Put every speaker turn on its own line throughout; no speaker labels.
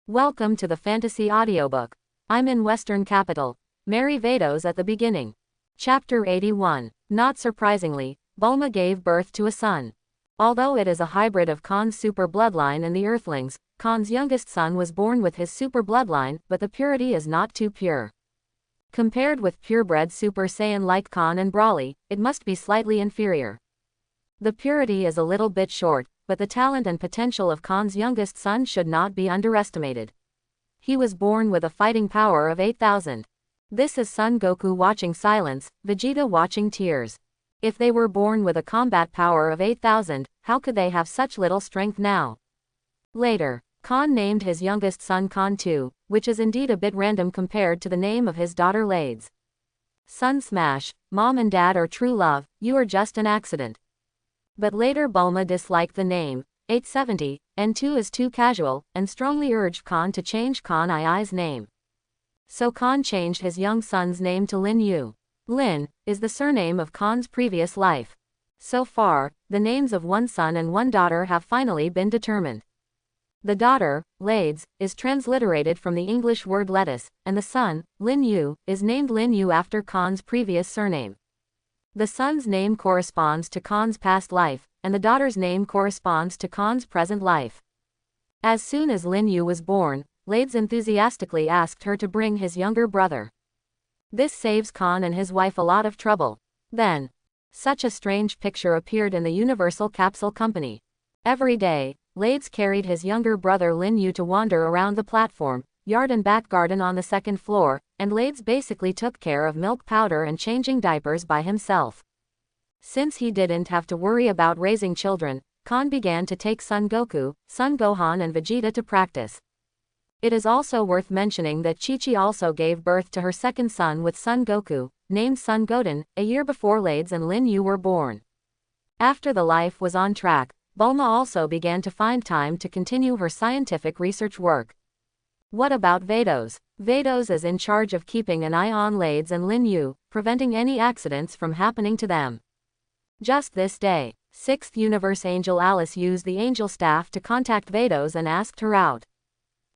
Welcome to the Fantasy Audiobook. I'm in Western Capital. Marry Vados at the beginning. Chapter 81. Not surprisingly, Bulma gave birth to a son. Although it is a hybrid of Khan's super bloodline and the Earthlings, Khan's youngest son was born with his super bloodline, but the purity is not too pure. Compared with purebred Super Saiyan like Khan and Broly, it must be slightly inferior. The purity is a little bit short, but the talent and potential of Khan's youngest son should not be underestimated. He was born with a fighting power of 8,000. This is Son Goku watching silence, Vegeta watching tears. If they were born with a combat power of 8,000, how could they have such little strength now? Later, Khan named his youngest son Khan II, which is indeed a bit random compared to the name of his daughter Lades. Son Smash, Mom and Dad are true love, you are just an accident. But later Bulma disliked the name, 870, and 2 is too casual, and strongly urged Khan to change Khan II's name. So Khan changed his young son's name to Lin Yu. Lin is the surname of Khan's previous life. So far, the names of one son and one daughter have finally been determined. The daughter, Lades, is transliterated from the English word lettuce, and the son, Lin Yu, is named Lin Yu after Khan's previous surname. The son's name corresponds to Khan's past life, and the daughter's name corresponds to Khan's present life. As soon as Lin Yu was born, Lades enthusiastically asked her to bring his younger brother. This saves Khan and his wife a lot of trouble. Then, such a strange picture appeared in the Universal Capsule Company. Every day, Lades carried his younger brother Lin Yu to wander around the platform, yard and back garden on the second floor, and Lades basically took care of milk powder and changing diapers by himself. Since he didn't have to worry about raising children, Khan began to take Son Goku, Son Gohan and Vegeta to practice. It is also worth mentioning that Chi-Chi also gave birth to her second son with Son Goku, named Son Goten, a year before Lades and Lin Yu were born. After the life was on track, Bulma also began to find time to continue her scientific research work. What about Vados? Vados is in charge of keeping an eye on Lades and Lin Yu, preventing any accidents from happening to them. Just this day, 6th Universe Angel Alice used the Angel Staff to contact Vados and asked her out.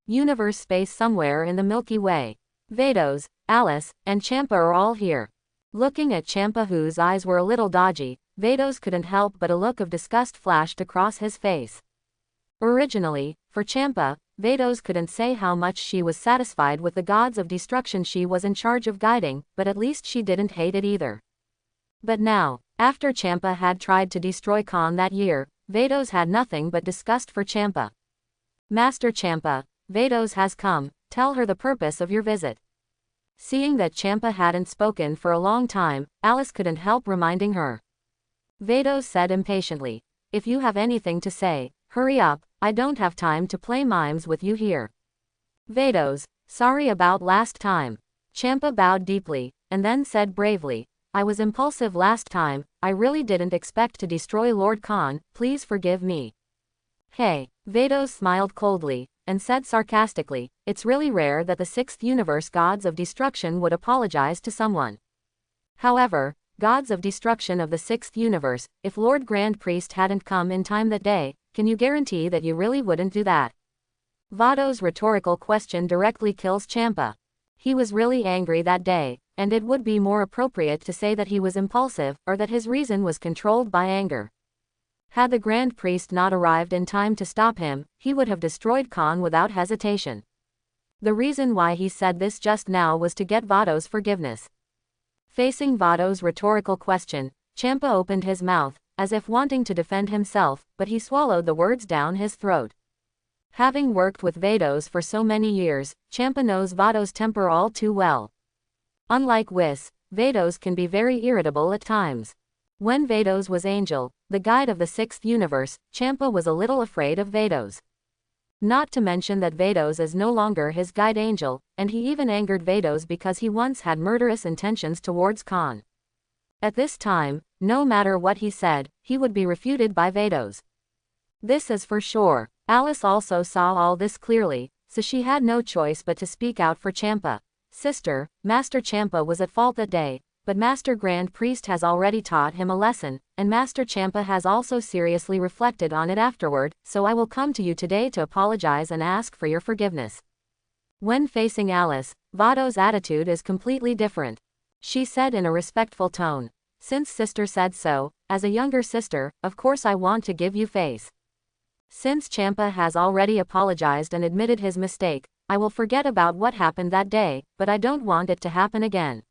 Universe space somewhere in the Milky Way. Vados, Alice, and Champa are all here. Looking at Champa, whose eyes were a little dodgy, Vados couldn't help but a look of disgust flashed across his face. Originally, for Champa, Vados couldn't say how much she was satisfied with the gods of destruction she was in charge of guiding, but at least she didn't hate it either. But now, after Champa had tried to destroy Khan that year, Vados had nothing but disgust for Champa. Master Champa, Vados has come, tell her the purpose of your visit. Seeing that Champa hadn't spoken for a long time, Alice couldn't help reminding her. Vados said impatiently, if you have anything to say, hurry up, I don't have time to play mimes with you here. Vados, sorry about last time. Champa bowed deeply, and then said bravely, I was impulsive last time, I really didn't expect to destroy Lord Khan, please forgive me. Hey, Vados smiled coldly, and said sarcastically, it's really rare that the 6th Universe gods of destruction would apologize to someone. However, gods of destruction of the 6th Universe, if Lord Grand Priest hadn't come in time that day, can you guarantee that you really wouldn't do that? Vados' rhetorical question directly kills Champa. He was really angry that day, and it would be more appropriate to say that he was impulsive, or that his reason was controlled by anger. Had the Grand Priest not arrived in time to stop him, he would have destroyed Khan without hesitation. The reason why he said this just now was to get Vados' forgiveness. Facing Vados' rhetorical question, Champa opened his mouth, as if wanting to defend himself, but he swallowed the words down his throat. Having worked with Vados for so many years, Champa knows Vados' temper all too well. Unlike Whis, Vados can be very irritable at times. When Vados was Angel, the guide of the 6th Universe, Champa was a little afraid of Vados. Not to mention that Vados is no longer his guide angel, and he even angered Vados because he once had murderous intentions towards Khan. At this time, no matter what he said, he would be refuted by Vados. This is for sure. Alice also saw all this clearly, so she had no choice but to speak out for Champa. Sister, Master Champa was at fault that day, but Master Grand Priest has already taught him a lesson, and Master Champa has also seriously reflected on it afterward, so I will come to you today to apologize and ask for your forgiveness. When facing Alice, Vados' attitude is completely different. She said in a respectful tone, "Since sister said so, as a younger sister, of course I want to give you face. Since Champa has already apologized and admitted his mistake, I will forget about what happened that day, but I don't want it to happen again.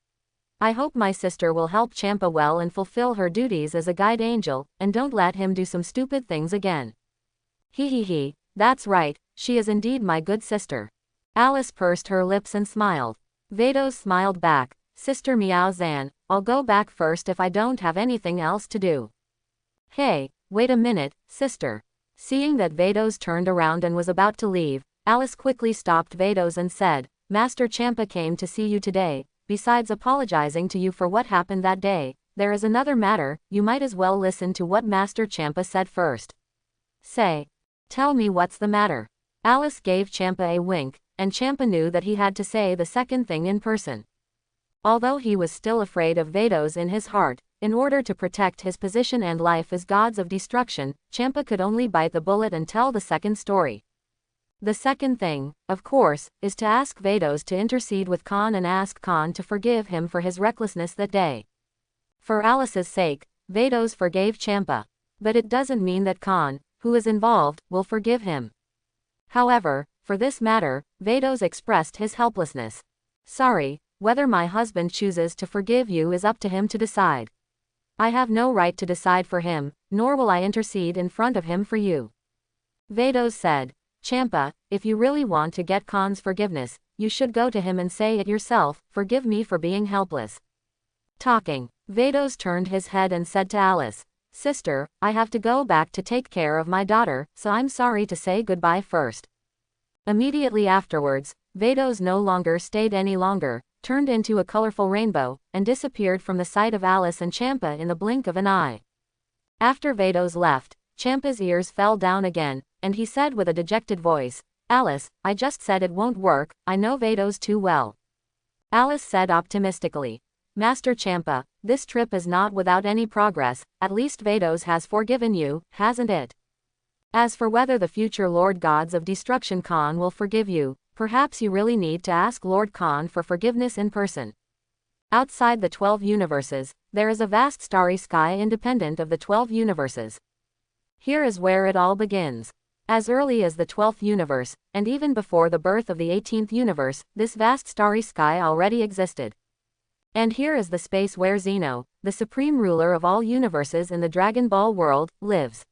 I hope my sister will help Champa well and fulfill her duties as a guide angel, and don't let him do some stupid things again." He, that's right, she is indeed my good sister. Alice pursed her lips and smiled. Vados smiled back, "Sister Miao Zhan, I'll go back first if I don't have anything else to do." "Hey, wait a minute, sister." Seeing that Vados turned around and was about to leave, Alice quickly stopped Vados and said, "Master Champa came to see you today. Besides apologizing to you for what happened that day, there is another matter. You might as well listen to what Master Champa said first." Tell me what's the matter." Alice gave Champa a wink, and Champa knew that he had to say the second thing in person. Although he was still afraid of Vados in his heart, in order to protect his position and life as gods of destruction, Champa could only bite the bullet and tell the second story. The second thing, of course, is to ask Vados to intercede with Khan and ask Khan to forgive him for his recklessness that day. For Alice's sake, Vados forgave Champa. But it doesn't mean that Khan, who is involved, will forgive him. However, for this matter, Vados expressed his helplessness. "Sorry, whether my husband chooses to forgive you is up to him to decide. I have no right to decide for him, nor will I intercede in front of him for you." Vados said, "Champa, if you really want to get Khan's forgiveness, you should go to him and say it yourself, forgive me for being helpless." Talking, Vados turned his head and said to Alice, "Sister, I have to go back to take care of my daughter, so I'm sorry to say goodbye first." Immediately afterwards, Vados no longer stayed any longer, turned into a colorful rainbow, and disappeared from the sight of Alice and Champa in the blink of an eye. After Vados left, Champa's ears fell down again, and he said with a dejected voice, "Alice, I just said it won't work, I know Vados too well." Alice said optimistically, "Master Champa, this trip is not without any progress, at least Vados has forgiven you, hasn't it? As for whether the future Lord Gods of Destruction Khan will forgive you, perhaps you really need to ask Lord Khan for forgiveness in person. Outside the 12 universes, there is a vast starry sky independent of the 12 universes. Here is where it all begins. As early as the 12th universe, and even before the birth of the 18th universe, this vast starry sky already existed. And here is the space where Zeno, the supreme ruler of all universes in the Dragon Ball world, lives.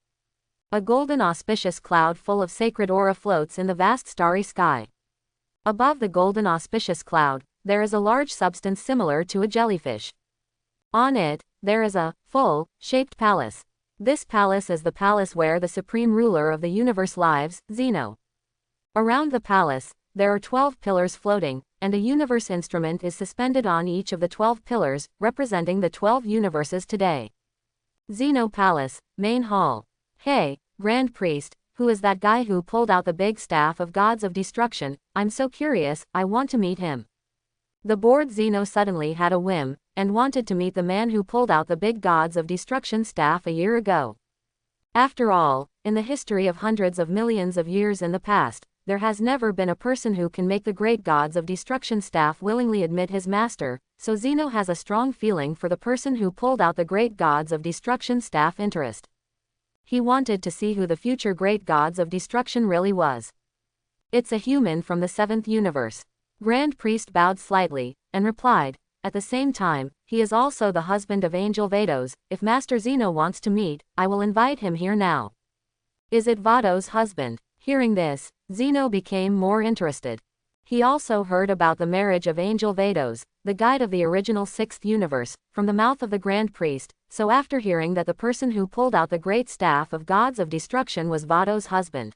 A golden auspicious cloud full of sacred aura floats in the vast starry sky. Above the golden auspicious cloud, there is a large substance similar to a jellyfish. On it, there is a full-shaped palace. This palace is the palace where the supreme ruler of the universe lives, Zeno. Around the palace, there are 12 pillars floating, and a universe instrument is suspended on each of the 12 pillars, representing the 12 universes today. Zeno Palace, Main Hall. "Hey, Grand Priest, who is that guy who pulled out the big staff of gods of destruction? I'm so curious, I want to meet him." The bored Zeno suddenly had a whim, and wanted to meet the man who pulled out the big gods of destruction staff a year ago. After all, in the history of hundreds of millions of years in the past, there has never been a person who can make the great gods of destruction staff willingly admit his master, so Zeno has a strong feeling for the person who pulled out the great gods of destruction staff interest. He wanted to see who the future great gods of destruction really was. "It's a human from the 7th universe." Grand Priest bowed slightly, and replied, "At the same time, he is also the husband of Angel Vados. If Master Zeno wants to meet, I will invite him here now." "Is it Vados' husband?" Hearing this, Zeno became more interested. He also heard about the marriage of Angel Vados, the guide of the original 6th universe, from the mouth of the Grand Priest, so after hearing that the person who pulled out the great staff of gods of destruction was Vados' husband,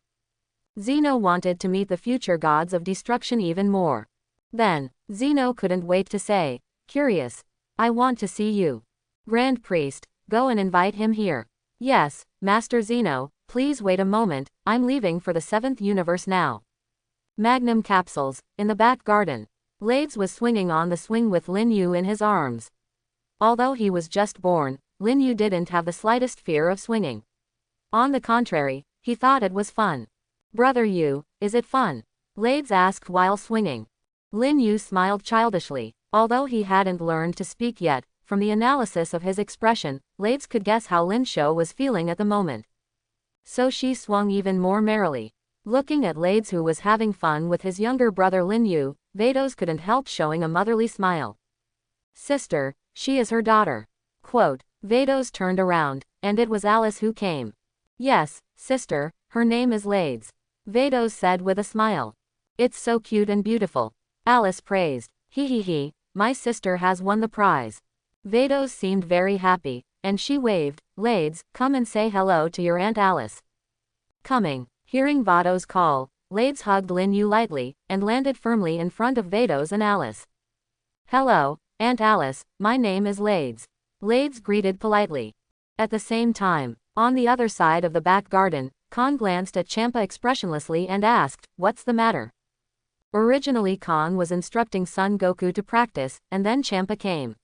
Zeno wanted to meet the future gods of destruction even more. Then, Zeno couldn't wait to say, "Curious. I want to see you. Grand Priest, go and invite him here." "Yes, Master Zeno, please wait a moment, I'm leaving for the 7th universe now." Magnum capsules, in the back garden. Blades was swinging on the swing with Lin Yu in his arms. Although he was just born, Lin Yu didn't have the slightest fear of swinging. On the contrary, he thought it was fun. Brother Yu, is it fun? Lades asked while swinging. Lin Yu smiled childishly. Although he hadn't learned to speak yet, from the analysis of his expression, Lades could guess how Lin Shou was feeling at the moment. So she swung even more merrily. Looking at Lades, who was having fun with his younger brother Lin Yu, Vados couldn't help showing a motherly smile. Sister, she is her daughter. Quote. Vados turned around, and it was Alice who came. Yes, sister, her name is Lades. Vados said with a smile. It's so cute and beautiful. Alice praised. He, my sister has won the prize. Vados seemed very happy, and she waved. Lades, come and say hello to your Aunt Alice. Coming. Hearing Vados' call, Lades hugged Lin Yu lightly, and landed firmly in front of Vados and Alice. Hello, Aunt Alice, my name is Lades. Lades greeted politely. At the same time, on the other side of the back garden, Khan glanced at Champa expressionlessly and asked, what's the matter? Originally Khan was instructing Son Goku to practice, and then Champa came.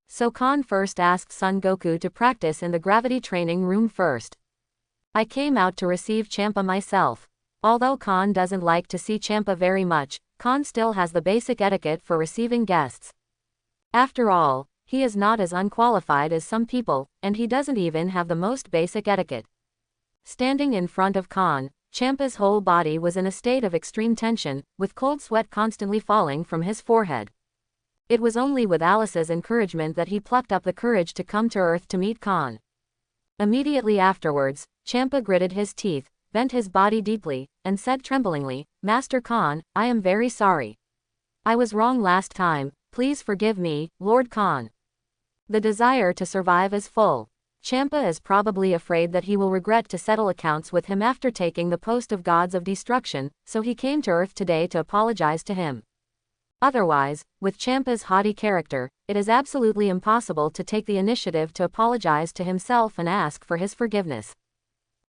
So Khan first asked Son Goku to practice in the gravity training room first. I came out to receive Champa myself. Although Khan doesn't like to see Champa very much, Khan still has the basic etiquette for receiving guests. After all, he is not as unqualified as some people, and he doesn't even have the most basic etiquette. Standing in front of Khan, Champa's whole body was in a state of extreme tension, with cold sweat constantly falling from his forehead. It was only with Alice's encouragement that he plucked up the courage to come to Earth to meet Khan. Immediately afterwards, Champa gritted his teeth, bent his body deeply, and said tremblingly, Master Khan, I am very sorry. I was wrong last time, please forgive me, Lord Khan. The desire to survive is full. Champa is probably afraid that he will regret to settle accounts with him after taking the post of Gods of Destruction, so he came to Earth today to apologize to him. Otherwise, with Champa's haughty character, it is absolutely impossible to take the initiative to apologize to himself and ask for his forgiveness.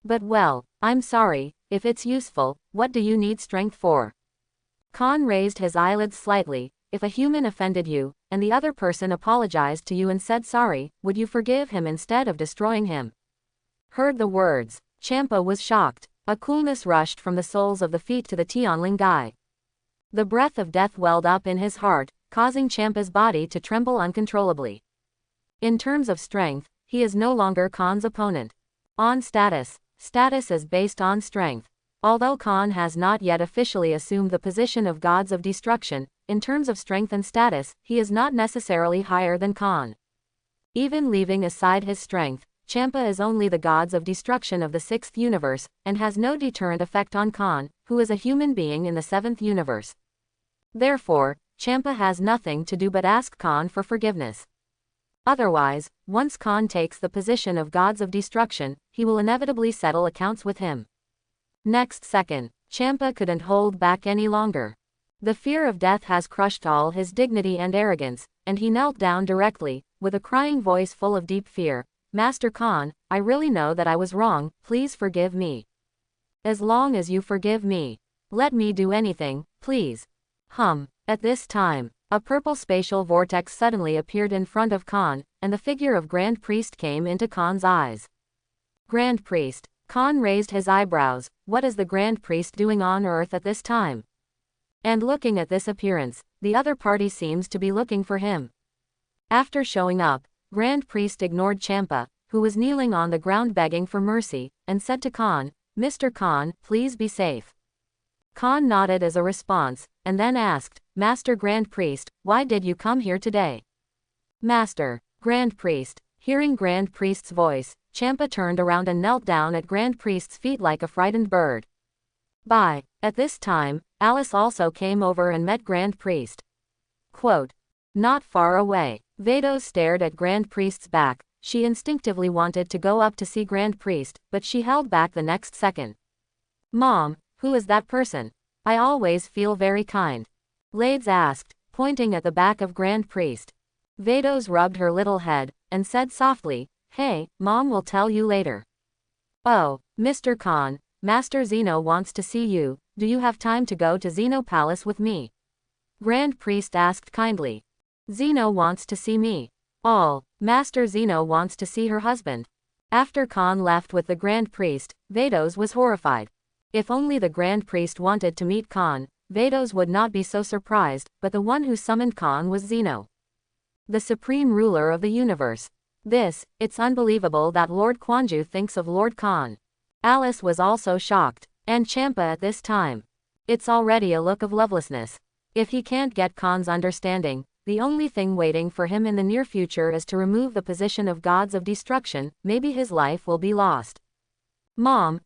But well, I'm sorry, if it's useful, what do you need strength for? Khan raised his eyelids slightly. If a human offended you, and the other person apologized to you and said sorry, would you forgive him instead of destroying him? Heard the words, Champa was shocked. A coolness rushed from the soles of the feet to the Tianling Gai. The breath of death welled up in his heart, causing Champa's body to tremble uncontrollably. In terms of strength, he is no longer Khan's opponent. On status, status is based on strength. Although Khan has not yet officially assumed the position of Gods of Destruction, in terms of strength and status, he is not necessarily higher than Khan. Even leaving aside his strength, Champa is only the Gods of Destruction of the 6th universe, and has no deterrent effect on Khan, who is a human being in the 7th universe. Therefore, Champa has nothing to do but ask Khan for forgiveness. Otherwise, once Khan takes the position of Gods of Destruction, he will inevitably settle accounts with him. Next second, Champa couldn't hold back any longer. The fear of death has crushed all his dignity and arrogance, and he knelt down directly, with a crying voice full of deep fear. Master Khan, I really know that I was wrong, please forgive me. As long as you forgive me, let me do anything, please. At this time, a purple spatial vortex suddenly appeared in front of Khan, and the figure of Grand Priest came into Khan's eyes. Grand Priest. Khan raised his eyebrows. What is the Grand Priest doing on Earth at this time? And looking at this appearance, the other party seems to be looking for him. After showing up, Grand Priest ignored Champa, who was kneeling on the ground begging for mercy, and said to Khan, Mr. Khan, please be safe. Khan nodded as a response, and then asked, Master Grand Priest, why did you come here today? Master, Grand Priest. Hearing Grand Priest's voice, Champa turned around and knelt down at Grand Priest's feet like a frightened bird. Bye. At this time, Alice also came over and met Grand Priest. Quote. Not far away. Vados stared at Grand Priest's back. She instinctively wanted to go up to see Grand Priest, but she held back the next second. Mom, who is that person? I always feel very kind. Lades asked, pointing at the back of Grand Priest. Vados rubbed her little head, and said softly, Hey, Mom will tell you later. Oh, Mr. Khan, Master Zeno wants to see you, do you have time to go to Zeno Palace with me? Grand Priest asked kindly. Zeno wants to see me. All Master Zeno wants to see her husband. After Khan left with the Grand Priest, Vados was horrified. If only the Grand Priest wanted to meet Khan, Vados would not be so surprised, but the one who summoned Khan was Zeno, the supreme ruler of the universe. It's unbelievable that Lord Quanju thinks of Lord Khan. Alice was also shocked. And Champa at this time. It's already a look of lovelessness. If he can't get Khan's understanding, the only thing waiting for him in the near future is to remove the position of gods of destruction. Maybe his life will be lost. Mom,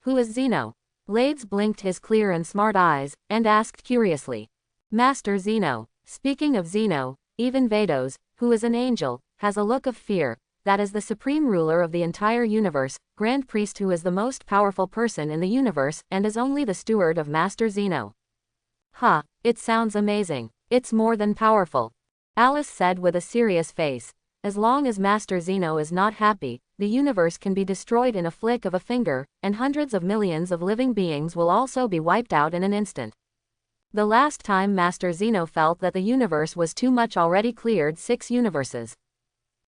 who is Zeno? Lades blinked his clear and smart eyes, and asked curiously. Master Zeno. Speaking of Zeno, even Vados, who is an angel, has a look of fear. That is the supreme ruler of the entire universe, Grand Priest who is the most powerful person in the universe and is only the steward of Master Zeno. It sounds amazing. It's more than powerful. Alice said with a serious face. As long as Master Zeno is not happy, the universe can be destroyed in a flick of a finger, and hundreds of millions of living beings will also be wiped out in an instant. The last time Master Zeno felt that the universe was too much already cleared 6 universes.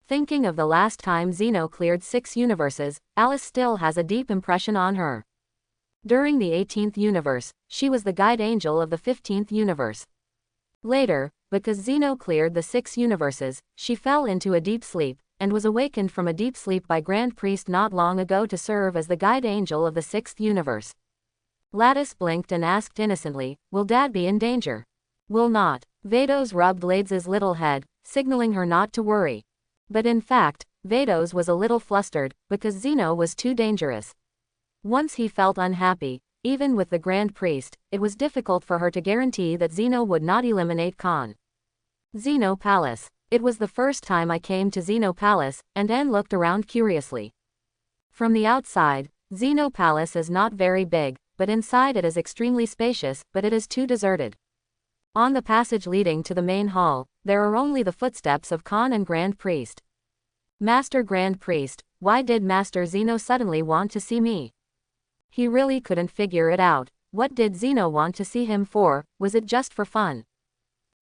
Thinking of the last time Zeno cleared 6 universes, Alice still has a deep impression on her. During the 18th universe, she was the guide angel of the 15th universe. Later, because Zeno cleared the 6 universes, she fell into a deep sleep, and was awakened from a deep sleep by Grand Priest not long ago to serve as the guide angel of the 6th universe. Lattice blinked and asked innocently, will Dad be in danger? Will not. Vados rubbed Lades' little head, signaling her not to worry. But in fact, Vados was a little flustered, because Zeno was too dangerous. Once he felt unhappy, even with the Grand Priest, it was difficult for her to guarantee that Zeno would not eliminate Khan. Zeno Palace. It was the first time I came to Zeno Palace, and Anne looked around curiously. From the outside, Zeno Palace is not very big, but inside it is extremely spacious, but it is too deserted. On the passage leading to the main hall, there are only the footsteps of Khan and Grand Priest. Master Grand Priest, why did Master Zeno suddenly want to see me? He really couldn't figure it out. What did Zeno want to see him for? Was it just for fun?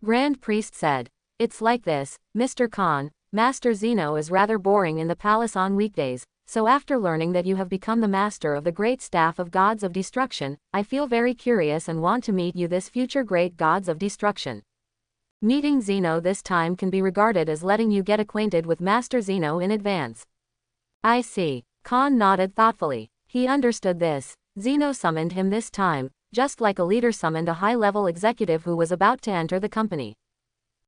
Grand Priest said, it's like this, Mr. Khan, Master Zeno is rather boring in the palace on weekdays, so after learning that you have become the master of the great staff of gods of destruction, I feel very curious and want to meet you this future great gods of destruction. Meeting Zeno this time can be regarded as letting you get acquainted with Master Zeno in advance. I see. Khan nodded thoughtfully. He understood this. Zeno summoned him this time, just like a leader summoned a high-level executive who was about to enter the company.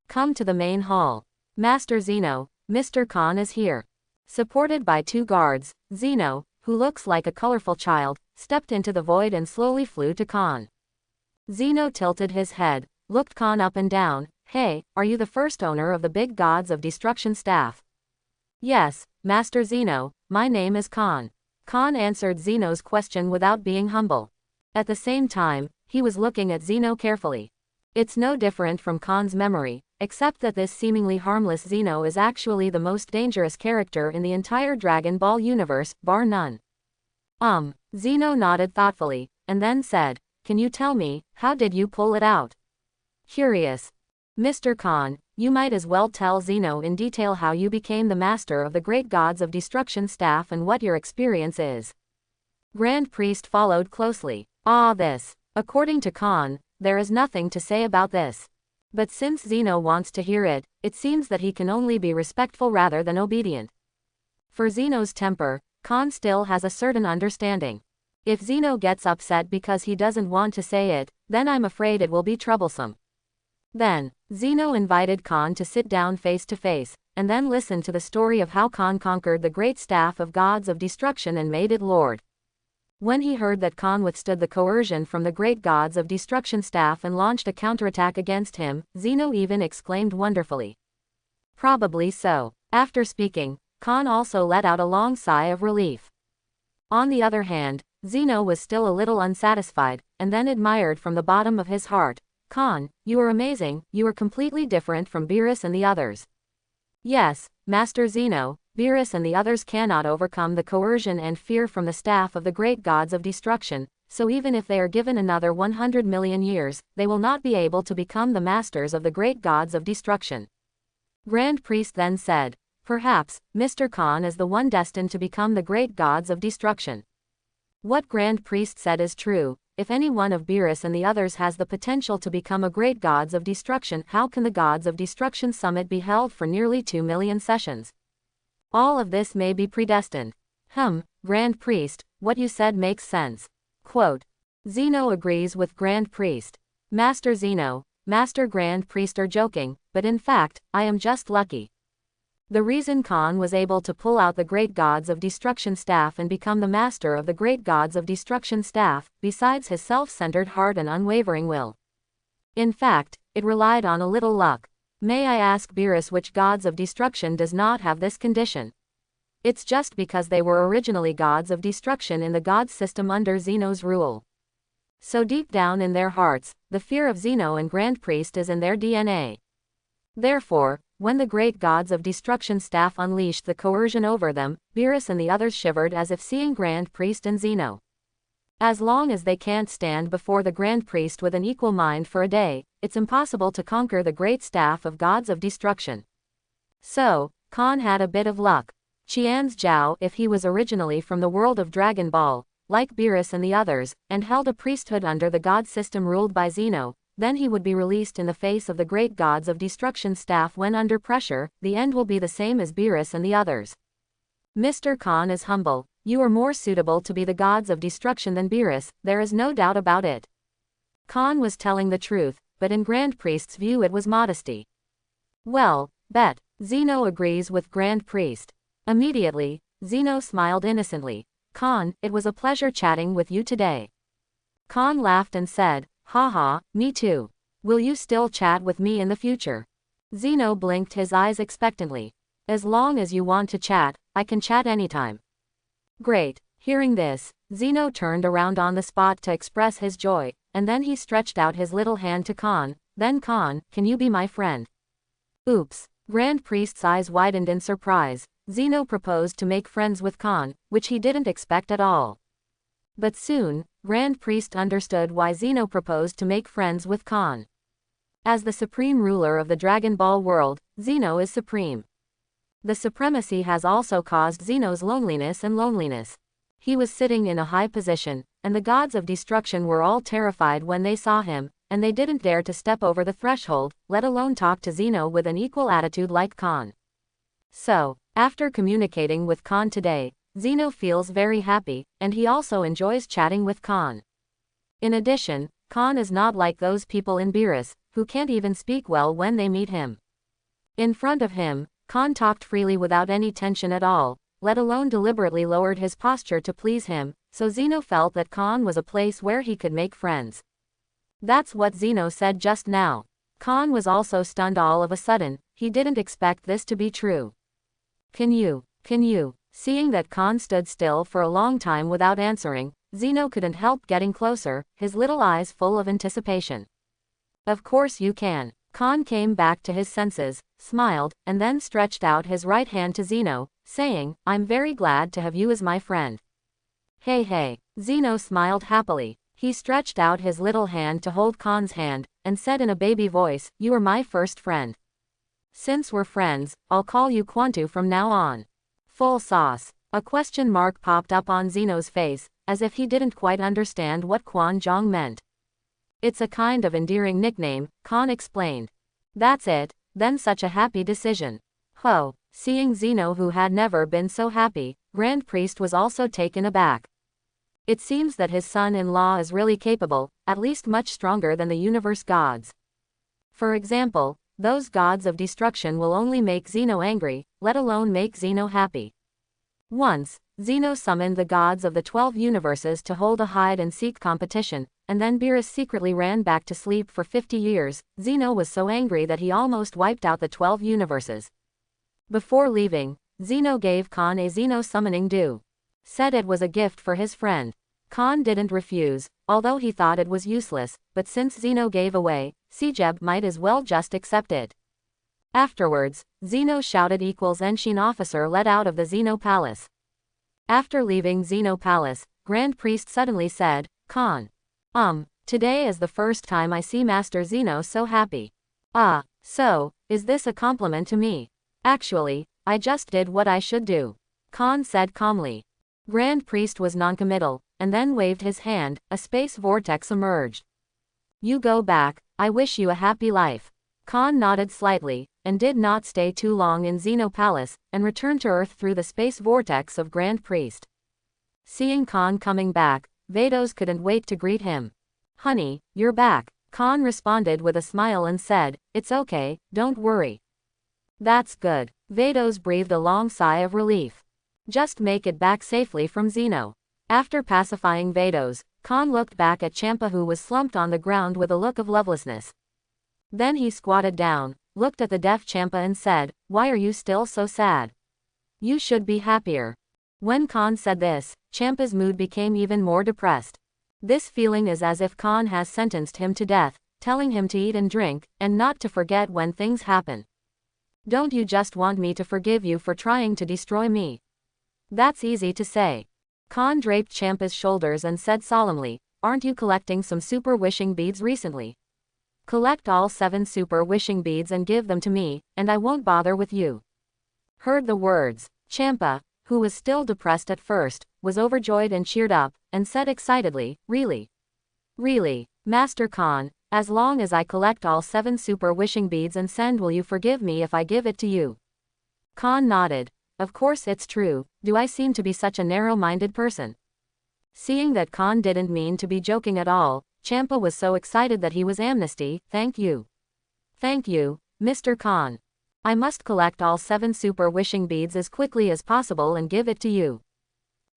Come to the main hall. Master Zeno, Mr. Khan is here. Supported by 2 guards, Zeno, who looks like a colorful child, stepped into the void and slowly flew to Khan. Zeno tilted his head, looked Khan up and down. Hey, are you the first owner of the big gods of destruction staff? Yes, Master Zeno, my name is Khan. Khan answered Zeno's question without being humble. At the same time, he was looking at Zeno carefully. It's no different from Khan's memory, except that this seemingly harmless Zeno is actually the most dangerous character in the entire Dragon Ball universe, bar none. Zeno nodded thoughtfully, and then said, can you tell me, how did you pull it out? Curious. Mr. Khan, you might as well tell Zeno in detail how you became the master of the great gods of destruction staff and what your experience is. Grand Priest followed closely. According to Khan, there is nothing to say about this. But since Zeno wants to hear it, it seems that he can only be respectful rather than obedient. For Zeno's temper, Khan still has a certain understanding. If Zeno gets upset because he doesn't want to say it, then I'm afraid it will be troublesome. Then, Zeno invited Khan to sit down face to face, and then listen to the story of how Khan conquered the great staff of gods of destruction and made it lord. When he heard that Khan withstood the coercion from the great gods of destruction staff and launched a counterattack against him, Zeno even exclaimed wonderfully. Probably so. After speaking, Khan also let out a long sigh of relief. On the other hand, Zeno was still a little unsatisfied, and then admired from the bottom of his heart, Khan, you are amazing, you are completely different from Beerus and the others. Yes, Master Zeno, Beerus and the others cannot overcome the coercion and fear from the staff of the great gods of destruction, so even if they are given another 100 million years, they will not be able to become the masters of the great gods of destruction. Grand Priest then said, Perhaps, Mr. Khan is the one destined to become the great gods of destruction. What Grand Priest said is true. If any one of Beerus and the others has the potential to become a great gods of destruction, how can the Gods of Destruction Summit be held for nearly 2 million sessions? All of this may be predestined. Grand Priest, what you said makes sense. Quote. Zeno agrees with Grand Priest. Master Zeno, Master Grand Priest are joking, but in fact, I am just lucky. The reason Khan was able to pull out the Great Gods of Destruction staff and become the master of the Great Gods of Destruction staff, besides his self-centered heart and unwavering will. In fact, it relied on a little luck. May I ask Beerus which gods of destruction does not have this condition? It's just because they were originally gods of destruction in the god system under Zeno's rule. So deep down in their hearts, the fear of Zeno and Grand Priest is in their DNA. Therefore, when the great gods of destruction staff unleashed the coercion over them, Beerus and the others shivered as if seeing Grand Priest and Zeno. As long as they can't stand before the Grand Priest with an equal mind for a day, it's impossible to conquer the great staff of gods of destruction. So, Khan had a bit of luck. Qian's Zhao, if he was originally from the world of Dragon Ball, like Beerus and the others, and held a priesthood under the god system ruled by Zeno, then he would be released in the face of the great gods of destruction staff when under pressure. The end will be the same as Beerus and the others. Mr. Khan is humble. You are more suitable to be the gods of destruction than Beerus, there is no doubt about it. Khan was telling the truth, but in Grand Priest's view it was modesty. Well, bet. Zeno agrees with Grand Priest. Immediately, Zeno smiled innocently. Khan, it was a pleasure chatting with you today. Khan laughed and said, haha, me too. Will you still chat with me in the future? Zeno blinked his eyes expectantly. As long as you want to chat, I can chat anytime. Great. Hearing this, Zeno turned around on the spot to express his joy, and then he stretched out his little hand to Khan. Then Khan, can you be my friend? Oops. Grand Priest's eyes widened in surprise. Zeno proposed to make friends with Khan, which he didn't expect at all. But soon, Grand Priest understood why Zeno proposed to make friends with Khan. As the supreme ruler of the Dragon Ball world, Zeno is supreme. The supremacy has also caused Zeno's loneliness. He was sitting in a high position, and the gods of destruction were all terrified when they saw him, and they didn't dare to step over the threshold, let alone talk to Zeno with an equal attitude like Khan. So, after communicating with Khan today, Zeno feels very happy, and he also enjoys chatting with Khan. In addition, Khan is not like those people in Beerus, who can't even speak well when they meet him. In front of him, Khan talked freely without any tension at all, let alone deliberately lowered his posture to please him, so Zeno felt that Khan was a place where he could make friends. That's what Zeno said just now. Khan was also stunned all of a sudden. He didn't expect this to be true. Can you? Seeing that Khan stood still for a long time without answering, Zeno couldn't help getting closer, his little eyes full of anticipation. Of course you can. Khan came back to his senses, smiled, and then stretched out his right hand to Zeno, saying, I'm very glad to have you as my friend. Hey. Zeno smiled happily. He stretched out his little hand to hold Khan's hand, and said in a baby voice, you are my first friend. Since we're friends, I'll call you Kwantu from now on. Full sauce. A question mark popped up on Zeno's face, as if he didn't quite understand what Quan Zhong meant. It's a kind of endearing nickname, Khan explained. That's it, then such a happy decision. Ho! Seeing Zeno who had never been so happy, Grand Priest was also taken aback. It seems that his son-in-law is really capable, at least much stronger than the universe gods. For example, those gods of destruction will only make Zeno angry, let alone make Zeno happy. Once, Zeno summoned the gods of the 12 universes to hold a hide-and-seek competition, and then Beerus secretly ran back to sleep for 50 years. Zeno was so angry that he almost wiped out the 12 universes. Before leaving, Zeno gave Khan a Zeno summoning dew. Said it was a gift for his friend. Khan didn't refuse, although he thought it was useless, but since Zeno gave away, Sejeb might as well just accept it. Afterwards, Zeno shouted Enshin officer let out of the Zeno Palace. After leaving Zeno Palace, Grand Priest suddenly said, Khan. Today is the first time I see Master Zeno so happy. So, is this a compliment to me? Actually, I just did what I should do, Khan said calmly. Grand Priest was noncommittal, and then waved his hand. A space vortex emerged. You go back, I wish you a happy life. Khan nodded slightly, and did not stay too long in Xeno Palace, and returned to Earth through the space vortex of Grand Priest. Seeing Khan coming back, Vados couldn't wait to greet him. Honey, you're back, Khan responded with a smile and said, it's okay, don't worry. That's good. Vados breathed a long sigh of relief. Just make it back safely from Xeno. After pacifying Vados, Khan looked back at Champa, who was slumped on the ground with a look of lovelessness. Then he squatted down, looked at the deaf Champa and said, why are you still so sad? You should be happier. When Khan said this, Champa's mood became even more depressed. This feeling is as if Khan has sentenced him to death, telling him to eat and drink, and not to forget when things happen. Don't you just want me to forgive you for trying to destroy me? That's easy to say. Khan draped Champa's shoulders and said solemnly, aren't you collecting some super wishing beads recently? Collect all 7 super wishing beads and give them to me, and I won't bother with you. Heard the words, Champa, who was still depressed at first, was overjoyed and cheered up, and said excitedly, really? Really, Master Khan, as long as I collect all 7 super wishing beads and send, will you forgive me if I give it to you? Khan nodded. Of course it's true, do I seem to be such a narrow-minded person? Seeing that Khan didn't mean to be joking at all, Champa was so excited that he was amnesty. Thank you. Thank you, Mr. Khan. I must collect all 7 super wishing beads as quickly as possible and give it to you.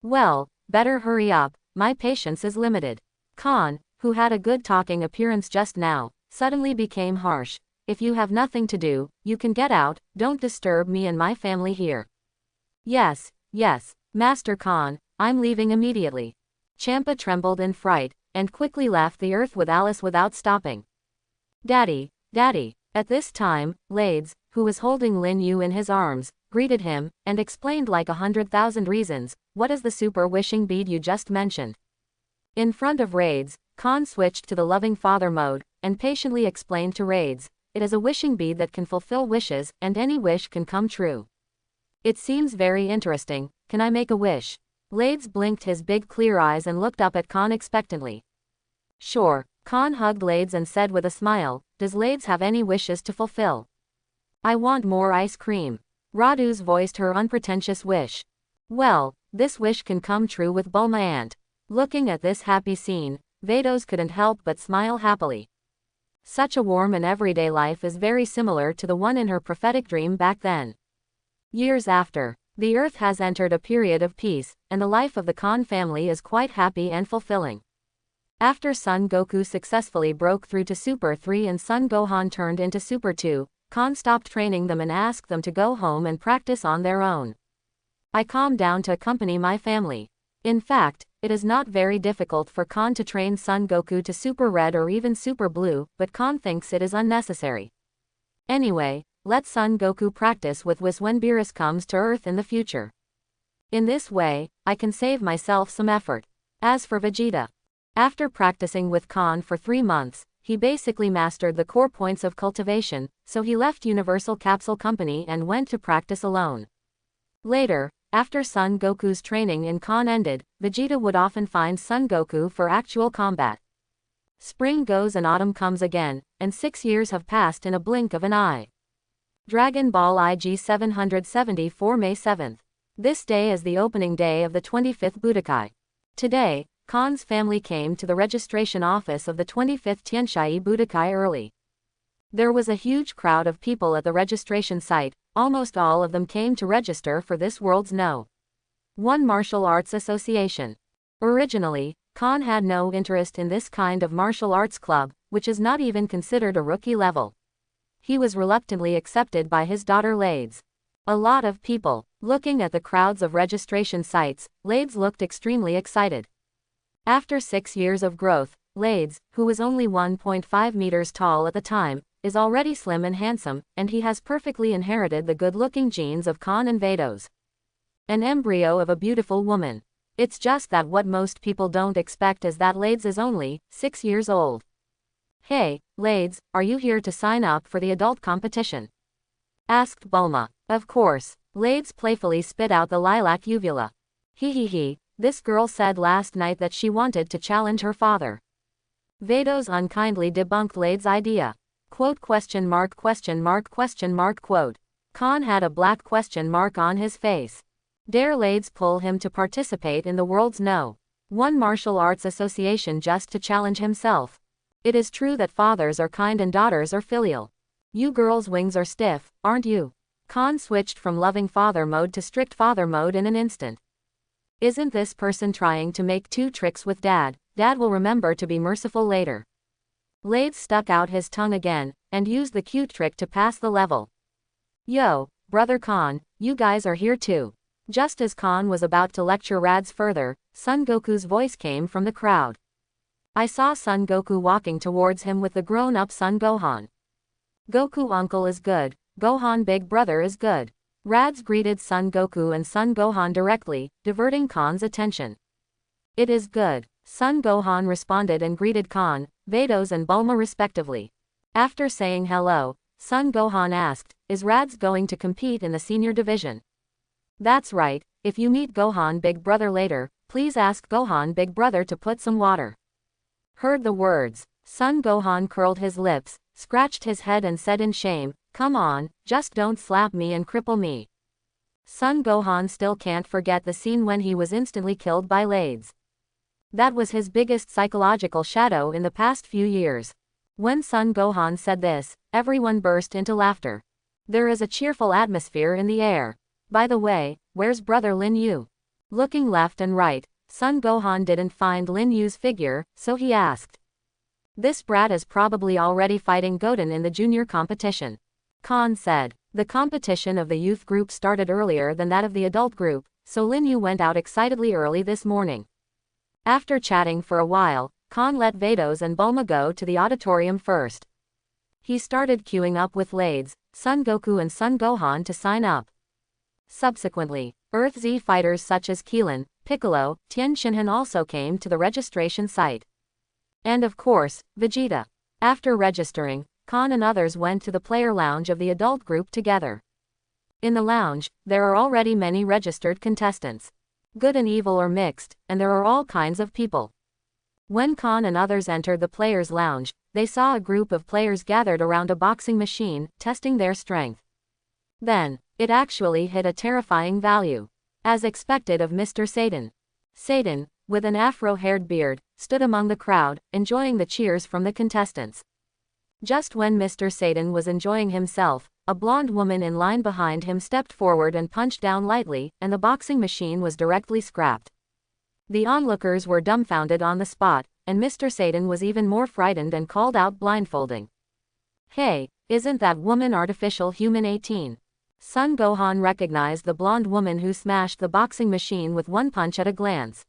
Well, better hurry up, my patience is limited. Khan, who had a good talking appearance just now, suddenly became harsh. If you have nothing to do, you can get out, don't disturb me and my family here. Yes, Master Khan, I'm leaving immediately. Champa trembled in fright, and quickly left the Earth with Alice without stopping. Daddy. At this time, Lades, who was holding Lin Yu in his arms, greeted him, and explained like 100,000 reasons, what is the super wishing bead you just mentioned? In front of Rades, Khan switched to the loving father mode, and patiently explained to Rades, it is a wishing bead that can fulfill wishes, and any wish can come true. It seems very interesting, can I make a wish? Lades blinked his big clear eyes and looked up at Khan expectantly. Sure, Khan hugged Lades and said with a smile, does Lades have any wishes to fulfill? I want more ice cream. Vados voiced her unpretentious wish. Well, this wish can come true with Bulma Aunt. Looking at this happy scene, Vados couldn't help but smile happily. Such a warm and everyday life is very similar to the one in her prophetic dream back then. Years after, the Earth has entered a period of peace, and the life of the Khan family is quite happy and fulfilling. After Son Goku successfully broke through to Super 3 and Son Gohan turned into Super 2, Khan stopped training them and asked them to go home and practice on their own. I calmed down to accompany my family. In fact, it is not very difficult for Khan to train Son Goku to Super Red or even Super Blue, but Khan thinks it is unnecessary. Anyway, let Son Goku practice with Whis when Beerus comes to Earth in the future. In this way, I can save myself some effort. As for Vegeta, after practicing with Khan for 3 months, he basically mastered the core points of cultivation, so he left Universal Capsule Company and went to practice alone. Later, after Son Goku's training in Khan ended, Vegeta would often find Son Goku for actual combat. Spring goes and autumn comes again, and 6 years have passed in a blink of an eye. Dragon Ball IG 774 May 7th. This day is the opening day of the 25th Budokai. Today, Khan's family came to the registration office of the 25th Tianshai Budokai early. There was a huge crowd of people at the registration site, almost all of them came to register for this world's No. 1 Martial Arts Association. Originally, Khan had no interest in this kind of martial arts club, which is not even considered a rookie level. He was reluctantly accepted by his daughter Lades. A lot of people. Looking at the crowds of registration sites, Lades looked extremely excited. After 6 years of growth, Lades, who was only 1.5 meters tall at the time, is already slim and handsome, and he has perfectly inherited the good-looking genes of Khan and Vados. An embryo of a beautiful woman. It's just that what most people don't expect is that Lades is only 6 years old. Hey, Lades, are you here to sign up for the adult competition? Asked Bulma. Of course, Lades playfully spit out the lilac uvula. He, this girl said last night that she wanted to challenge her father. Vados unkindly debunked Lades' idea. Quote ? Quote. Khan had a black question mark on his face. Dare Lades pull him to participate in the world's No.1 martial arts association just to challenge himself? It is true that fathers are kind and daughters are filial. You girls' wings are stiff, aren't you? Khan switched from loving father mode to strict father mode in an instant. Isn't this person trying to make two tricks with dad? Dad will remember to be merciful later. Lades stuck out his tongue again, and used the cute trick to pass the level. Yo, brother Khan, you guys are here too. Just as Khan was about to lecture Rads further, Son Goku's voice came from the crowd. I saw Son Goku walking towards him with the grown-up Son Gohan. Goku uncle is good, Gohan big brother is good. Rads greeted Son Goku and Son Gohan directly, diverting Khan's attention. It is good. Son Gohan responded and greeted Khan, Vados and Bulma respectively. After saying hello, Son Gohan asked, is Rads going to compete in the senior division? That's right, if you meet Gohan big brother later, please ask Gohan big brother to put some water. Heard the words, Son Gohan curled his lips, scratched his head and said in shame, come on, just don't slap me and cripple me. Son Gohan still can't forget the scene when he was instantly killed by Lades. That was his biggest psychological shadow in the past few years. When Son Gohan said this, everyone burst into laughter. There is a cheerful atmosphere in the air. By the way, where's brother Lin Yu? Looking left and right, Son Gohan didn't find Lin Yu's figure, so he asked. This brat is probably already fighting Goten in the junior competition. Khan said. The competition of the youth group started earlier than that of the adult group, so Lin Yu went out excitedly early this morning. After chatting for a while, Khan let Vados and Bulma go to the auditorium first. He started queuing up with Lades, Son Goku and Son Gohan to sign up. Subsequently, Earth Z fighters such as Keelan, Piccolo, Tien Shinhan also came to the registration site. And of course, Vegeta. After registering, Khan and others went to the player lounge of the adult group together. In the lounge, there are already many registered contestants. Good and evil or mixed, and there are all kinds of people. When Khan and others entered the players' lounge, they saw a group of players gathered around a boxing machine, testing their strength. Then, it actually hit a terrifying value. As expected of Mr. Satan. Satan, with an afro-haired beard, stood among the crowd, enjoying the cheers from the contestants. Just when Mr. Satan was enjoying himself, a blonde woman in line behind him stepped forward and punched down lightly, and the boxing machine was directly scrapped. The onlookers were dumbfounded on the spot, and Mr. Satan was even more frightened and called out blindfolding. Hey, isn't that woman artificial human 18? Son Gohan recognized the blonde woman who smashed the boxing machine with one punch at a glance.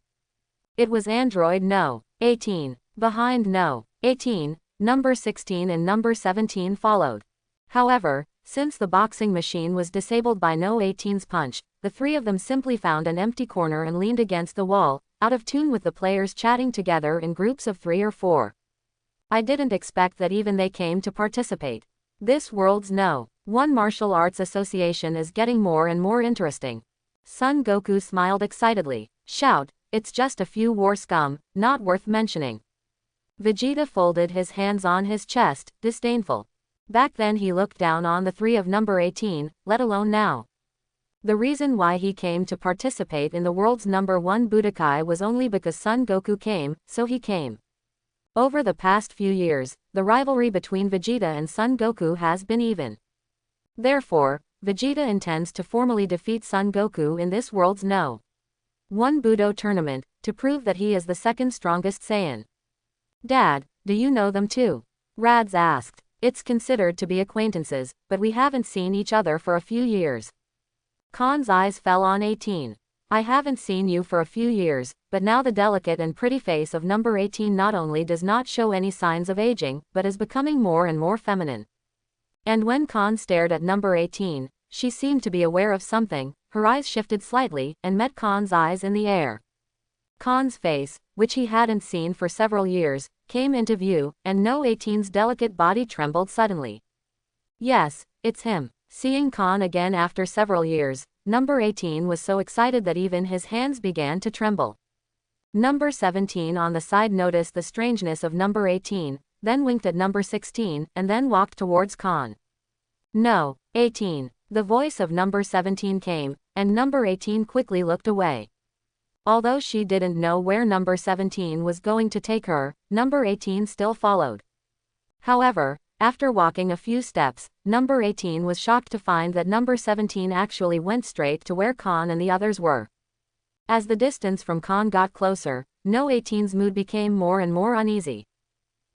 It was android No. 18. Behind No. 18, number 16 and number 17 followed. However, since the boxing machine was disabled by No. 18's punch, the three of them simply found an empty corner and leaned against the wall, out of tune with the players chatting together in groups of 3 or 4. I didn't expect that even they came to participate. This world's No.1 martial arts association is getting more and more interesting. Son Goku smiled excitedly. Shout, it's just a few war scum, not worth mentioning. Vegeta folded his hands on his chest, disdainful. Back then he looked down on the three of number 18, let alone now. The reason why he came to participate in the world's #1 Budokai was only because Son Goku came, so he came. Over the past few years, the rivalry between Vegeta and Son Goku has been even. Therefore, Vegeta intends to formally defeat Son Goku in this world's No.1 Budo tournament, to prove that he is the second strongest Saiyan. Dad, do you know them too? Rads asked. It's considered to be acquaintances, but we haven't seen each other for a few years. Khan's eyes fell on 18. I haven't seen you for a few years, but now the delicate and pretty face of number 18 not only does not show any signs of aging, but is becoming more and more feminine. And when Khan stared at number 18, she seemed to be aware of something, her eyes shifted slightly, and met Khan's eyes in the air. Khan's face, which he hadn't seen for several years, came into view, and No. 18's delicate body trembled suddenly. Yes, it's him. Seeing Khan again after several years, number 18 was so excited that even his hands began to tremble. Number 17 on the side noticed the strangeness of number 18, then winked at number 16, and then walked towards Khan. "No, 18. The voice of number 17 came, and number 18 quickly looked away. Although she didn't know where number 17 was going to take her, number 18 still followed. However, after walking a few steps, number 18 was shocked to find that number 17 actually went straight to where Khan and the others were. As the distance from Khan got closer, no 18's mood became more and more uneasy.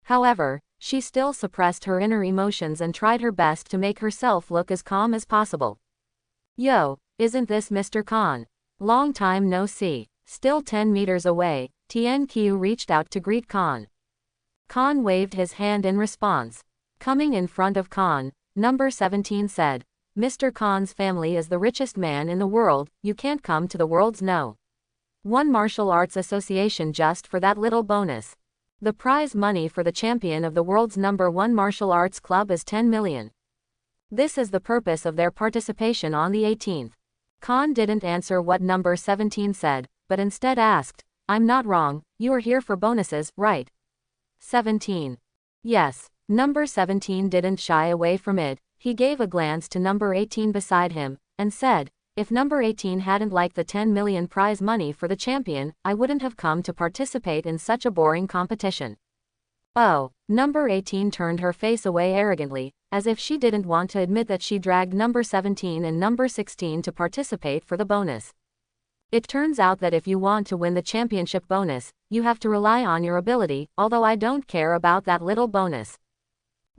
However, she still suppressed her inner emotions and tried her best to make herself look as calm as possible. "Yo, isn't this Mr. Khan? Long time no see." Still 10 meters away, Tian Qiu reached out to greet Khan. Khan waved his hand in response. Coming in front of Khan, number 17 said, "Mr. Khan's family is the richest man in the world, you can't come to the world's No.1 Martial Arts Association just for that little bonus. The prize money for the champion of the world's #1 martial arts club is 10 million. This is the purpose of their participation on the 18th. Khan didn't answer what number 17 said, but instead asked, "I'm not wrong, you are here for bonuses, right?" 17. Yes. Number 17 didn't shy away from it. He gave a glance to number 18 beside him, and said, "If number 18 hadn't liked the 10 million prize money for the champion, I wouldn't have come to participate in such a boring competition." Oh, number 18 turned her face away arrogantly, as if she didn't want to admit that she dragged number 17 and number 16 to participate for the bonus. It turns out that if you want to win the championship bonus, you have to rely on your ability, although I don't care about that little bonus.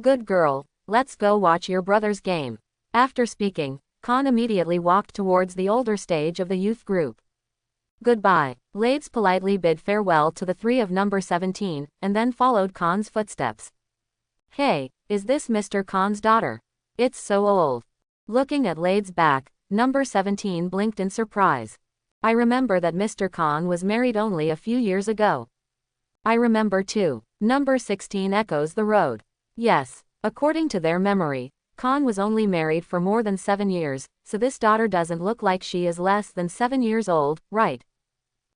Good girl, let's go watch your brother's game. After speaking, Khan immediately walked towards the older stage of the youth group. Goodbye. Lades politely bid farewell to the three of number 17, and then followed Khan's footsteps. Hey, is this Mr. Khan's daughter? It's so old. Looking at Lade's back, number 17 blinked in surprise. I remember that Mr. Khan was married only a few years ago. I remember too. Number 16 echoes the road. Yes, according to their memory, Khan was only married for more than 7 years, so this daughter doesn't look like she is less than 7 years old, right?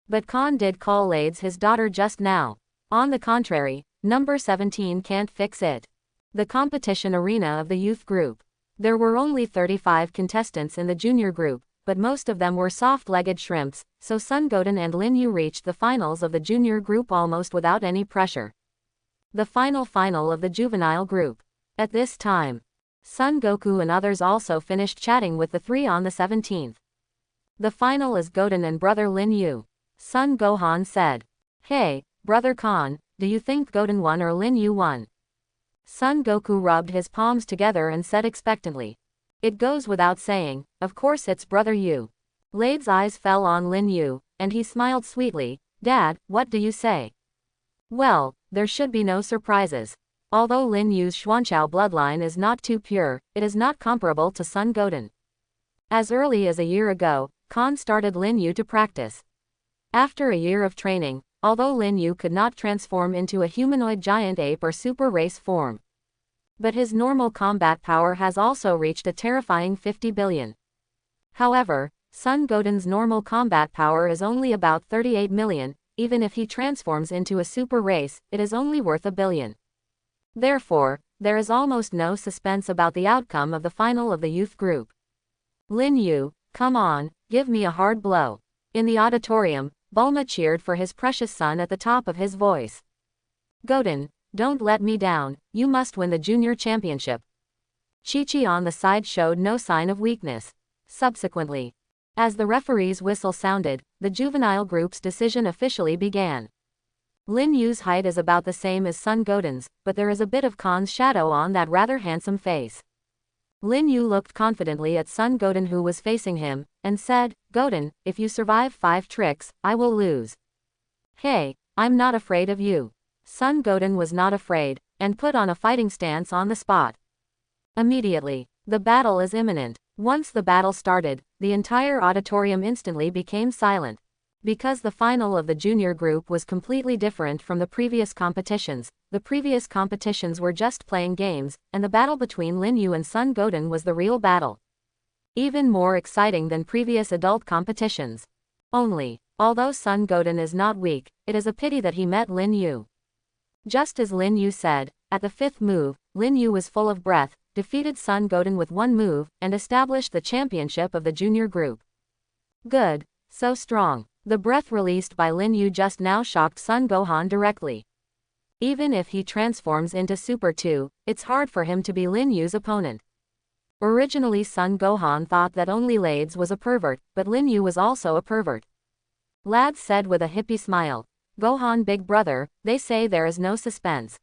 But Khan did call Lades his daughter just now. On the contrary, number 17 can't fix it. The competition arena of the youth group. There were only 35 contestants in the junior group, but most of them were soft-legged shrimps, so Sun Goten and Lin Yu reached the finals of the junior group almost without any pressure. The final of the juvenile group. At this time, Sun Goku and others also finished chatting with the three on the 17th. The final is Goten and brother Lin Yu. Sun Gohan said, "Hey, brother Khan, do you think Goten won or Lin Yu won?" Sun Goku rubbed his palms together and said expectantly, "It goes without saying, of course it's brother Yu." Lade's eyes fell on Lin Yu, and he smiled sweetly. "Dad, what do you say?" Well, there should be no surprises. Although Lin Yu's Xuanchao bloodline is not too pure, it is not comparable to Sun Goten. As early as a year ago, Khan started Lin Yu to practice. After a year of training, although Lin Yu could not transform into a humanoid giant ape or super race form, but his normal combat power has also reached a terrifying 50 billion. However, Sun Goten's normal combat power is only about 38 million, even if he transforms into a super race, it is only worth 1 billion. Therefore, there is almost no suspense about the outcome of the final of the youth group. Lin Yu, come on, give me a hard blow. In the auditorium, Bulma cheered for his precious son at the top of his voice. Goten, don't let me down, you must win the junior championship. Chi-Chi on the side showed no sign of weakness. Subsequently, as the referee's whistle sounded, the juvenile group's decision officially began. Lin Yu's height is about the same as Sun Goten's, but there is a bit of Khan's shadow on that rather handsome face. Lin Yu looked confidently at Sun Goten who was facing him, and said, Goten, if you survive 5 tricks, I will lose. Hey, I'm not afraid of you. Sun Goten was not afraid, and put on a fighting stance on the spot. Immediately, the battle is imminent. Once the battle started, the entire auditorium instantly became silent. Because the final of the junior group was completely different from the previous competitions, the previous competitions were just playing games, and the battle between Lin Yu and Sun Goten was the real battle. Even more exciting than previous adult competitions. Only, although Sun Goten is not weak, it is a pity that he met Lin Yu. Just as Lin Yu said, at the fifth move, Lin Yu was full of breath, defeated Sun Goten with one move, and established the championship of the junior group. Good. So strong. The breath released by Lin Yu just now shocked Sun Gohan directly. Even if he transforms into Super 2, it's hard for him to be Lin Yu's opponent. Originally Sun Gohan thought that only Lades was a pervert, but Lin Yu was also a pervert. Lad said with a hippie smile. Gohan big brother, they say there is no suspense.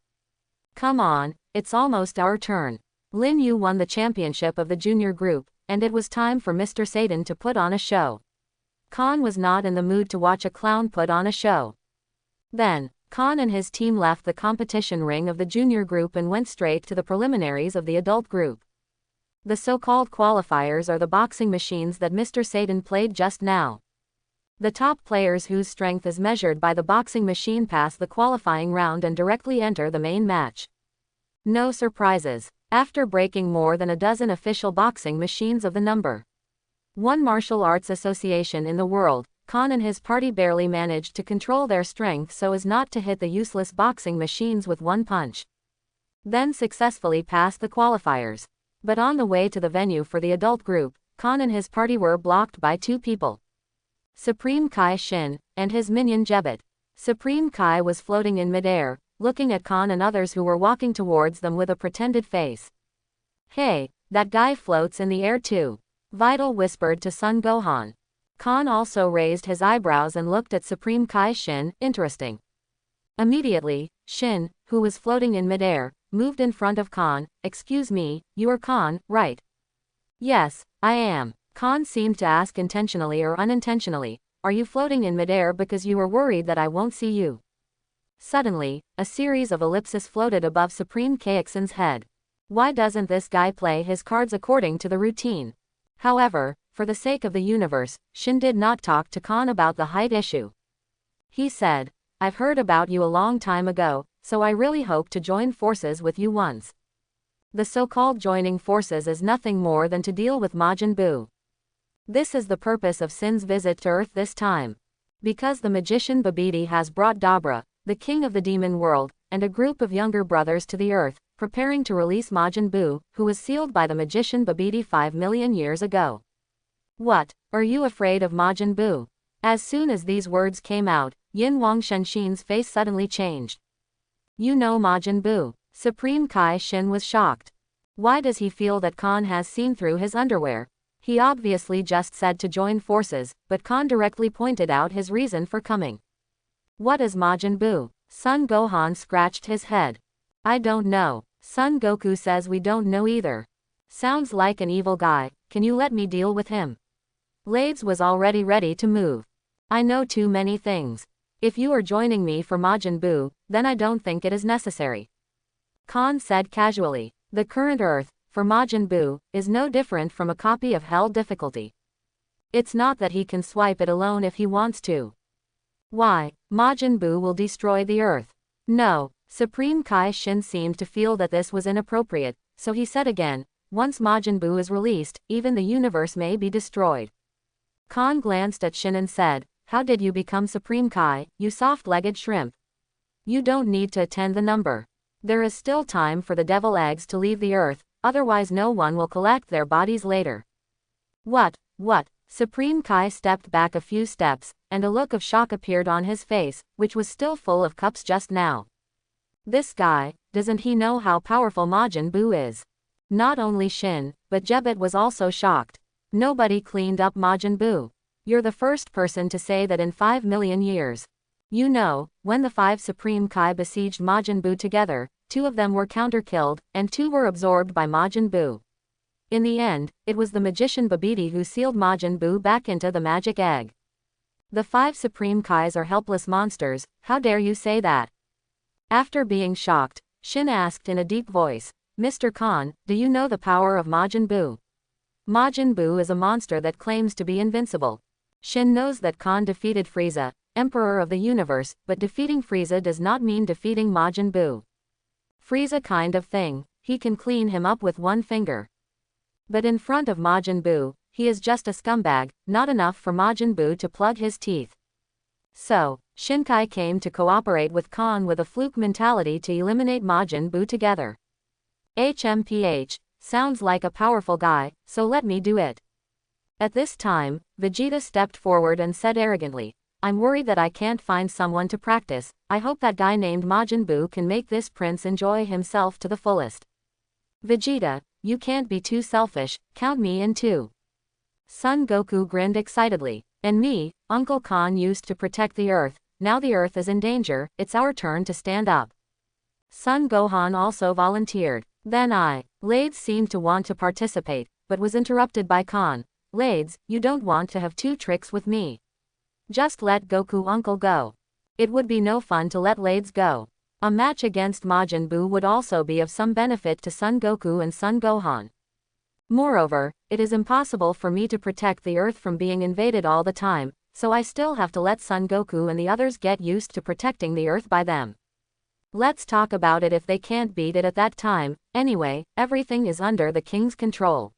Come on, it's almost our turn. Lin Yu won the championship of the junior group, and it was time for Mr. Satan to put on a show. Khan was not in the mood to watch a clown put on a show. Then, Khan and his team left the competition ring of the junior group and went straight to the preliminaries of the adult group. The so-called qualifiers are the boxing machines that Mr. Satan played just now. The top players whose strength is measured by the boxing machine pass the qualifying round and directly enter the main match. No surprises. After breaking more than a dozen official boxing machines of the number one martial arts association in the world, Khan and his party barely managed to control their strength so as not to hit the useless boxing machines with one punch. Then successfully passed the qualifiers. But on the way to the venue for the adult group, Khan and his party were blocked by two people. Supreme Kai Shin, and his minion Jebet. Supreme Kai was floating in midair, looking at Khan and others who were walking towards them with a pretended face. Hey, that guy floats in the air too. Vidal whispered to Sun Gohan. Khan also raised his eyebrows and looked at Supreme Kai Shin, interesting. Immediately, Shin, who was floating in midair, moved in front of Khan. Excuse me, you are Khan, right? Yes, I am. Khan seemed to ask intentionally or unintentionally, are you floating in midair because you are worried that I won't see you? Suddenly, a series of ellipses floated above Supreme Kaixin's head. Why doesn't this guy play his cards according to the routine? However, for the sake of the universe, Shin did not talk to Khan about the height issue. He said, I've heard about you a long time ago, so I really hope to join forces with you once. The so-called joining forces is nothing more than to deal with Majin Buu. This is the purpose of Sin's visit to Earth this time. Because the magician Babidi has brought Dabra, the king of the demon world, and a group of younger brothers to the earth, preparing to release Majin Buu, who was sealed by the magician Babidi 5 million years ago. What, are you afraid of Majin Buu? As soon as these words came out, Yin Wang Shenxin's face suddenly changed. You know Majin Buu. Supreme Kai Shin was shocked. Why does he feel that Khan has seen through his underwear? He obviously just said to join forces, but Khan directly pointed out his reason for coming. What is Majin Buu? Sun Gohan scratched his head. I don't know. Son Goku says we don't know either. Sounds like an evil guy, can you let me deal with him? Lades was already ready to move. I know too many things. If you are joining me for Majin Buu, then I don't think it is necessary. Khan said casually. The current Earth, for Majin Buu, is no different from a copy of Hell difficulty. It's not that he can swipe it alone if he wants to. Why, Majin Buu will destroy the Earth. No, Supreme Kai Shin seemed to feel that this was inappropriate, so he said again, once Majin Buu is released, even the universe may be destroyed. Khan glanced at Shin and said, how did you become Supreme Kai, you soft-legged shrimp? You don't need to attend the number. There is still time for the devil eggs to leave the earth, otherwise no one will collect their bodies later. What? Supreme Kai stepped back a few steps, and a look of shock appeared on his face, which was still full of cups just now. This guy, doesn't he know how powerful Majin Buu is? Not only Shin, but Jebet was also shocked. Nobody cleaned up Majin Buu. You're the first person to say that in 5 million years. You know, when the 5 Supreme Kai besieged Majin Buu together, 2 of them were counter-killed, and 2 were absorbed by Majin Buu. In the end, it was the magician Babidi who sealed Majin Buu back into the magic egg. The 5 Supreme Kais are helpless monsters, how dare you say that? After being shocked, Shin asked in a deep voice, Mr. Khan, do you know the power of Majin Buu? Majin Buu is a monster that claims to be invincible. Shin knows that Khan defeated Frieza, Emperor of the Universe, but defeating Frieza does not mean defeating Majin Buu. Frieza kind of thing, he can clean him up with one finger. But in front of Majin Buu, he is just a scumbag, not enough for Majin Buu to plug his teeth. So, Shinkai came to cooperate with Khan with a fluke mentality to eliminate Majin Buu together. HMPH, sounds like a powerful guy, so let me do it. At this time, Vegeta stepped forward and said arrogantly, I'm worried that I can't find someone to practice. I hope that guy named Majin Buu can make this prince enjoy himself to the fullest. Vegeta, you can't be too selfish, count me in too. Son Goku grinned excitedly. And me, Uncle Khan used to protect the Earth, now the Earth is in danger, it's our turn to stand up. Son Gohan also volunteered. Then Lades seemed to want to participate, but was interrupted by Khan. Lades, you don't want to have two tricks with me. Just let Goku Uncle go. It would be no fun to let Lades go. A match against Majin Buu would also be of some benefit to Son Goku and Son Gohan. Moreover, it is impossible for me to protect the Earth from being invaded all the time, so I still have to let Son Goku and the others get used to protecting the Earth by them. Let's talk about it if they can't beat it at that time. Anyway, everything is under the king's control.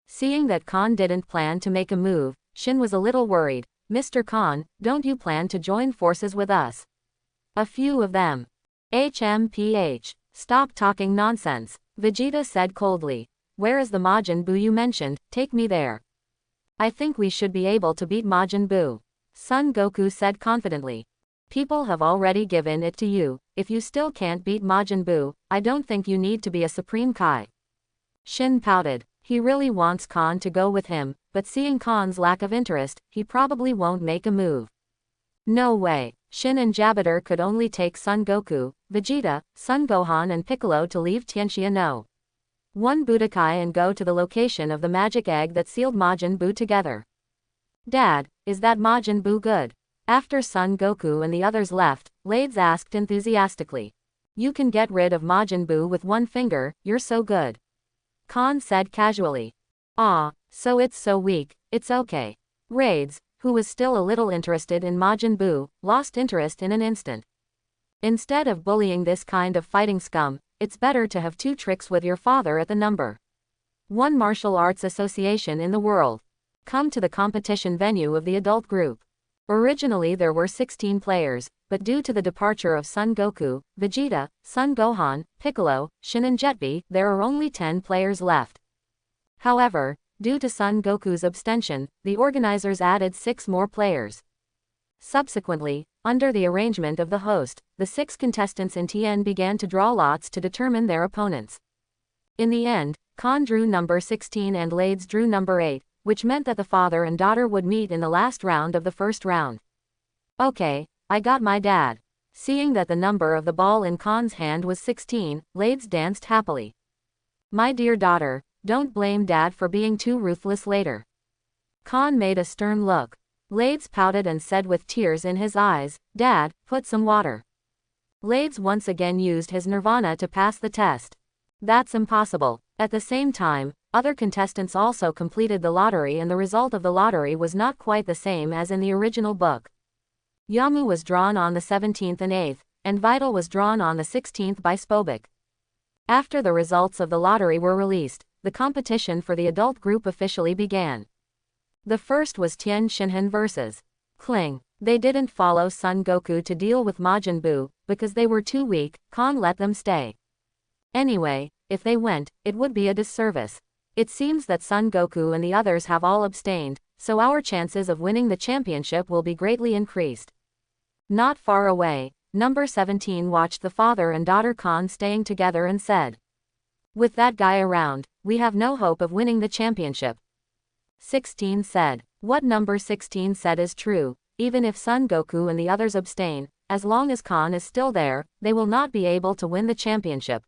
Seeing that Khan didn't plan to make a move, Shin was a little worried. Mr. Khan, don't you plan to join forces with us? A few of them. HMPH. Stop talking nonsense, Vegeta said coldly. Where is the Majin Buu you mentioned? Take me there. I think we should be able to beat Majin Buu. Son Goku said confidently. People have already given it to you. If you still can't beat Majin Buu, I don't think you need to be a Supreme Kai. Shin pouted. He really wants Khan to go with him, but seeing Khan's lack of interest, he probably won't make a move. No way. Shin and Jabiter could only take Son Goku, Vegeta, Son Gohan and Piccolo to leave Tianxia one Budokai and go to the location of the magic egg that sealed Majin Buu together. Dad, is that Majin Buu good? After Son Goku and the others left, Lades asked enthusiastically. You can get rid of Majin Buu with one finger, you're so good. Khan said casually. So it's so weak, it's okay. Raids, who was still a little interested in Majin Buu, lost interest in an instant. Instead of bullying this kind of fighting scum, it's better to have two tricks with your father at the number one martial arts association in the world. Come to the competition venue of the adult group. Originally there were 16 players, but due to the departure of Son Goku, Vegeta, Son Gohan, Piccolo, Shin and Jetbi, there are only 10 players left. However, due to Son Goku's abstention, the organizers added 6 more players. Subsequently, under the arrangement of the host, the 6 contestants in Tien began to draw lots to determine their opponents. In the end, Khan drew number 16 and Lades drew number 8, which meant that the father and daughter would meet in the last round of the first round. Okay, I got my dad. Seeing that the number of the ball in Khan's hand was 16, Lades danced happily. My dear daughter, don't blame dad for being too ruthless later. Khan made a stern look. Lades pouted and said with tears in his eyes, Dad, put some water. Lades once again used his nirvana to pass the test. That's impossible. At the same time, other contestants also completed the lottery and the result of the lottery was not quite the same as in the original book. Yamu was drawn on the 17th and 8th, and Vital was drawn on the 16th by Spobic. After the results of the lottery were released, the competition for the adult group officially began. The first was Tien Shinhan vs. Kling. They didn't follow Son Goku to deal with Majin Buu, because they were too weak. Khan let them stay. Anyway, if they went, it would be a disservice. It seems that Son Goku and the others have all abstained, so our chances of winning the championship will be greatly increased. Not far away, number 17 watched the father and daughter Khan staying together and said, with that guy around, we have no hope of winning the championship. 16 said. What number 16 said is true. Even if Son Goku and the others abstain, as long as Khan is still there, they will not be able to win the championship.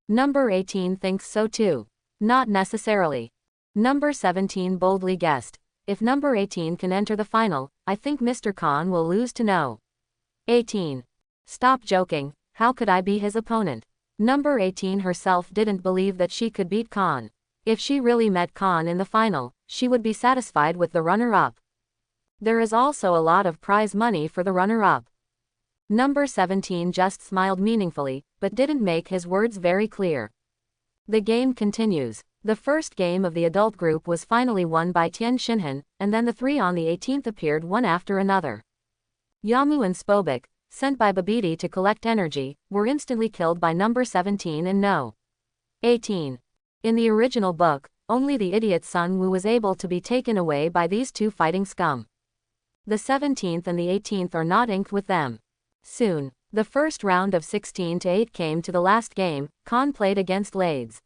Number 18 thinks so too. Not necessarily. Number 17 boldly guessed. If number 18 can enter the final, I think Mr. Khan will lose to no. 18. Stop joking, how could I be his opponent? Number 18 herself didn't believe that she could beat Khan. If she really met Khan in the final, she would be satisfied with the runner-up. There is also a lot of prize money for the runner-up. Number 17 just smiled meaningfully, but didn't make his words very clear. The game continues. The first game of the adult group was finally won by Tian Xinhan, and then the three on the 18th appeared one after another. Yamu and Spobik, sent by Babidi to collect energy, were instantly killed by number 17 and no. 18. In the original book, only the idiot Sun Wu was able to be taken away by these two fighting scum. The 17th and the 18th are not inked with them. Soon, the first round of 16 to 8 came to the last game. Khan played against Lades.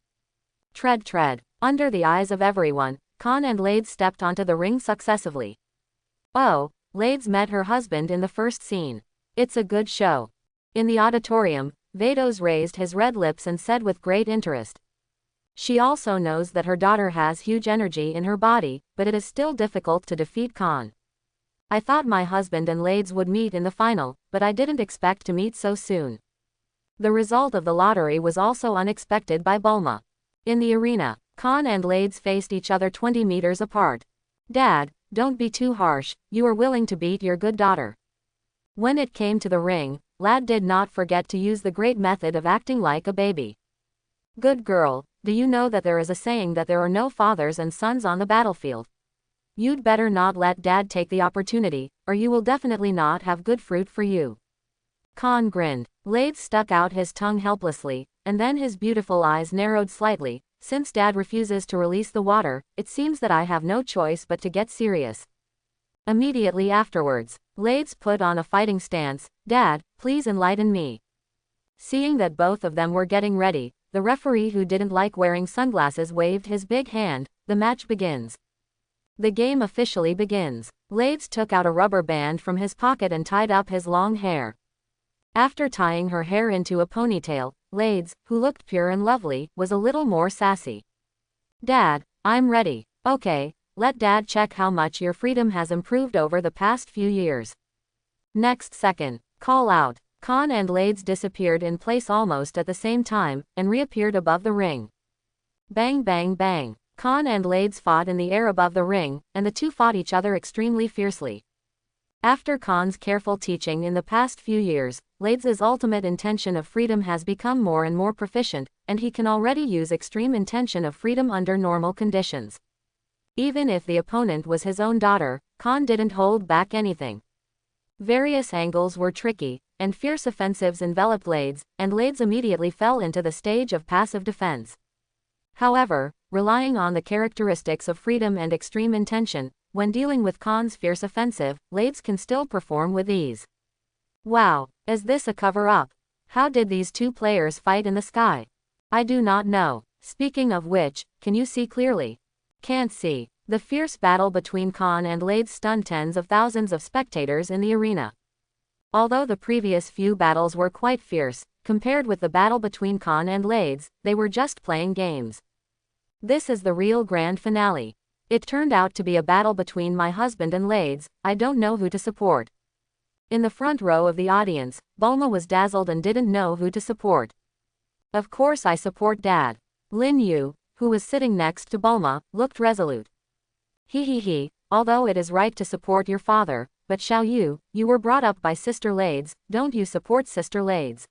Tread. Under the eyes of everyone, Khan and Lades stepped onto the ring successively. Oh, Lades met her husband in the first scene. It's a good show. In the auditorium, Vados raised his red lips and said with great interest. She also knows that her daughter has huge energy in her body, but it is still difficult to defeat Khan. I thought my husband and Lades would meet in the final, but I didn't expect to meet so soon. The result of the lottery was also unexpected by Bulma. In the arena, Khan and Lades faced each other 20 meters apart. Dad, don't be too harsh, you are willing to beat your good daughter. When it came to the ring, Lad did not forget to use the great method of acting like a baby. Good girl, do you know that there is a saying that there are no fathers and sons on the battlefield? You'd better not let Dad take the opportunity, or you will definitely not have good fruit for you. Khan grinned. Lades stuck out his tongue helplessly, and then his beautiful eyes narrowed slightly. Since Dad refuses to release the water, it seems that I have no choice but to get serious. Immediately afterwards, Lades put on a fighting stance. Dad, please enlighten me. Seeing that both of them were getting ready, the referee who didn't like wearing sunglasses waved his big hand. The match begins. The game officially begins. Lades took out a rubber band from his pocket and tied up his long hair. After tying her hair into a ponytail, Lades, who looked pure and lovely, was a little more sassy. Dad, I'm ready. Okay, let Dad check how much your freedom has improved over the past few years. Next second, call out. Khan and Lades disappeared in place almost at the same time, and reappeared above the ring. Bang bang bang. Khan and Lades fought in the air above the ring, and the two fought each other extremely fiercely. After Khan's careful teaching in the past few years, Lades' ultimate intention of freedom has become more and more proficient, and he can already use extreme intention of freedom under normal conditions. Even if the opponent was his own daughter, Khan didn't hold back anything. Various angles were tricky, and fierce offensives enveloped Lades, and Lades immediately fell into the stage of passive defense. However, relying on the characteristics of freedom and extreme intention, when dealing with Khan's fierce offensive, Lades can still perform with ease. Wow, is this a cover-up? How did these two players fight in the sky? I do not know. Speaking of which, can you see clearly? Can't see. The fierce battle between Khan and Lades stunned tens of thousands of spectators in the arena. Although the previous few battles were quite fierce, compared with the battle between Khan and Lades, they were just playing games. This is the real grand finale. It turned out to be a battle between my husband and Lades. I don't know who to support. In the front row of the audience, Bulma was dazzled and didn't know who to support. Of course I support Dad. Lin Yu, who was sitting next to Bulma, looked resolute. He, although it is right to support your father, but Xiao Yu, you were brought up by Sister Lades, don't you support Sister Lades?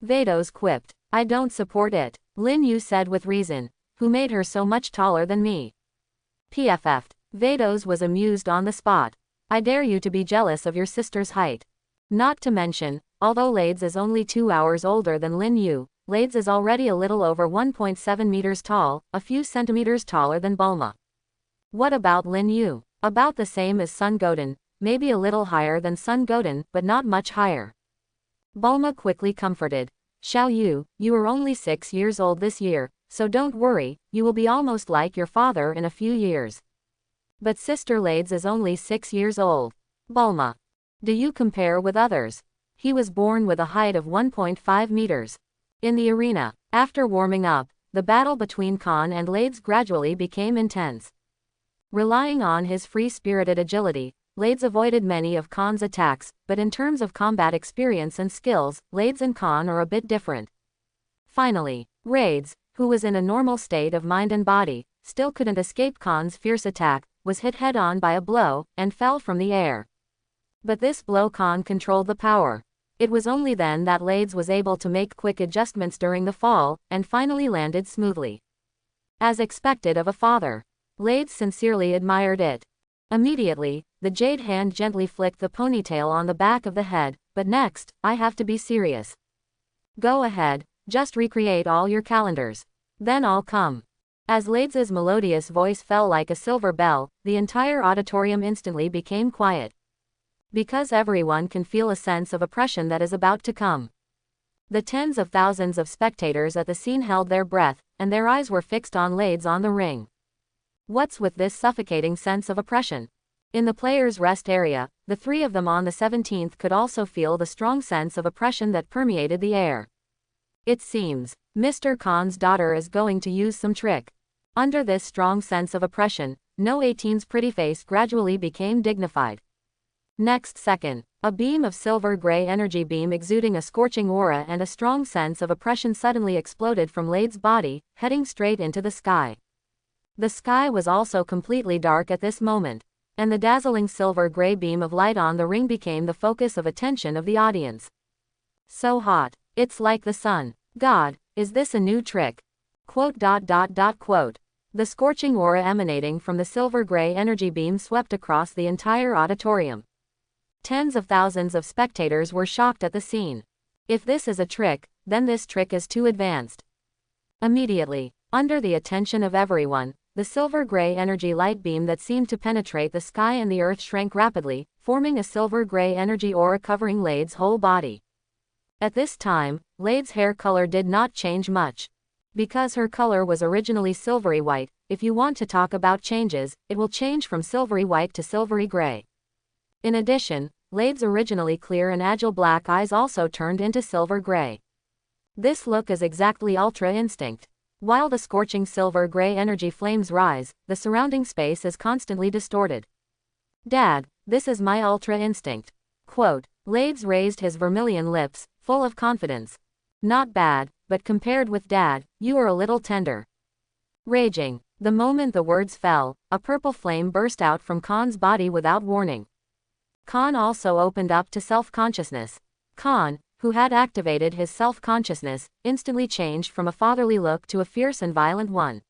Vados quipped. I don't support it. Lin Yu said with reason. Who made her so much taller than me? PFF'd. Vados was amused on the spot. I dare you to be jealous of your sister's height. Not to mention, although Lades is only 2 hours older than Lin Yu, Lades is already a little over 1.7 meters tall, a few centimeters taller than Bulma. What about Lin Yu? About the same as Sun Goten, maybe a little higher than Sun Goten, but not much higher. Bulma quickly comforted. Xiao Yu, you are only 6 years old this year, so don't worry, you will be almost like your father in a few years. But Sister Lades is only 6 years old. Bulma. Do you compare with others? He was born with a height of 1.5 meters. In the arena, after warming up, the battle between Khan and Lades gradually became intense. Relying on his free-spirited agility, Lades avoided many of Khan's attacks, but in terms of combat experience and skills, Lades and Khan are a bit different. Finally, Rades, who was in a normal state of mind and body, still couldn't escape Khan's fierce attack, was hit head-on by a blow, and fell from the air. But this blow Khan controlled the power. It was only then that Lades was able to make quick adjustments during the fall, and finally landed smoothly. As expected of a father, Lades sincerely admired it. Immediately, the jade hand gently flicked the ponytail on the back of the head, but next, I have to be serious. Go ahead, just recreate all your calendars. Then I'll come. As Lades's melodious voice fell like a silver bell, the entire auditorium instantly became quiet. Because everyone can feel a sense of oppression that is about to come. The tens of thousands of spectators at the scene held their breath, and their eyes were fixed on Lades on the ring. What's with this suffocating sense of oppression? In the players' rest area, the three of them on the 17th could also feel the strong sense of oppression that permeated the air. It seems, Mr. Khan's daughter is going to use some trick. Under this strong sense of oppression, No 18's pretty face gradually became dignified. Next second, a beam of silver gray energy beam exuding a scorching aura and a strong sense of oppression suddenly exploded from Lade's body, heading straight into the sky. The sky was also completely dark at this moment, and the dazzling silver gray beam of light on the ring became the focus of attention of the audience. So hot, it's like the sun. God, is this a new trick? Quote. The scorching aura emanating from the silver gray energy beam swept across the entire auditorium. Tens of thousands of spectators were shocked at the scene. If this is a trick, then this trick is too advanced. Immediately, under the attention of everyone, the silver gray energy light beam that seemed to penetrate the sky and the earth shrank rapidly, forming a silver gray energy aura covering Lade's whole body. At this time, Lade's hair color did not change much. Because her color was originally silvery white, if you want to talk about changes, it will change from silvery white to silvery gray. In addition, Lade's originally clear and agile black eyes also turned into silver gray. This look is exactly Ultra Instinct. While the scorching silver gray energy flames rise, the surrounding space is constantly distorted. Dad, this is my Ultra Instinct. Quote. Lades raised his vermilion lips, full of confidence. Not bad, but compared with Dad, you are a little tender. Raging. The moment the words fell, a purple flame burst out from Khan's body without warning. Khan also opened up to self-consciousness. Khan, who had activated his self-consciousness, instantly changed from a fatherly look to a fierce and violent one.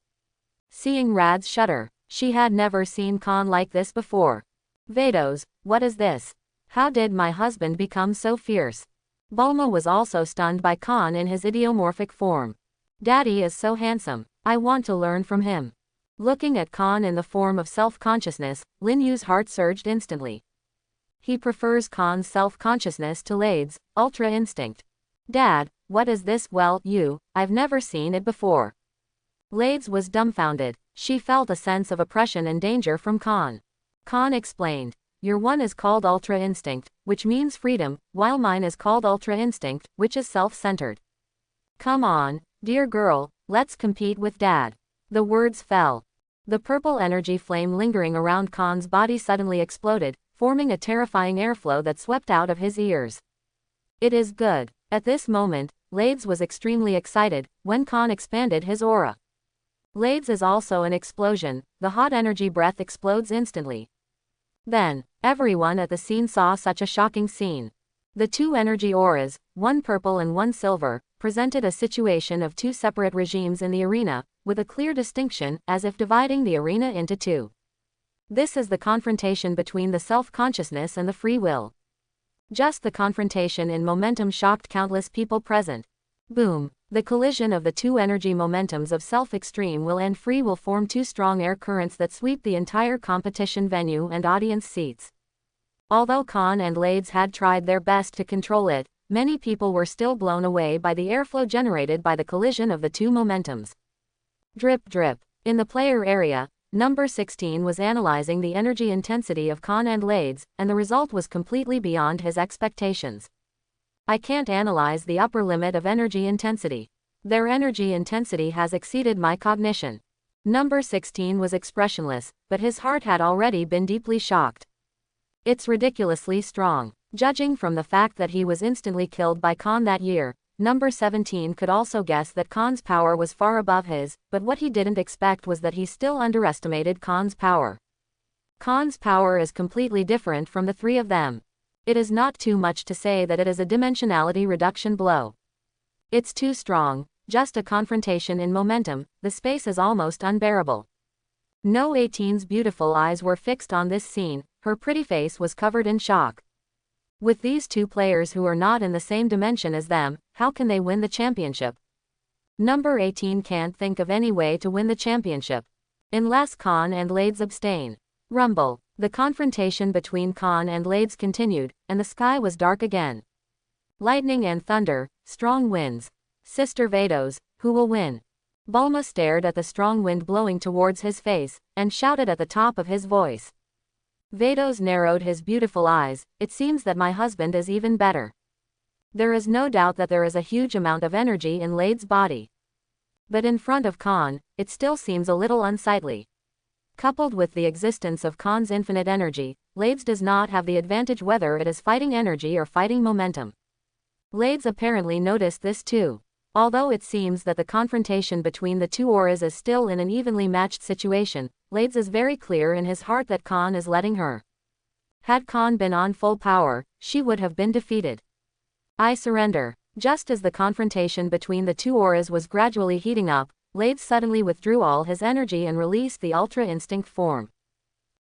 Seeing Rad's shudder, she had never seen Khan like this before. Vados, what is this? How did my husband become so fierce? Bulma was also stunned by Khan in his idiomorphic form. Daddy is so handsome, I want to learn from him. Looking at Khan in the form of self-consciousness, Lin Yu's heart surged instantly. He prefers Khan's self-consciousness to Lade's Ultra Instinct. Dad, what is this? Well, I've never seen it before. Lades was dumbfounded. She felt a sense of oppression and danger from Khan. Khan explained, your one is called Ultra Instinct, which means freedom, while mine is called Ultra Instinct, which is self-centered. Come on, dear girl, let's compete with Dad. The words fell. The purple energy flame lingering around Khan's body suddenly exploded, forming a terrifying airflow that swept out of his ears. It is good. At this moment, Lades was extremely excited when Khan expanded his aura. Lades is also an explosion, the hot energy breath explodes instantly. Then, everyone at the scene saw such a shocking scene. The two energy auras, one purple and one silver, presented a situation of two separate regimes in the arena, with a clear distinction, as if dividing the arena into two. This is the confrontation between the self-consciousness and the free will. Just the confrontation in momentum shocked countless people present. Boom. The collision of the two energy momentums of self-extreme will and free will form two strong air currents that sweep the entire competition venue and audience seats. Although Khan and Lades had tried their best to control it, many people were still blown away by the airflow generated by the collision of the two momentums. Drip drip. In the player area, Number 16 was analyzing the energy intensity of Khan and Lades, and the result was completely beyond his expectations. I can't analyze the upper limit of energy intensity. Their energy intensity has exceeded my cognition. Number 16 was expressionless, but his heart had already been deeply shocked. It's ridiculously strong. Judging from the fact that he was instantly killed by Khan that year, Number 17 could also guess that Khan's power was far above his, but what he didn't expect was that he still underestimated Khan's power. Khan's power is completely different from the three of them. It is not too much to say that it is a dimensionality reduction blow. It's too strong, just a confrontation in momentum, the space is almost unbearable. No 18's beautiful eyes were fixed on this scene, her pretty face was covered in shock. With these two players who are not in the same dimension as them, how can they win the championship? Number 18 can't think of any way to win the championship. Unless Khan and Lades abstain. Rumble. The confrontation between Khan and Lades continued, and the sky was dark again. Lightning and thunder, strong winds. Sister Vados, who will win? Bulma stared at the strong wind blowing towards his face, and shouted at the top of his voice. Vados narrowed his beautiful eyes, it seems that my husband is even better. There is no doubt that there is a huge amount of energy in Lade's body. But in front of Khan, it still seems a little unsightly. Coupled with the existence of Khan's infinite energy, Lades does not have the advantage whether it is fighting energy or fighting momentum. Lades apparently noticed this too. Although it seems that the confrontation between the two auras is still in an evenly matched situation, Lades is very clear in his heart that Khan is letting her. Had Khan been on full power, she would have been defeated. I surrender. Just as the confrontation between the two auras was gradually heating up, Lades suddenly withdrew all his energy and released the Ultra Instinct form.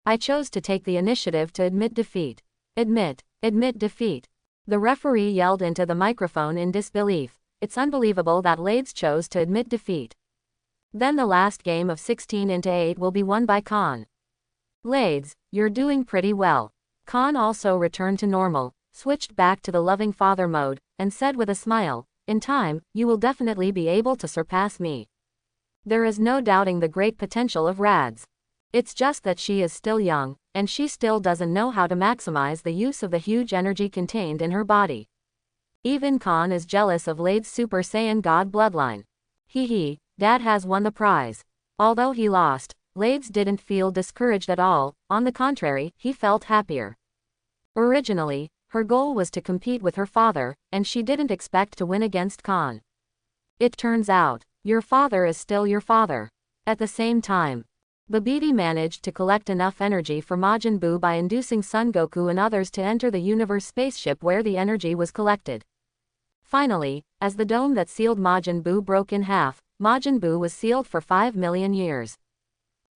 I chose to take the initiative to admit defeat. Admit defeat. The referee yelled into the microphone in disbelief. It's unbelievable that Lades chose to admit defeat. Then the last game of 16-8 will be won by Khan. Lades, you're doing pretty well. Khan also returned to normal, switched back to the loving father mode, and said with a smile, in time, you will definitely be able to surpass me. There is no doubting the great potential of Rads. It's just that she is still young, and she still doesn't know how to maximize the use of the huge energy contained in her body. Even Khan is jealous of Lade's Super Saiyan God bloodline. Hee, Dad has won the prize. Although he lost, Lades didn't feel discouraged at all, on the contrary, he felt happier. Originally, her goal was to compete with her father, and she didn't expect to win against Khan. It turns out, your father is still your father. At the same time, Babidi managed to collect enough energy for Majin Buu by inducing Son Goku and others to enter the universe spaceship where the energy was collected. Finally, as the dome that sealed Majin Buu broke in half, Majin Buu was sealed for 5 million years.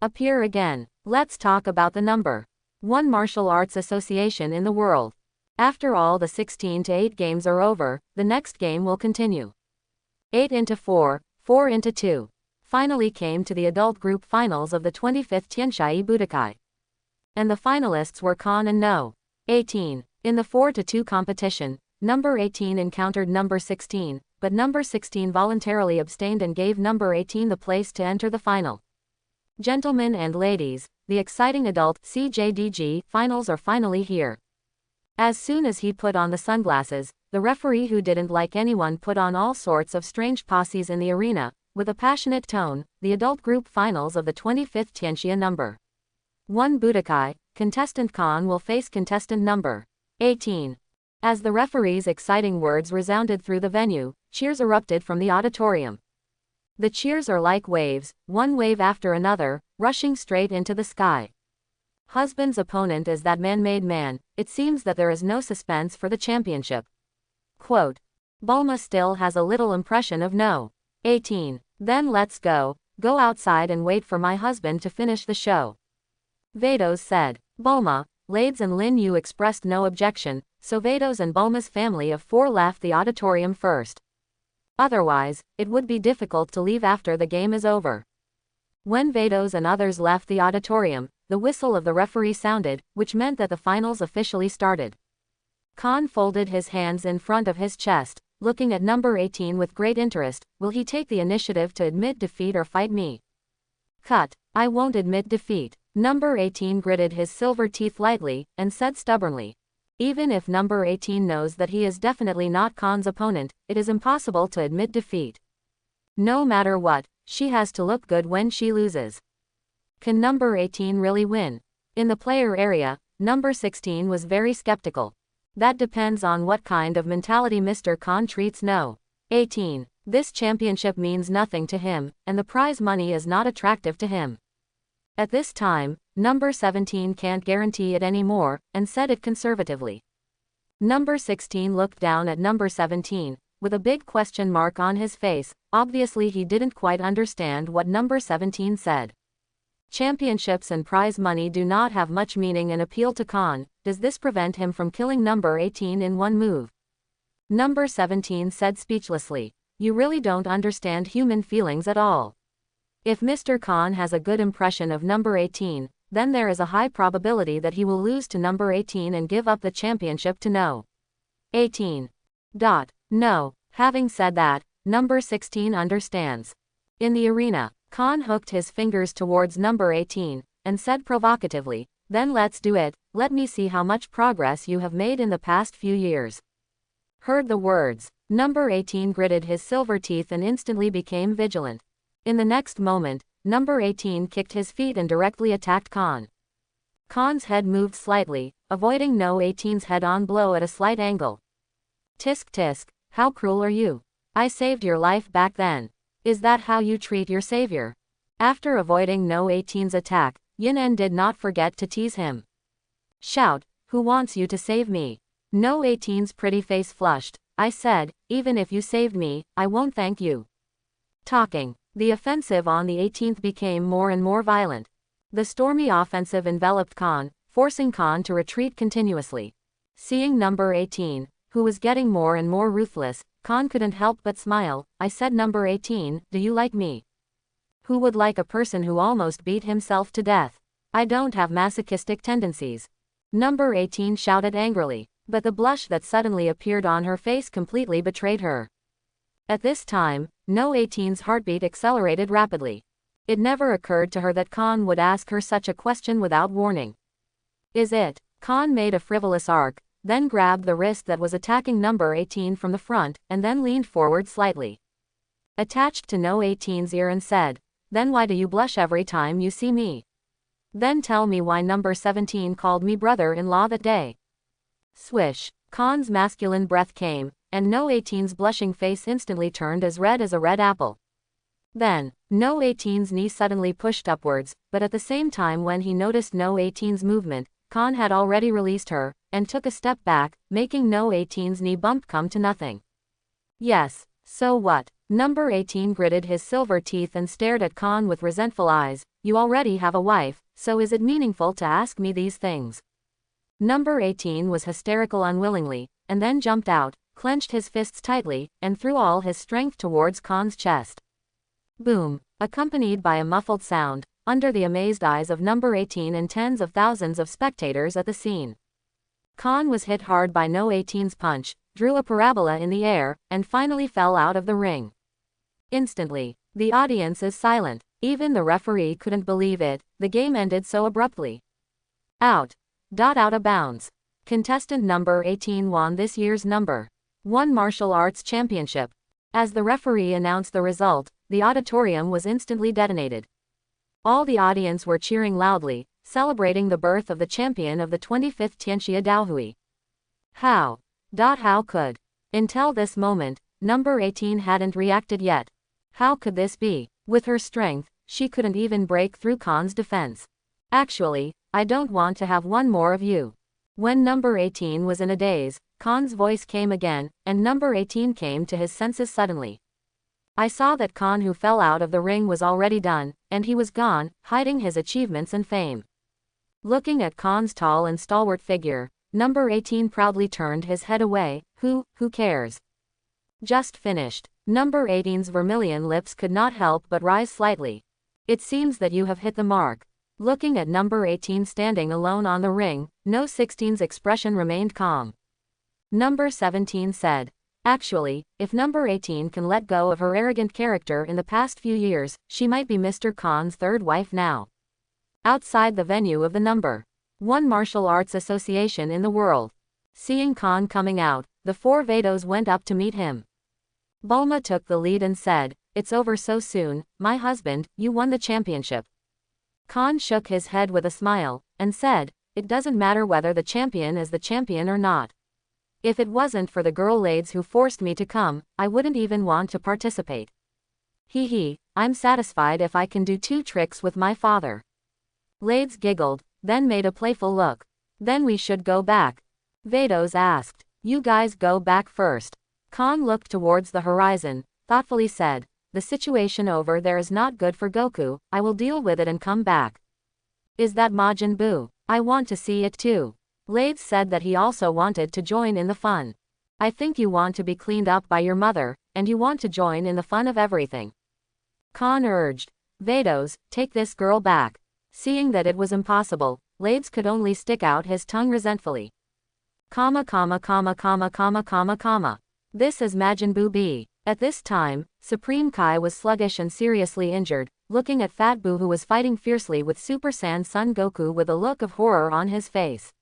Appear again. Let's talk about the number 1 martial arts association in the world. After all the 16-8 games are over, the next game will continue. 8-4, 4-2. Finally came to the adult group finals of the 25th Tianxia Budokai. And the finalists were Khan and No. 18. In the 4-2 competition, number 18 encountered number 16, but number 16 voluntarily abstained and gave number 18 the place to enter the final. Gentlemen and ladies, the exciting adult CJDG finals are finally here. As soon as he put on the sunglasses, the referee who didn't like anyone put on all sorts of strange posses in the arena. With a passionate tone, the adult group finals of the 25th Tianxia number 1 Budokai, contestant Khan will face contestant number 18. As the referee's exciting words resounded through the venue, cheers erupted from the auditorium. The cheers are like waves, one wave after another, rushing straight into the sky. Husband's opponent is that man-made man, it seems that there is no suspense for the championship. Quote. Bulma still has a little impression of No. 18. Then let's go outside and wait for my husband to finish the show. Vados said. Bulma, Lades and Lin Yu expressed no objection, so Vados and Bulma's family of 4 left the auditorium first. Otherwise, it would be difficult to leave after the game is over. When Vados and others left the auditorium, the whistle of the referee sounded, which meant that the finals officially started. Khan folded his hands in front of his chest, looking at number 18 with great interest. Will he take the initiative to admit defeat or fight me? Cut. I won't admit defeat. Number 18 gritted his silver teeth lightly, and said stubbornly. Even if number 18 knows that he is definitely not Khan's opponent, it is impossible to admit defeat. No matter what, she has to look good when she loses. Can number 18 really win? In the player area, number 16 was very skeptical. That depends on what kind of mentality Mr. Khan treats No. 18. This championship means nothing to him, and the prize money is not attractive to him. At this time, number 17 can't guarantee it anymore, and said it conservatively. Number 16 looked down at number 17, with a big question mark on his face. Obviously he didn't quite understand what number 17 said. Championships and prize money do not have much meaning and appeal to Khan. Does this prevent him from killing number 18 in one move? Number 17 said speechlessly. You really don't understand human feelings at all. If Mr. Khan has a good impression of number 18, then there is a high probability that he will lose to number 18 and give up the championship to no. 18. No. Having said that, number 16 understands. In the arena, Khan hooked his fingers towards number 18, and said provocatively, then let's do it, let me see how much progress you have made in the past few years. Heard the words, number 18 gritted his silver teeth and instantly became vigilant. In the next moment, number 18 kicked his feet and directly attacked Khan. Khan's head moved slightly, avoiding no 18's head-on blow at a slight angle. Tisk tisk, how cruel are you? I saved your life back then. Is that how you treat your savior? After avoiding no 18's attack, Yin did not forget to tease him. Shout, who wants you to save me? No 18's pretty face flushed. I said, even if you saved me, I won't thank you. Talking. The offensive on the 18th became more and more violent. The stormy offensive enveloped Khan, forcing Khan to retreat continuously. Seeing number 18, who was getting more and more ruthless, Khan couldn't help but smile. I said, number 18, do you like me? Who would like a person who almost beat himself to death? I don't have masochistic tendencies. Number 18 shouted angrily, but the blush that suddenly appeared on her face completely betrayed her. At this time, no 18's heartbeat accelerated rapidly. It never occurred to her that Khan would ask her such a question without warning. Is it? Khan made a frivolous arc, then grabbed the wrist that was attacking number 18 from the front, and then leaned forward slightly. Attached to no 18's ear and said, then why do you blush every time you see me? Then tell me why number 17 called me brother-in-law that day. Swish. Khan's masculine breath came, and no 18's blushing face instantly turned as red as a red apple. Then, no 18's knee suddenly pushed upwards, but at the same time when he noticed no 18's movement, Khan had already released her, and took a step back, making no 18's knee bump come to nothing. Yes, so what? Number 18 gritted his silver teeth and stared at Khan with resentful eyes. You already have a wife, so is it meaningful to ask me these things? Number 18 was hysterical unwillingly, and then jumped out, clenched his fists tightly, and threw all his strength towards Khan's chest. Boom, accompanied by a muffled sound, under the amazed eyes of number 18 and tens of thousands of spectators at the scene. Khan was hit hard by no 18's punch, drew a parabola in the air, and finally fell out of the ring. Instantly, the audience is silent. Even the referee couldn't believe it, the game ended so abruptly. Out of bounds. Contestant number 18 won this year's number 1 martial arts championship. As the referee announced the result, the auditorium was instantly detonated. All the audience were cheering loudly, celebrating the birth of the champion of the 25th Tianxia Daohui. How could? Until this moment, number 18 hadn't reacted yet. How could this be? With her strength, she couldn't even break through Khan's defense. Actually, I don't want to have one more of you. When number 18 was in a daze, Khan's voice came again, and number 18 came to his senses suddenly. I saw that Khan who fell out of the ring was already done, and he was gone, hiding his achievements and fame. Looking at Khan's tall and stalwart figure, number 18 proudly turned his head away. Who cares? Just finished. Number 18's vermilion lips could not help but rise slightly. It seems that you have hit the mark. Looking at number 18 standing alone on the ring, no 16's expression remained calm. Number 17 said, actually, if number 18 can let go of her arrogant character in the past few years, she might be Mr. Khan's third wife now. Outside the venue of the number 1 martial arts association in the world. Seeing Khan coming out, the 4 Vados went up to meet him. Bulma took the lead and said, it's over so soon, my husband, you won the championship. Khan shook his head with a smile, and said, it doesn't matter whether the champion is the champion or not. If it wasn't for the girl lades who forced me to come, I wouldn't even want to participate. I'm satisfied if I can do 2 tricks with my father. Lades giggled, then made a playful look. Then we should go back. Vados asked. You guys go back first. Khan looked towards the horizon, thoughtfully said, the situation over there is not good for Goku, I will deal with it and come back. Is that Majin Buu? I want to see it too. Lades said that he also wanted to join in the fun. I think you want to be cleaned up by your mother, and you want to join in the fun of everything. Khan urged. Vados, take this girl back. Seeing that it was impossible, Lades could only stick out his tongue resentfully. This is Majin Buu B. At this time, Supreme Kai was sluggish and seriously injured, looking at Fat Buu who was fighting fiercely with Super Saiyan Son Goku with a look of horror on his face.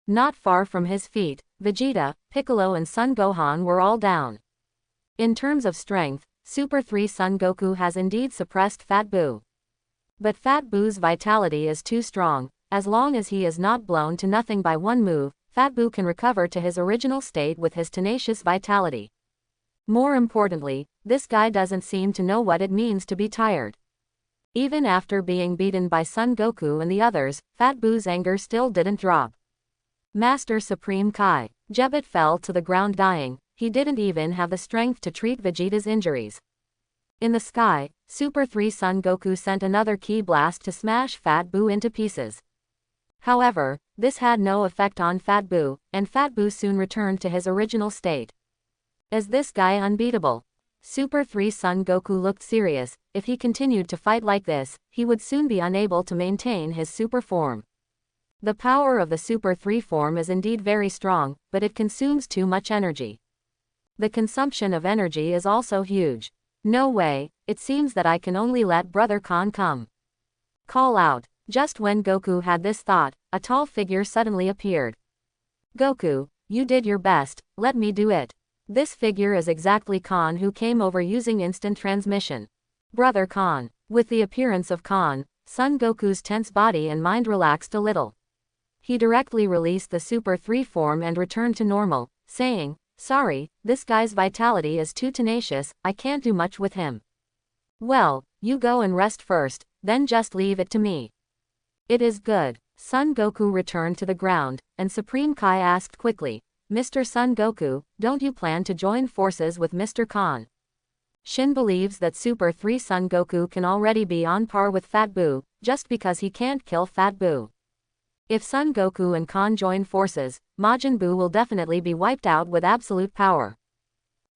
Not far from his feet, Vegeta, Piccolo and Son Gohan were all down. In terms of strength, Super 3 Son Goku has indeed suppressed Fat Buu. But Fat Buu's vitality is too strong. As long as he is not blown to nothing by one move, Fat Buu can recover to his original state with his tenacious vitality. More importantly, this guy doesn't seem to know what it means to be tired. Even after being beaten by Son Goku and the others, Fat Buu's anger still didn't drop. Master Supreme Kai. Jebat fell to the ground dying, he didn't even have the strength to treat Vegeta's injuries. In the sky, Super 3 Son Goku sent another ki blast to smash Fat Buu into pieces. However, this had no effect on Fat Buu, and Fat Buu soon returned to his original state. Is this guy unbeatable? Super 3 Son Goku looked serious. If he continued to fight like this, he would soon be unable to maintain his super form. The power of the Super 3 form is indeed very strong, but it consumes too much energy. The consumption of energy is also huge. No way, it seems that I can only let Brother Khan come. Call out. Just when Goku had this thought, a tall figure suddenly appeared. Goku, you did your best, let me do it. This figure is exactly Khan who came over using instant transmission. Brother Khan. With the appearance of Khan, Son Goku's tense body and mind relaxed a little. He directly released the Super 3 form and returned to normal, saying, sorry, this guy's vitality is too tenacious, I can't do much with him. Well, you go and rest first, then just leave it to me. It is good. Son Goku returned to the ground, and Supreme Kai asked quickly, Mr. Son Goku, don't you plan to join forces with Mr. Khan? Shin believes that Super 3 Son Goku can already be on par with Fat Buu, just because he can't kill Fat Buu. If Son Goku and Khan join forces, Majin Buu will definitely be wiped out with absolute power.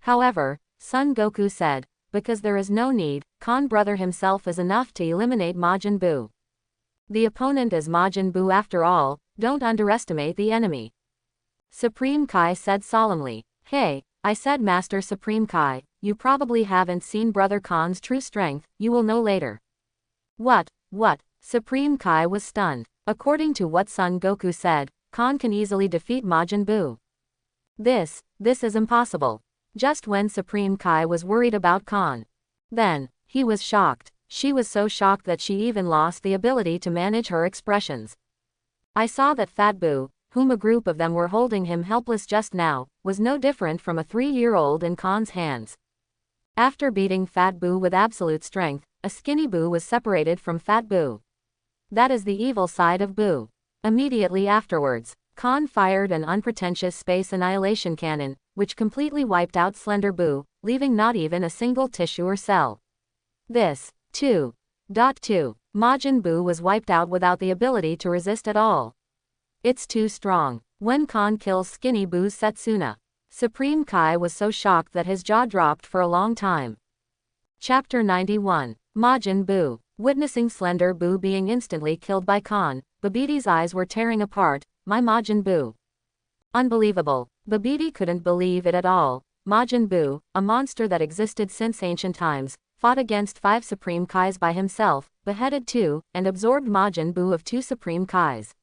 However, Son Goku said, because there is no need, Khan brother himself is enough to eliminate Majin Buu. The opponent is Majin Buu after all, don't underestimate the enemy. Supreme Kai said solemnly, hey, I said Master Supreme Kai, you probably haven't seen Brother Khan's true strength, you will know later. What? Supreme Kai was stunned. According to what Son Goku said, Khan can easily defeat Majin Buu. This is impossible. Just when Supreme Kai was worried about Khan. Then, he was shocked. She was so shocked that she even lost the ability to manage her expressions. I saw that Fat Buu, whom a group of them were holding him helpless just now, was no different from a 3-year-old in Khan's hands. After beating Fat Buu with absolute strength, a skinny Buu was separated from Fat Buu. That is the evil side of Buu. Immediately afterwards, Khan fired an unpretentious space annihilation cannon, which completely wiped out Slender Buu, leaving not even a single tissue or cell. This, 2.2. Majin Buu was wiped out without the ability to resist at all. It's too strong. When Khan kills Skinny Buu's Setsuna, Supreme Kai was so shocked that his jaw dropped for a long time. Chapter 91. Majin Buu. Witnessing Slender Buu being instantly killed by Khan, Babiti's eyes were tearing apart. My Majin Buu. Unbelievable. Babiti couldn't believe it at all. Majin Buu, a monster that existed since ancient times, fought against 5 Supreme Kais by himself, beheaded 2, and absorbed Majin Buu of 2 Supreme Kais.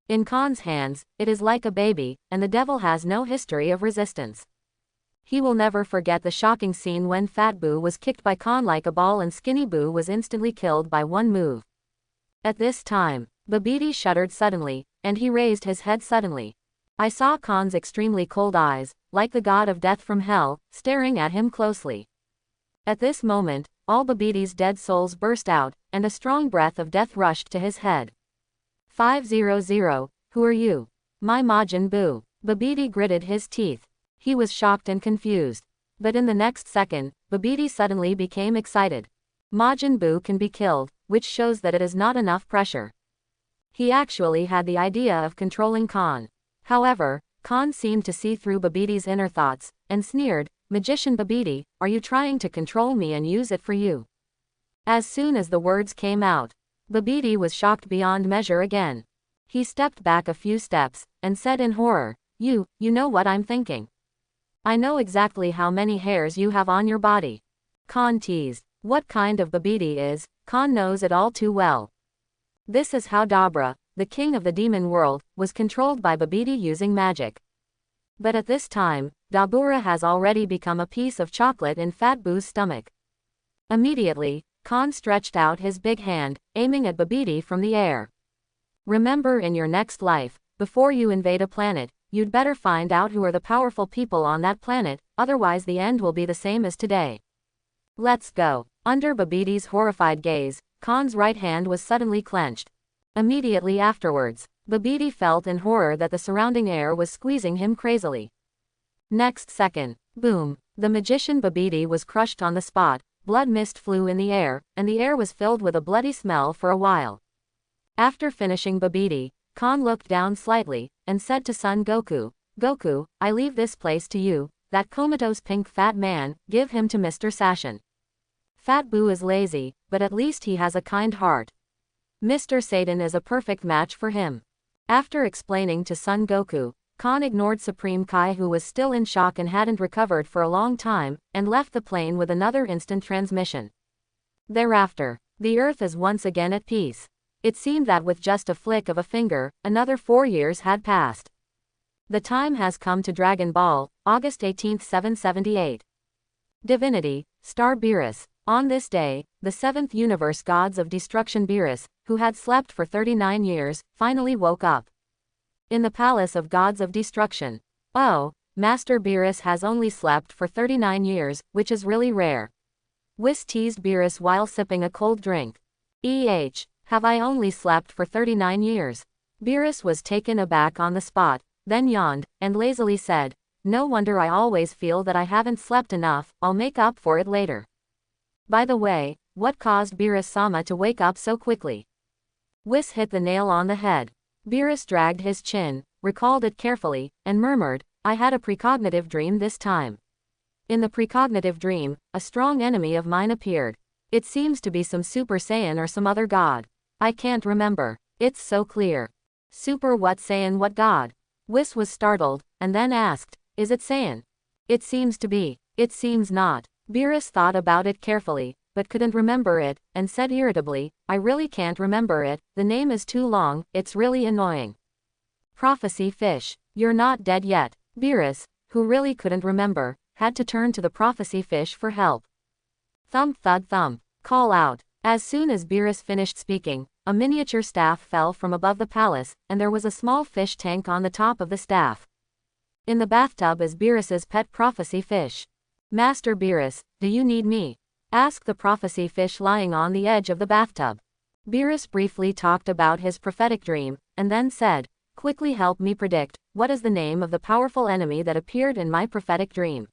In Khan's hands, it is like a baby, and the devil has no history of resistance. He will never forget the shocking scene when Fat Buu was kicked by Khan like a ball and Skinny Buu was instantly killed by one move. At this time, Babiti shuddered suddenly, and he raised his head suddenly. I saw Khan's extremely cold eyes, like the god of death from hell, staring at him closely. At this moment, all Babiti's dead souls burst out, and a strong breath of death rushed to his head. 500, who are you? My Majin Buu. Babidi gritted his teeth. He was shocked and confused. But in the next second, Babidi suddenly became excited. Majin Buu can be killed, which shows that it is not enough pressure. He actually had the idea of controlling Khan. However, Khan seemed to see through Babidi's inner thoughts, and sneered, "Magician Babidi, are you trying to control me and use it for you?" As soon as the words came out, Babidi was shocked beyond measure again. He stepped back a few steps, and said in horror, You know what I'm thinking. I know exactly how many hairs you have on your body." Khan teased. What kind of Babidi is, Khan knows it all too well. This is how Dabra, the king of the demon world, was controlled by Babidi using magic. But at this time, Dabura has already become a piece of chocolate in Fat Boo's stomach. Immediately, Khan stretched out his big hand, aiming at Babidi from the air. Remember, in your next life, before you invade a planet, you'd better find out who are the powerful people on that planet, otherwise the end will be the same as today. Let's go. Under Babidi's horrified gaze, Khan's right hand was suddenly clenched. Immediately afterwards, Babidi felt in horror that the surrounding air was squeezing him crazily. Next second, boom, the magician Babidi was crushed on the spot, blood mist flew in the air, and the air was filled with a bloody smell for a while. After finishing Babidi, Khan looked down slightly, and said to Son Goku, "Goku, I leave this place to you, that comatose pink fat man, give him to Mr. Sashin. Fat Buu is lazy, but at least he has a kind heart. Mr. Satan is a perfect match for him." After explaining to Son Goku, Khan ignored Supreme Kai, who was still in shock and hadn't recovered for a long time, and left the plane with another instant transmission. Thereafter, the Earth is once again at peace. It seemed that with just a flick of a finger, another 4 years had passed. The time has come to Dragon Ball, August 18, 778. Divinity, Star Beerus. On this day, the seventh universe gods of destruction Beerus, who had slept for 39 years, finally woke up. In the palace of gods of destruction. Oh, Master Beerus has only slept for 39 years, which is really rare. Whis teased Beerus while sipping a cold drink. Have I only slept for 39 years? Beerus was taken aback on the spot, then yawned, and lazily said, "No wonder I always feel that I haven't slept enough, I'll make up for it later." By the way, what caused Beerus-sama to wake up so quickly? Whis hit the nail on the head. Beerus dragged his chin, recalled it carefully, and murmured, "I had a precognitive dream this time. In the precognitive dream, a strong enemy of mine appeared. It seems to be some Super Saiyan or some other god. I can't remember. It's so clear. Super what Saiyan, what god?" Whis was startled, and then asked, "Is it Saiyan?" "It seems to be. It seems not." Beerus thought about it carefully, but couldn't remember it, and said irritably, "I really can't remember it, the name is too long, it's really annoying." Prophecy fish. You're not dead yet. Beerus, who really couldn't remember, had to turn to the prophecy fish for help. Thump thud thump. Call out. As soon as Beerus finished speaking, a miniature staff fell from above the palace, and there was a small fish tank on the top of the staff. In the bathtub is Beerus's pet prophecy fish. "Master Beerus, do you need me?" asked the prophecy fish lying on the edge of the bathtub. Beerus briefly talked about his prophetic dream, and then said, "Quickly help me predict, what is the name of the powerful enemy that appeared in my prophetic dream?"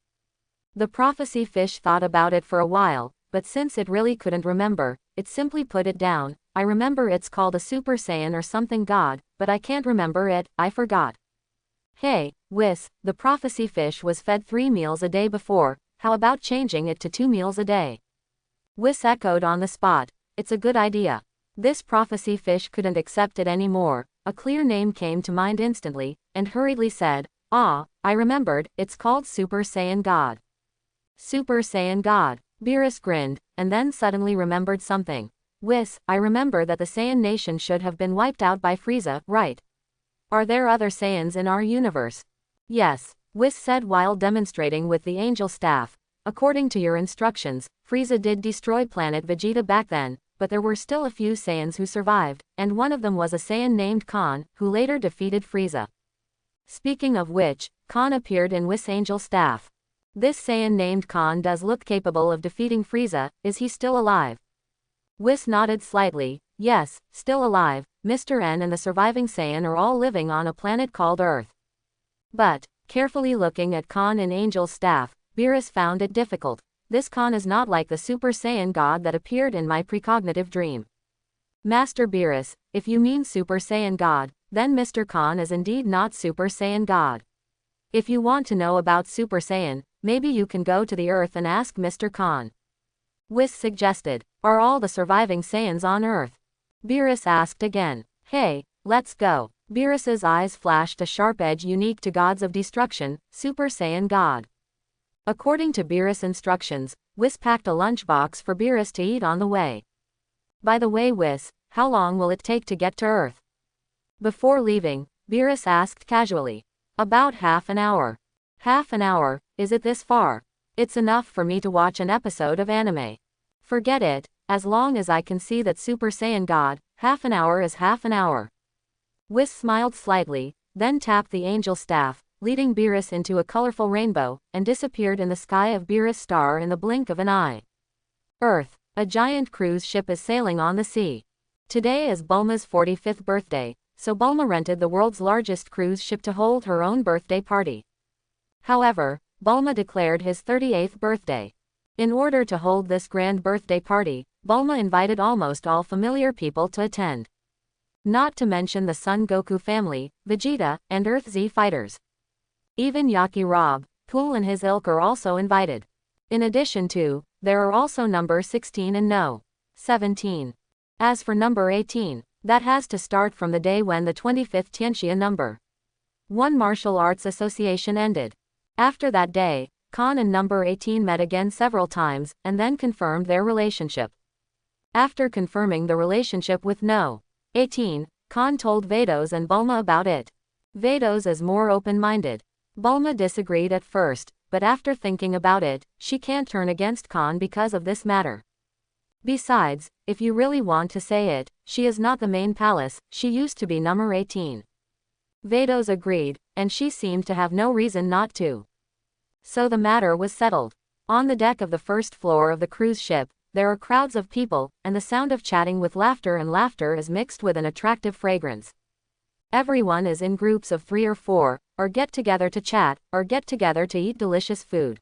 The prophecy fish thought about it for a while, but since it really couldn't remember, it simply put it down. "I remember it's called a Super Saiyan or something god, but I can't remember it, I forgot." Hey, Whis, the prophecy fish was fed 3 meals a day before, how about changing it to 2 meals a day? Whis echoed on the spot, "It's a good idea." This prophecy fish couldn't accept it anymore. A clear name came to mind instantly, and hurriedly said, "Ah, I remembered, it's called Super Saiyan God." Super Saiyan God. Beerus grinned, and then suddenly remembered something. "Whis, I remember that the Saiyan nation should have been wiped out by Frieza, right? Are there other Saiyans in our universe?" "Yes," Whis said while demonstrating with the angel staff. "According to your instructions, Frieza did destroy planet Vegeta back then, but there were still a few Saiyans who survived, and one of them was a Saiyan named Khan, who later defeated Frieza." Speaking of which, Khan appeared in Whis' angel staff. "This Saiyan named Khan does look capable of defeating Frieza, is he still alive?" Whis nodded slightly, "Yes, still alive. Mr. N and the surviving Saiyan are all living on a planet called Earth." But, carefully looking at Khan and Angel's staff, Beerus found it difficult. This Khan is not like the Super Saiyan god that appeared in my precognitive dream. Master Beerus, if you mean Super Saiyan god, then Mr. Khan is indeed not Super Saiyan god. If you want to know about Super Saiyan, maybe you can go to the Earth and ask Mr. Khan. Whis suggested. Are all the surviving Saiyans on Earth? Beerus asked again. Hey, let's go. Beerus's eyes flashed a sharp edge unique to gods of destruction, Super Saiyan god. According to Beerus' instructions, Whis packed a lunchbox for Beerus to eat on the way. By the way, Whis, how long will it take to get to Earth? Before leaving, Beerus asked casually. About half an hour. Half an hour, is it this far? It's enough for me to watch an episode of anime. Forget it, as long as I can see that Super Saiyan God, half an hour is half an hour. Whis smiled slightly, then tapped the angel staff, leading Beerus into a colorful rainbow, and disappeared in the sky of Beerus' star in the blink of an eye. Earth, a giant cruise ship is sailing on the sea. Today is Bulma's 45th birthday, so Bulma rented the world's largest cruise ship to hold her own birthday party. However, Bulma declared his 38th birthday. In order to hold this grand birthday party, Bulma invited almost all familiar people to attend. Not to mention the Son Goku family, Vegeta, and Earth Z fighters. Even Yaki Rob, Pool and his ilk are also invited. In addition to, there are also number 16 and no. 17. As for number 18, that has to start from the day when the 25th Tianxia number 1 martial arts association ended. After that day, Khan and number 18 met again several times, and then confirmed their relationship. After confirming the relationship with no. 18, Khan told Vados and Bulma about it. Vados is more open-minded. Bulma disagreed at first, but after thinking about it, she can't turn against Khan because of this matter. Besides, if you really want to say it, she is not the main palace, she used to be number 18. Vados agreed, and she seemed to have no reason not to. So the matter was settled. On the deck of the first floor of the cruise ship, there are crowds of people, and the sound of chatting with laughter and laughter is mixed with an attractive fragrance. Everyone is in groups of 3 or 4, or get together to chat, or get together to eat delicious food.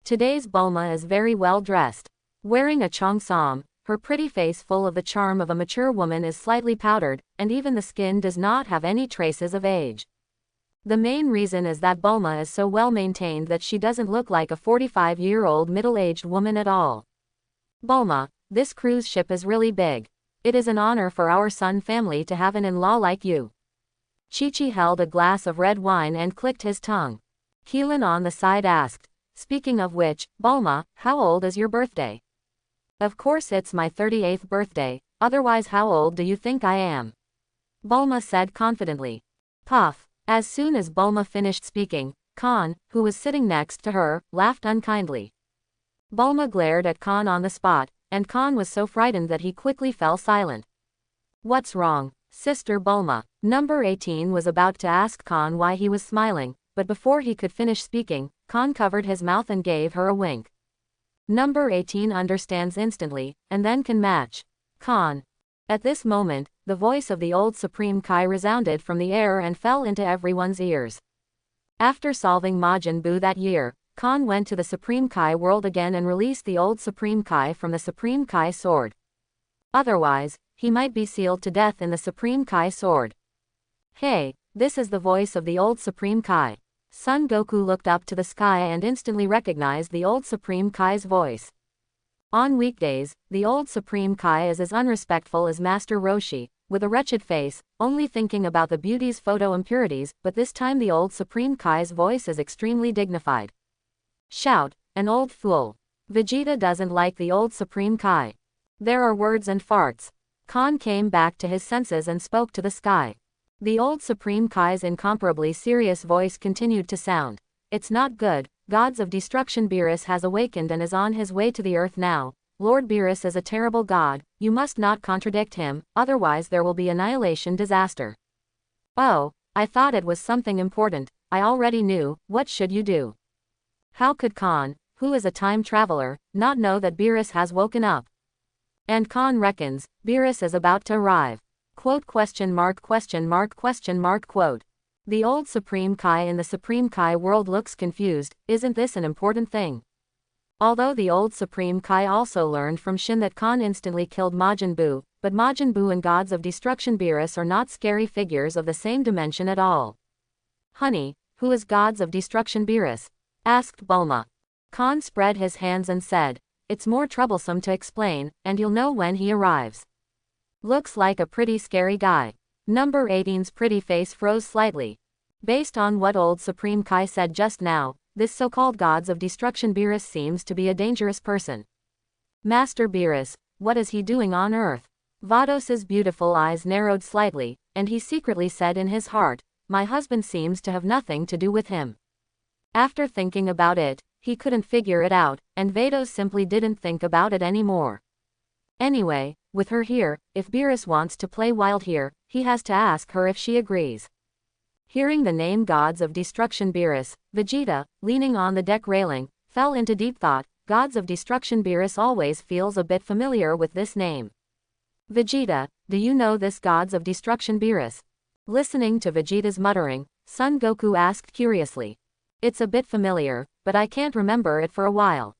Today's Bulma is very well dressed. Wearing a cheongsam, her pretty face full of the charm of a mature woman is slightly powdered, and even the skin does not have any traces of age. The main reason is that Bulma is so well maintained that she doesn't look like a 45-year-old middle-aged woman at all. Bulma, this cruise ship is really big. It is an honor for our Sun family to have an in-law like you. Chi-Chi held a glass of red wine and clicked his tongue. Keelan on the side asked, speaking of which, Bulma, how old is your birthday? Of course it's my 38th birthday, otherwise how old do you think I am? Bulma said confidently. Puff. As soon as Bulma finished speaking, Khan, who was sitting next to her, laughed unkindly. Bulma glared at Khan on the spot, and Khan was so frightened that he quickly fell silent. What's wrong, Sister Bulma? Number 18 was about to ask Khan why he was smiling, but before he could finish speaking, Khan covered his mouth and gave her a wink. Number 18 understands instantly, and then can match. Khan. At this moment, the voice of the old Supreme Kai resounded from the air and fell into everyone's ears. After solving Majin Buu that year, Khan went to the Supreme Kai world again and released the old Supreme Kai from the Supreme Kai sword. Otherwise, he might be sealed to death in the Supreme Kai sword. Hey, this is the voice of the old Supreme Kai. Son Goku looked up to the sky and instantly recognized the old Supreme Kai's voice. On weekdays, the old Supreme Kai is as unrespectful as Master Roshi, with a wretched face, only thinking about the beauty's photo impurities, but this time the old Supreme Kai's voice is extremely dignified. Shout, an old fool. Vegeta doesn't like the old Supreme Kai. There are words and farts. Khan came back to his senses and spoke to the sky. The old Supreme Kai's incomparably serious voice continued to sound. It's not good. Gods of destruction, Beerus has awakened and is on his way to the earth now. Lord Beerus is a terrible god, you must not contradict him, otherwise there will be annihilation disaster. Oh, I thought it was something important, I already knew, what should you do? How could Khan, who is a time traveler, not know that Beerus has woken up? And Khan reckons, Beerus is about to arrive. Quote? Quote. The old Supreme Kai in the Supreme Kai world looks confused. Isn't this an important thing? Although the old Supreme Kai also learned from Shin that Khan instantly killed Majin Buu, but Majin Buu and Gods of Destruction Beerus are not scary figures of the same dimension at all. Honey, who is Gods of Destruction Beerus? Asked Bulma. Khan spread his hands and said, it's more troublesome to explain, and you'll know when he arrives. Looks like a pretty scary guy. Number 18's pretty face froze slightly. Based on what old Supreme Kai said just now, this so-called Gods of Destruction Beerus seems to be a dangerous person. Master Beerus, what is he doing on Earth? Vados's beautiful eyes narrowed slightly, and he secretly said in his heart, my husband seems to have nothing to do with him. After thinking about it, he couldn't figure it out, and Vados simply didn't think about it anymore. Anyway, with her here, if Beerus wants to play wild here, he has to ask her if she agrees. Hearing the name Gods of Destruction Beerus, Vegeta, leaning on the deck railing, fell into deep thought. Gods of Destruction Beerus always feels a bit familiar with this name. Vegeta, do you know this Gods of Destruction Beerus? Listening to Vegeta's muttering, Son Goku asked curiously. It's a bit familiar, but I can't remember it for a while.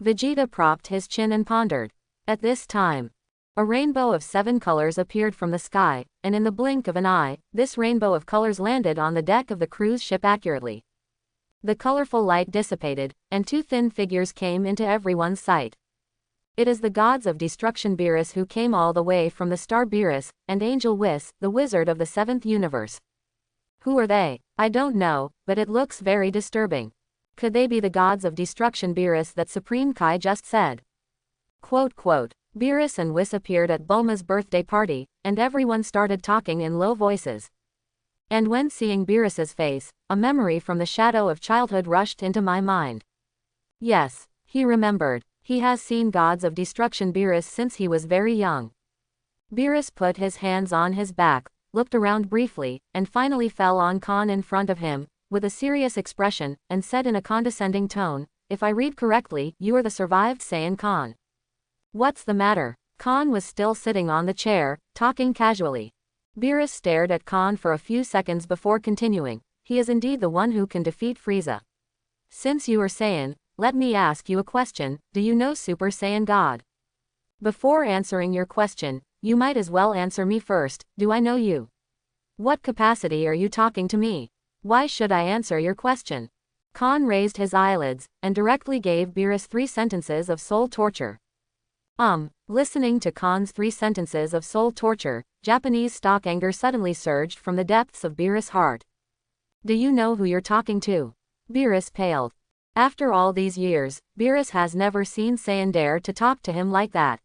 Vegeta propped his chin and pondered. At this time, a rainbow of 7 colors appeared from the sky, and in the blink of an eye, this rainbow of colors landed on the deck of the cruise ship accurately. The colorful light dissipated, and 2 thin figures came into everyone's sight. It is the Gods of Destruction Beerus who came all the way from the star Beerus, and Angel Whis, the wizard of the 7th universe. Who are they? I don't know, but it looks very disturbing. Could they be the Gods of Destruction Beerus that Supreme Kai just said? Quote. Beerus and Whis appeared at Bulma's birthday party, and everyone started talking in low voices. And when seeing Beerus's face, a memory from the shadow of childhood rushed into my mind. Yes, he remembered. He has seen Gods of Destruction Beerus since he was very young. Beerus put his hands on his back, looked around briefly, and finally fell on Khan in front of him, with a serious expression, and said in a condescending tone, if I read correctly, you are the survived Saiyan Khan. What's the matter? Khan was still sitting on the chair, talking casually. Beerus stared at Khan for a few seconds before continuing, he is indeed the one who can defeat Frieza. Since you are Saiyan, let me ask you a question, do you know Super Saiyan God? Before answering your question, you might as well answer me first, do I know you? What capacity are you talking to me? Why should I answer your question? Khan raised his eyelids, and directly gave Beerus 3 sentences of soul torture. Listening to Khan's 3 sentences of soul torture, Japanese stock anger suddenly surged from the depths of Beerus' heart. Do you know who you're talking to? Beerus paled. After all these years, Beerus has never seen Saiyan dare to talk to him like that.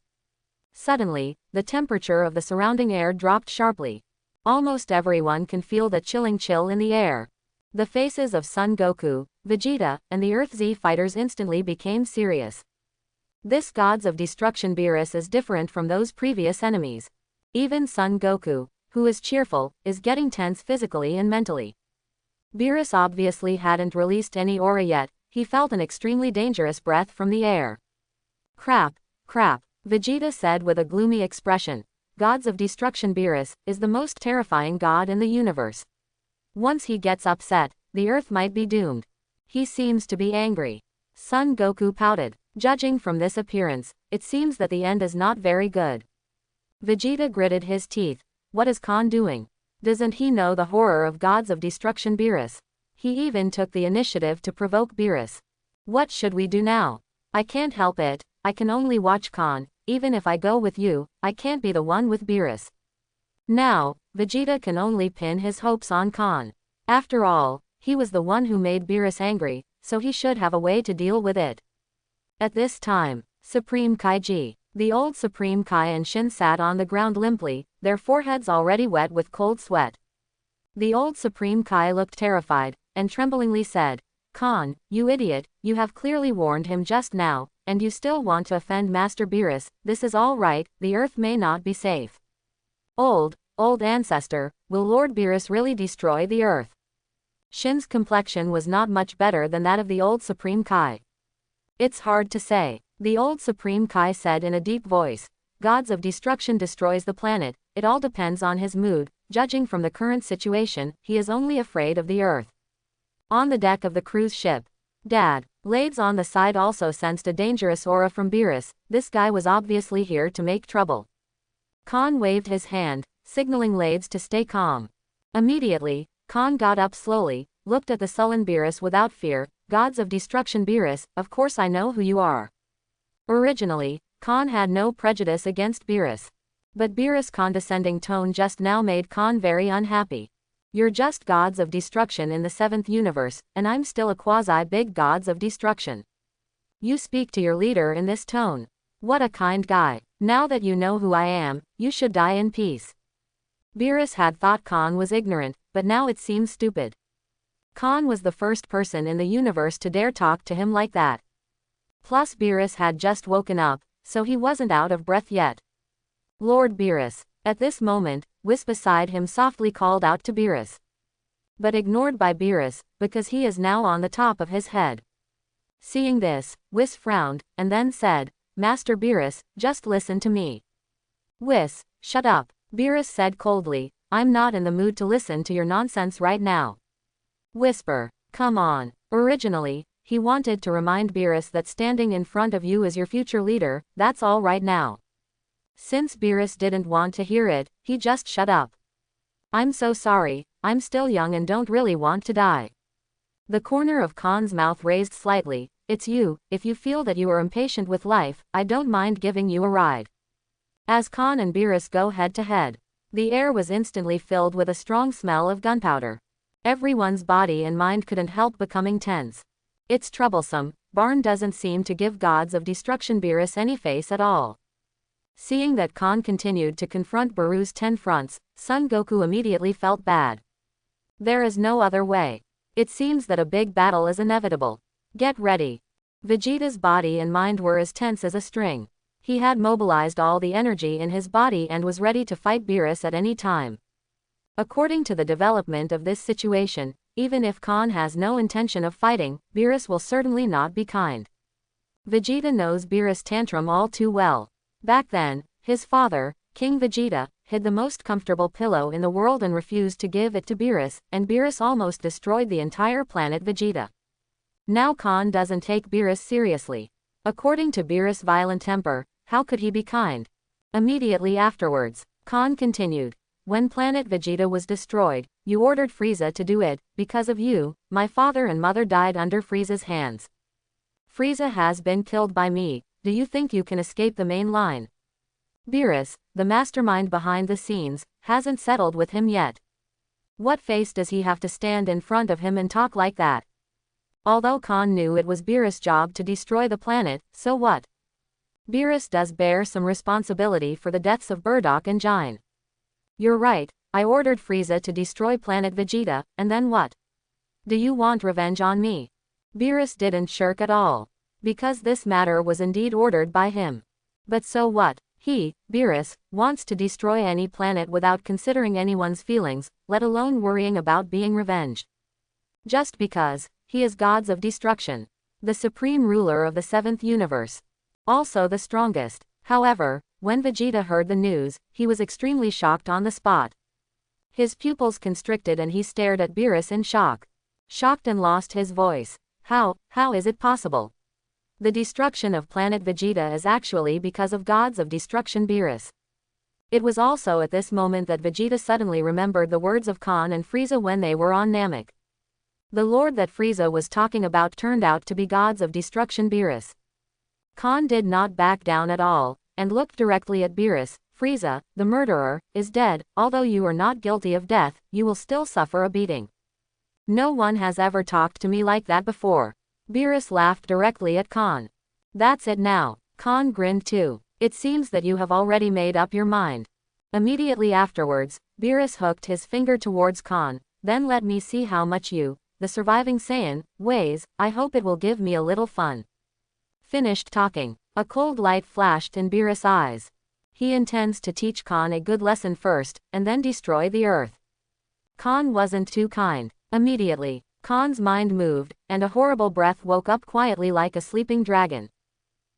Suddenly, the temperature of the surrounding air dropped sharply. Almost everyone can feel the chilling chill in the air. The faces of Son Goku, Vegeta, and the Earth Z fighters instantly became serious. This Gods of Destruction Beerus is different from those previous enemies. Even Son Goku, who is cheerful, is getting tense physically and mentally. Beerus obviously hadn't released any aura yet, he felt an extremely dangerous breath from the air. Crap, Vegeta said with a gloomy expression. Gods of Destruction Beerus is the most terrifying god in the universe. Once he gets upset, the Earth might be doomed. He seems to be angry. Son Goku pouted. Judging from this appearance, it seems that the end is not very good. Vegeta gritted his teeth. What is Khan doing? Doesn't he know the horror of Gods of Destruction Beerus? He even took the initiative to provoke Beerus. What should we do now? I can't help it, I can only watch Khan. Even if I go with you, I can't be the one with Beerus. Now, Vegeta can only pin his hopes on Khan. After all, he was the one who made Beerus angry, so he should have a way to deal with it. At this time, Supreme Kaiji, the old Supreme Kai and Shin sat on the ground limply, their foreheads already wet with cold sweat. The old Supreme Kai looked terrified, and tremblingly said, Khan, you idiot, you have clearly warned him just now, and you still want to offend Master Beerus. This is all right, the Earth may not be safe. Old ancestor, will Lord Beerus really destroy the Earth? Shin's complexion was not much better than that of the old Supreme Kai. It's hard to say, the old Supreme Kai said in a deep voice. Gods of Destruction destroys the planet, it all depends on his mood, judging from the current situation, he is only afraid of the earth. On the deck of the cruise ship. Dad. Lades on the side also sensed a dangerous aura from Beerus. This guy was obviously here to make trouble. Khan waved his hand, signaling Lades to stay calm. Immediately, Khan got up slowly, looked at the sullen Beerus without fear. Gods of destruction Beerus, of course I know who you are. Originally, Khan had no prejudice against Beerus. But Beerus' condescending tone just now made Khan very unhappy. You're just gods of destruction in the 7th universe, and I'm still a quasi-big gods of destruction. You speak to your leader in this tone. What a kind guy. Now that you know who I am, you should die in peace. Beerus had thought Khan was ignorant, but now it seems stupid. Khan was the first person in the universe to dare talk to him like that. Plus Beerus had just woken up, so he wasn't out of breath yet. Lord Beerus. At this moment, Whis beside him softly called out to Beerus. But ignored by Beerus, because he is now on the top of his head. Seeing this, Whis frowned, and then said, Master Beerus, just listen to me. Whis, shut up, Beerus said coldly, I'm not in the mood to listen to your nonsense right now. Whisper, come on. Originally, he wanted to remind Beerus that standing in front of you as your future leader, that's all right now. Since Beerus didn't want to hear it, he just shut up. I'm so sorry, I'm still young and don't really want to die. The corner of Khan's mouth raised slightly. It's you. If you feel that you are impatient with life, I don't mind giving you a ride. As Khan and Beerus go head to head, the air was instantly filled with a strong smell of gunpowder. Everyone's body and mind couldn't help becoming tense. It's troublesome. Barn doesn't seem to give gods of destruction Beerus any face at all. Seeing that Khan continued to confront Baru's 10 fronts, Son Goku immediately felt bad. There is no other way. It seems that a big battle is inevitable. Get ready. Vegeta's body and mind were as tense as a string. He had mobilized all the energy in his body and was ready to fight Beerus at any time. According to the development of this situation, even if Khan has no intention of fighting, Beerus will certainly not be kind. Vegeta knows Beerus' tantrum all too well. Back then, his father, King Vegeta, hid the most comfortable pillow in the world and refused to give it to Beerus, and Beerus almost destroyed the entire planet Vegeta. Now Khan doesn't take Beerus seriously. According to Beerus' violent temper, how could he be kind? Immediately afterwards, Khan continued. When planet Vegeta was destroyed, you ordered Frieza to do it. Because of you, my father and mother died under Frieza's hands. Frieza has been killed by me. Do you think you can escape the main line? Beerus, the mastermind behind the scenes, hasn't settled with him yet. What face does he have to stand in front of him and talk like that? Although Khan knew it was Beerus' job to destroy the planet, so what? Beerus does bear some responsibility for the deaths of Bardock and Jine. You're right, I ordered Frieza to destroy planet Vegeta, and then what? Do you want revenge on me? Beerus didn't shirk at all. Because this matter was indeed ordered by him. But so what? He, Beerus, wants to destroy any planet without considering anyone's feelings, let alone worrying about being revenged. Just because, he is gods of destruction. The supreme ruler of the 7th universe. Also the strongest. However, when Vegeta heard the news, he was extremely shocked on the spot. His pupils constricted and he stared at Beerus in shock. Shocked and lost his voice. How is it possible? The destruction of planet Vegeta is actually because of gods of destruction Beerus. It was also at this moment that Vegeta suddenly remembered the words of Khan and Frieza when they were on Namek. The lord that Frieza was talking about turned out to be gods of destruction Beerus. Khan did not back down at all, and looked directly at Beerus. Frieza, the murderer, is dead. Although you are not guilty of death, you will still suffer a beating. No one has ever talked to me like that before. Beerus laughed directly at Khan. That's it now. Khan grinned too. It seems that you have already made up your mind. Immediately afterwards, Beerus hooked his finger towards Khan. Then let me see how much you, the surviving Saiyan, weighs. I hope it will give me a little fun. Finished talking. A cold light flashed in Beerus' eyes. He intends to teach Khan a good lesson first, and then destroy the earth. Khan wasn't too kind. Immediately, Khan's mind moved, and a horrible breath woke up quietly like a sleeping dragon.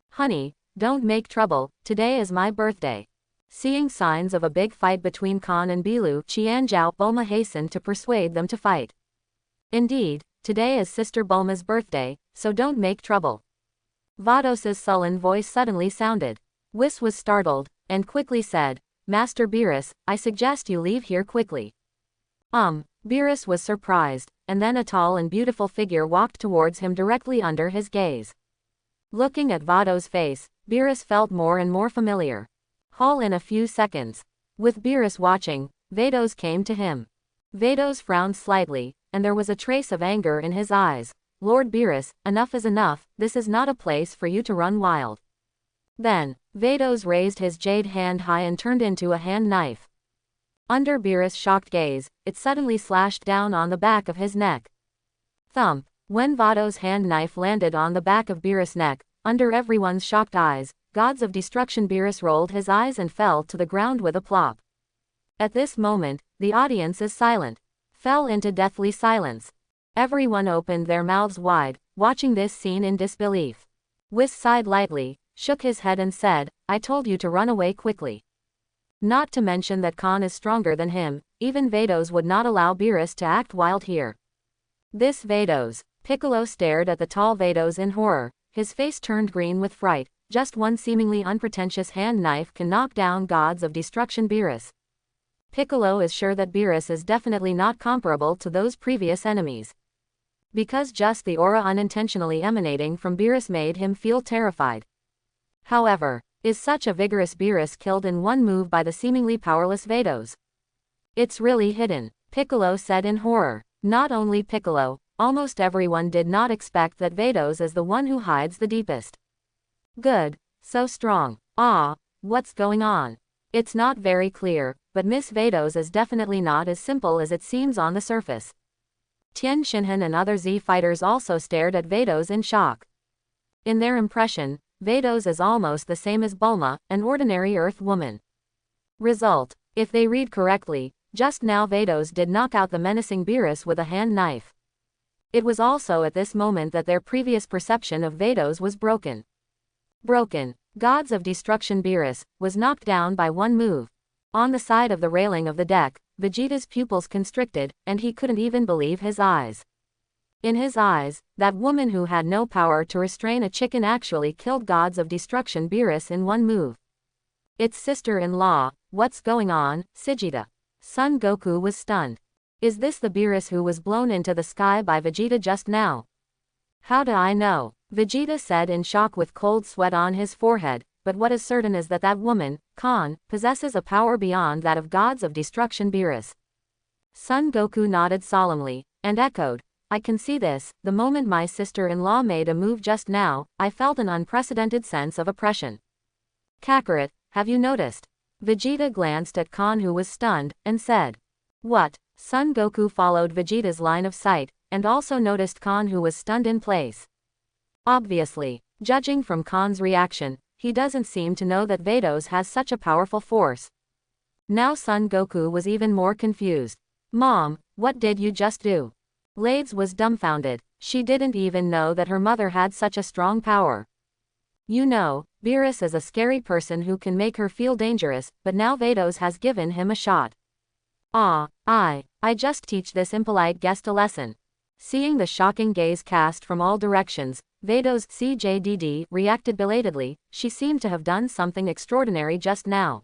Honey, don't make trouble, today is my birthday. Seeing signs of a big fight between Khan and Bilu Qianzhao, Bulma hastened to persuade them to fight. Indeed, today is Sister Bulma's birthday, so don't make trouble. Vados's sullen voice suddenly sounded. Whis was startled, and quickly said, Master Beerus, I suggest you leave here quickly. Beerus was surprised, and then a tall and beautiful figure walked towards him directly under his gaze. Looking at Vados' face, Beerus felt more and more familiar. All in a few seconds. With Beerus watching, Vados came to him. Vados frowned slightly, and there was a trace of anger in his eyes. Lord Beerus, enough is enough, this is not a place for you to run wild. Then, Vados raised his jade hand high and turned into a hand knife. Under Beerus' shocked gaze, it suddenly slashed down on the back of his neck. Thump! When Vados' hand knife landed on the back of Beerus' neck, under everyone's shocked eyes, Gods of Destruction, Beerus rolled his eyes and fell to the ground with a plop. At this moment, the audience is silent. Fell into deathly silence. Everyone opened their mouths wide, watching this scene in disbelief. Whis sighed lightly, shook his head and said, I told you to run away quickly. Not to mention that Khan is stronger than him, even Vados would not allow Beerus to act wild here. This Vados. Piccolo stared at the tall Vados in horror, his face turned green with fright. Just one seemingly unpretentious hand knife can knock down Gods of Destruction Beerus. Piccolo is sure that Beerus is definitely not comparable to those previous enemies. Because just the aura unintentionally emanating from Beerus made him feel terrified. However, is such a vigorous Beerus killed in one move by the seemingly powerless Vados? It's really hidden, Piccolo said in horror. Not only Piccolo, almost everyone did not expect that Vados is the one who hides the deepest. Good, so strong. What's going on? It's not very clear, but Miss Vados is definitely not as simple as it seems on the surface. Tien Shinhan and other Z fighters also stared at Vados in shock. In their impression, Vados is almost the same as Bulma, an ordinary Earth woman. Result, if they read correctly, just now Vados did knock out the menacing Beerus with a hand knife. It was also at this moment that their previous perception of Vados was broken. Gods of Destruction Beerus was knocked down by one move. On the side of the railing of the deck, Vegeta's pupils constricted, and he couldn't even believe his eyes. In his eyes, that woman who had no power to restrain a chicken actually killed Gods of Destruction Beerus in one move. It's sister-in-law, what's going on, Vegeta? Son Goku was stunned. Is this the Beerus who was blown into the sky by Vegeta just now? How do I know? Vegeta said in shock with cold sweat on his forehead, but what is certain is that that woman, Khan, possesses a power beyond that of Gods of Destruction Beerus. Son Goku nodded solemnly, and echoed, I can see this. The moment my sister-in-law made a move just now, I felt an unprecedented sense of oppression. Kakarot, have you noticed? Vegeta glanced at Khan who was stunned, and said. What? Son Goku followed Vegeta's line of sight, and also noticed Khan who was stunned in place. Obviously, judging from Khan's reaction, he doesn't seem to know that Vados has such a powerful force. Now Son Goku was even more confused. Mom, what did you just do? Lades was dumbfounded. She didn't even know that her mother had such a strong power. You know, Beerus is a scary person who can make her feel dangerous, but now Vados has given him a shot. I just teach this impolite guest a lesson. Seeing the shocking gaze cast from all directions, Vados CJDD reacted belatedly. She seemed to have done something extraordinary just now.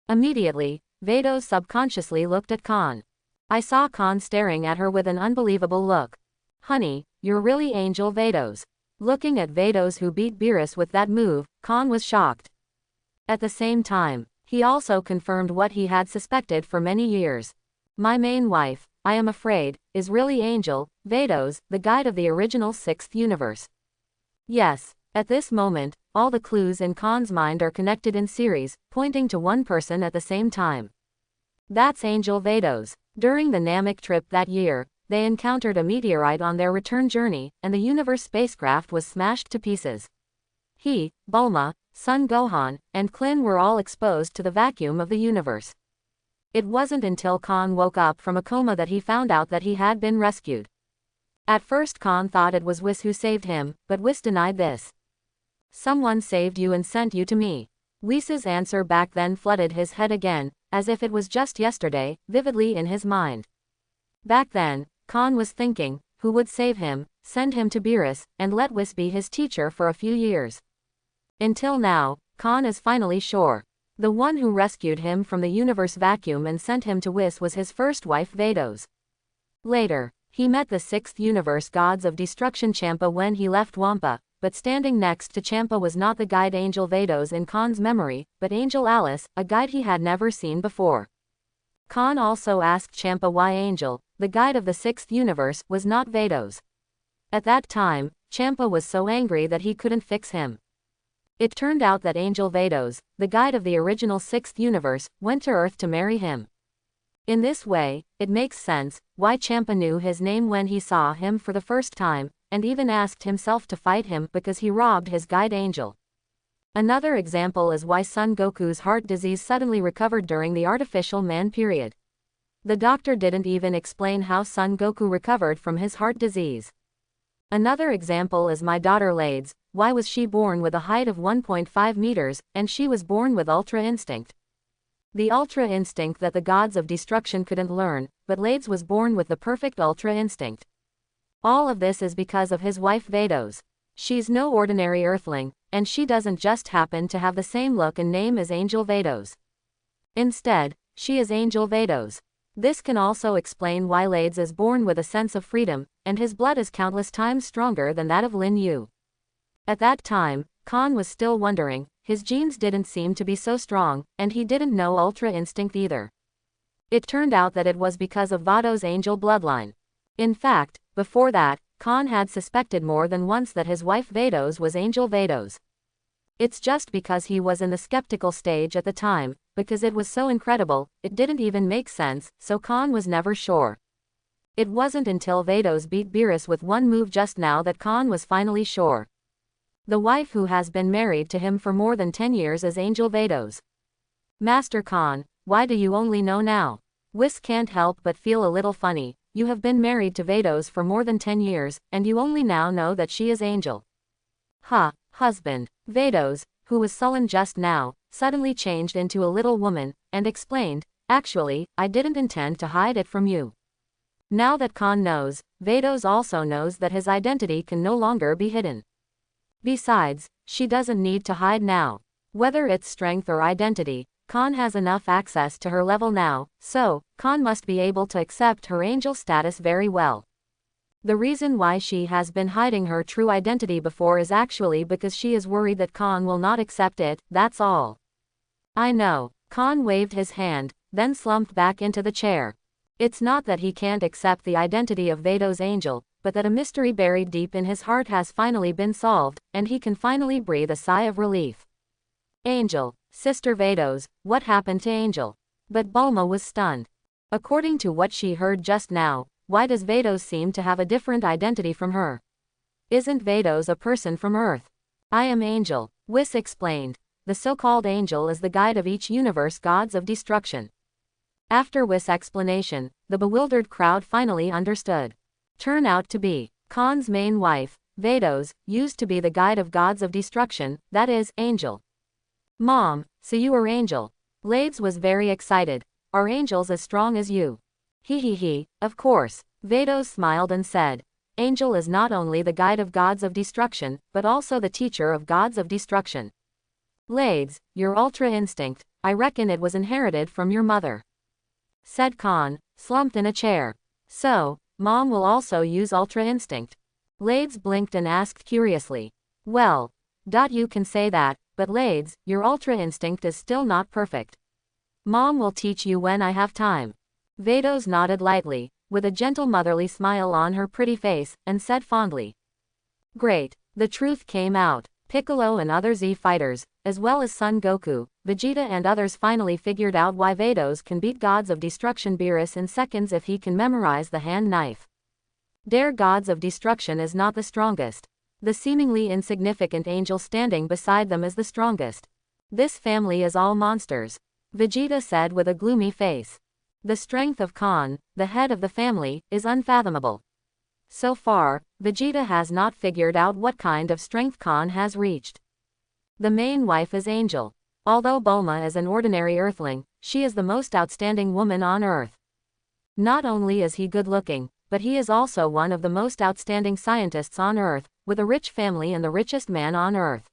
Immediately, Vados subconsciously looked at Khan. I saw Khan staring at her with an unbelievable look. Honey, you're really Angel Vados. Looking at Vados who beat Beerus with that move, Khan was shocked. At the same time, he also confirmed what he had suspected for many years. My main wife, I am afraid, is really Angel Vados, the guide of the original 6th universe. Yes, at this moment, all the clues in Khan's mind are connected in series, pointing to one person at the same time. That's Angel Vados. During the Namek trip that year, they encountered a meteorite on their return journey, and the universe spacecraft was smashed to pieces. He, Bulma, Son Gohan, and Klin were all exposed to the vacuum of the universe. It wasn't until Khan woke up from a coma that he found out that he had been rescued. At first Khan thought it was Whis who saved him, but Whis denied this. Someone saved you and sent you to me. Whis' answer back then flooded his head again, as if it was just yesterday, vividly in his mind. Back then, Khan was thinking, who would save him, send him to Beerus, and let Whis be his teacher for a few years. Until now, Khan is finally sure. The one who rescued him from the universe vacuum and sent him to Whis was his first wife Vados. Later, he met the 6th universe gods of destruction Champa when he left Wampa, but standing next to Champa was not the guide Angel Vados in Khan's memory, but Angel Alice, a guide he had never seen before. Khan also asked Champa why Angel, the guide of the 6th universe, was not Vados. At that time, Champa was so angry that he couldn't fix him. It turned out that Angel Vados, the guide of the original 6th universe, went to Earth to marry him. In this way, it makes sense why Champa knew his name when he saw him for the first time, and even asked himself to fight him because he robbed his guide Angel. Another example is why Son Goku's heart disease suddenly recovered during the artificial man period. The doctor didn't even explain how Son Goku recovered from his heart disease. Another example is my daughter Lades. Why was she born with a height of 1.5 meters, and she was born with Ultra Instinct? The Ultra Instinct that the gods of destruction couldn't learn, but Lades was born with the perfect Ultra Instinct. All of this is because of his wife Vados. She's no ordinary earthling, and she doesn't just happen to have the same look and name as Angel Vados. Instead, she is Angel Vados. This can also explain why Lades is born with a sense of freedom, and his blood is countless times stronger than that of Lin Yu. At that time, Khan was still wondering, his genes didn't seem to be so strong, and he didn't know Ultra Instinct either. It turned out that it was because of Vados' angel bloodline. In fact, before that, Khan had suspected more than once that his wife Vados was Angel Vados. It's just because he was in the skeptical stage at the time, because it was so incredible, it didn't even make sense, so Khan was never sure. It wasn't until Vados beat Beerus with one move just now that Khan was finally sure. The wife who has been married to him for more than 10 years is Angel Vados. Master Khan, why do you only know now? Whis can't help but feel a little funny. You have been married to Vados for more than 10 years, and you only now know that she is Angel. Husband. Vados, who was sullen just now, suddenly changed into a little woman, and explained, actually, I didn't intend to hide it from you. Now that Khan knows, Vados also knows that his identity can no longer be hidden. Besides, she doesn't need to hide now. Whether it's strength or identity, Khan has enough access to her level now, so, Khan must be able to accept her angel status very well. The reason why she has been hiding her true identity before is actually because she is worried that Khan will not accept it, that's all. I know. Khan waved his hand, then slumped back into the chair. It's not that he can't accept the identity of Vados' angel, but that a mystery buried deep in his heart has finally been solved, and he can finally breathe a sigh of relief. Angel, Sister Vados, what happened to Angel? But Bulma was stunned. According to what she heard just now, why does Vados seem to have a different identity from her? Isn't Vados a person from Earth? I am Angel, Whis explained. The so-called angel is the guide of each universe gods of destruction. After Whis' explanation, the bewildered crowd finally understood. Turn out to be Khan's main wife, Vados, used to be the guide of gods of destruction, that is, Angel. Mom, so you are Angel. Lades was very excited. Are angels as strong as you? He, of course. Vados smiled and said, Angel is not only the guide of gods of destruction, but also the teacher of gods of destruction. Lades, your Ultra Instinct, I reckon it was inherited from your mother. Said Khan, slumped in a chair. So, Mom will also use Ultra Instinct. Lades blinked and asked curiously. Well, you can say that, but Lades, your Ultra Instinct is still not perfect. Mom will teach you when I have time. Vados nodded lightly, with a gentle motherly smile on her pretty face, and said fondly. Great, the truth came out. Piccolo and other Z fighters, as well as Son Goku, Vegeta and others finally figured out why Vados can beat gods of destruction Beerus in seconds if he can memorize the hand knife. Their gods of destruction is not the strongest. The seemingly insignificant angel standing beside them is the strongest. This family is all monsters, Vegeta said with a gloomy face. The strength of Khan, the head of the family, is unfathomable. So far, Vegeta has not figured out what kind of strength Khan has reached. The main wife is Angel. Although Bulma is an ordinary Earthling, she is the most outstanding woman on Earth. Not only is he good-looking, but he is also one of the most outstanding scientists on Earth, with a rich family and the richest man on Earth.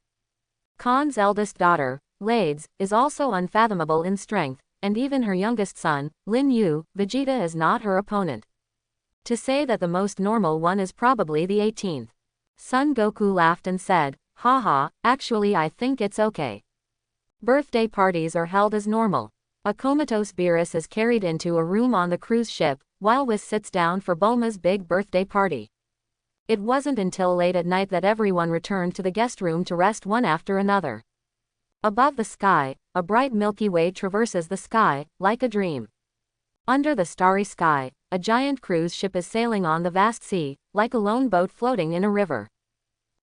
Khan's eldest daughter, Lades, is also unfathomable in strength, and even her youngest son, Lin Yu, Vegeta, is not her opponent. To say that the most normal one is probably the 18th. Son Goku laughed and said, haha, actually I think it's okay. Birthday parties are held as normal. A comatose Beerus is carried into a room on the cruise ship, while Whis sits down for Bulma's big birthday party. It wasn't until late at night that everyone returned to the guest room to rest one after another. Above the sky, a bright Milky Way traverses the sky, like a dream. Under the starry sky, a giant cruise ship is sailing on the vast sea, like a lone boat floating in a river.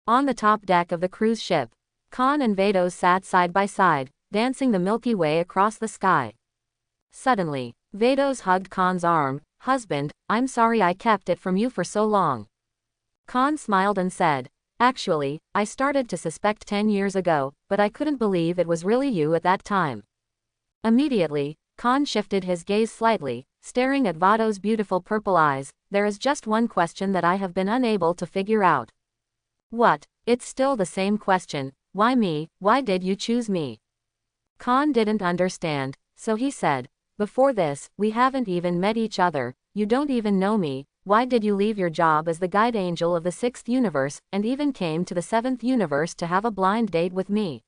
On the top deck of the cruise ship, Khan and Vados sat side by side, dancing the Milky Way across the sky. Suddenly, Vados hugged Khan's arm. Husband, I'm sorry I kept it from you for so long. Khan smiled and said, actually, I started to suspect 10 years ago, but I couldn't believe it was really you at that time. Immediately, Khan shifted his gaze slightly, staring at Vados' beautiful purple eyes. There is just one question that I have been unable to figure out. What? It's still the same question. Why me? Why did you choose me? Khan didn't understand, so he said, before this, we haven't even met each other, you don't even know me. Why did you leave your job as the guide angel of the 6th universe, and even came to the 7th universe to have a blind date with me?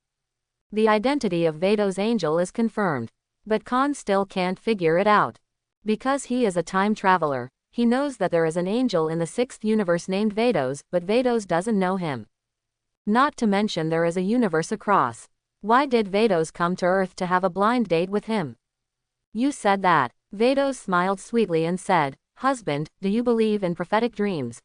The identity of Vados' angel is confirmed. But Khan still can't figure it out. Because he is a time traveler, he knows that there is an angel in the 6th universe named Vados, but Vados doesn't know him. Not to mention there is a universe across. Why did Vados come to Earth to have a blind date with him? You said that. Vados smiled sweetly and said, husband, do you believe in prophetic dreams?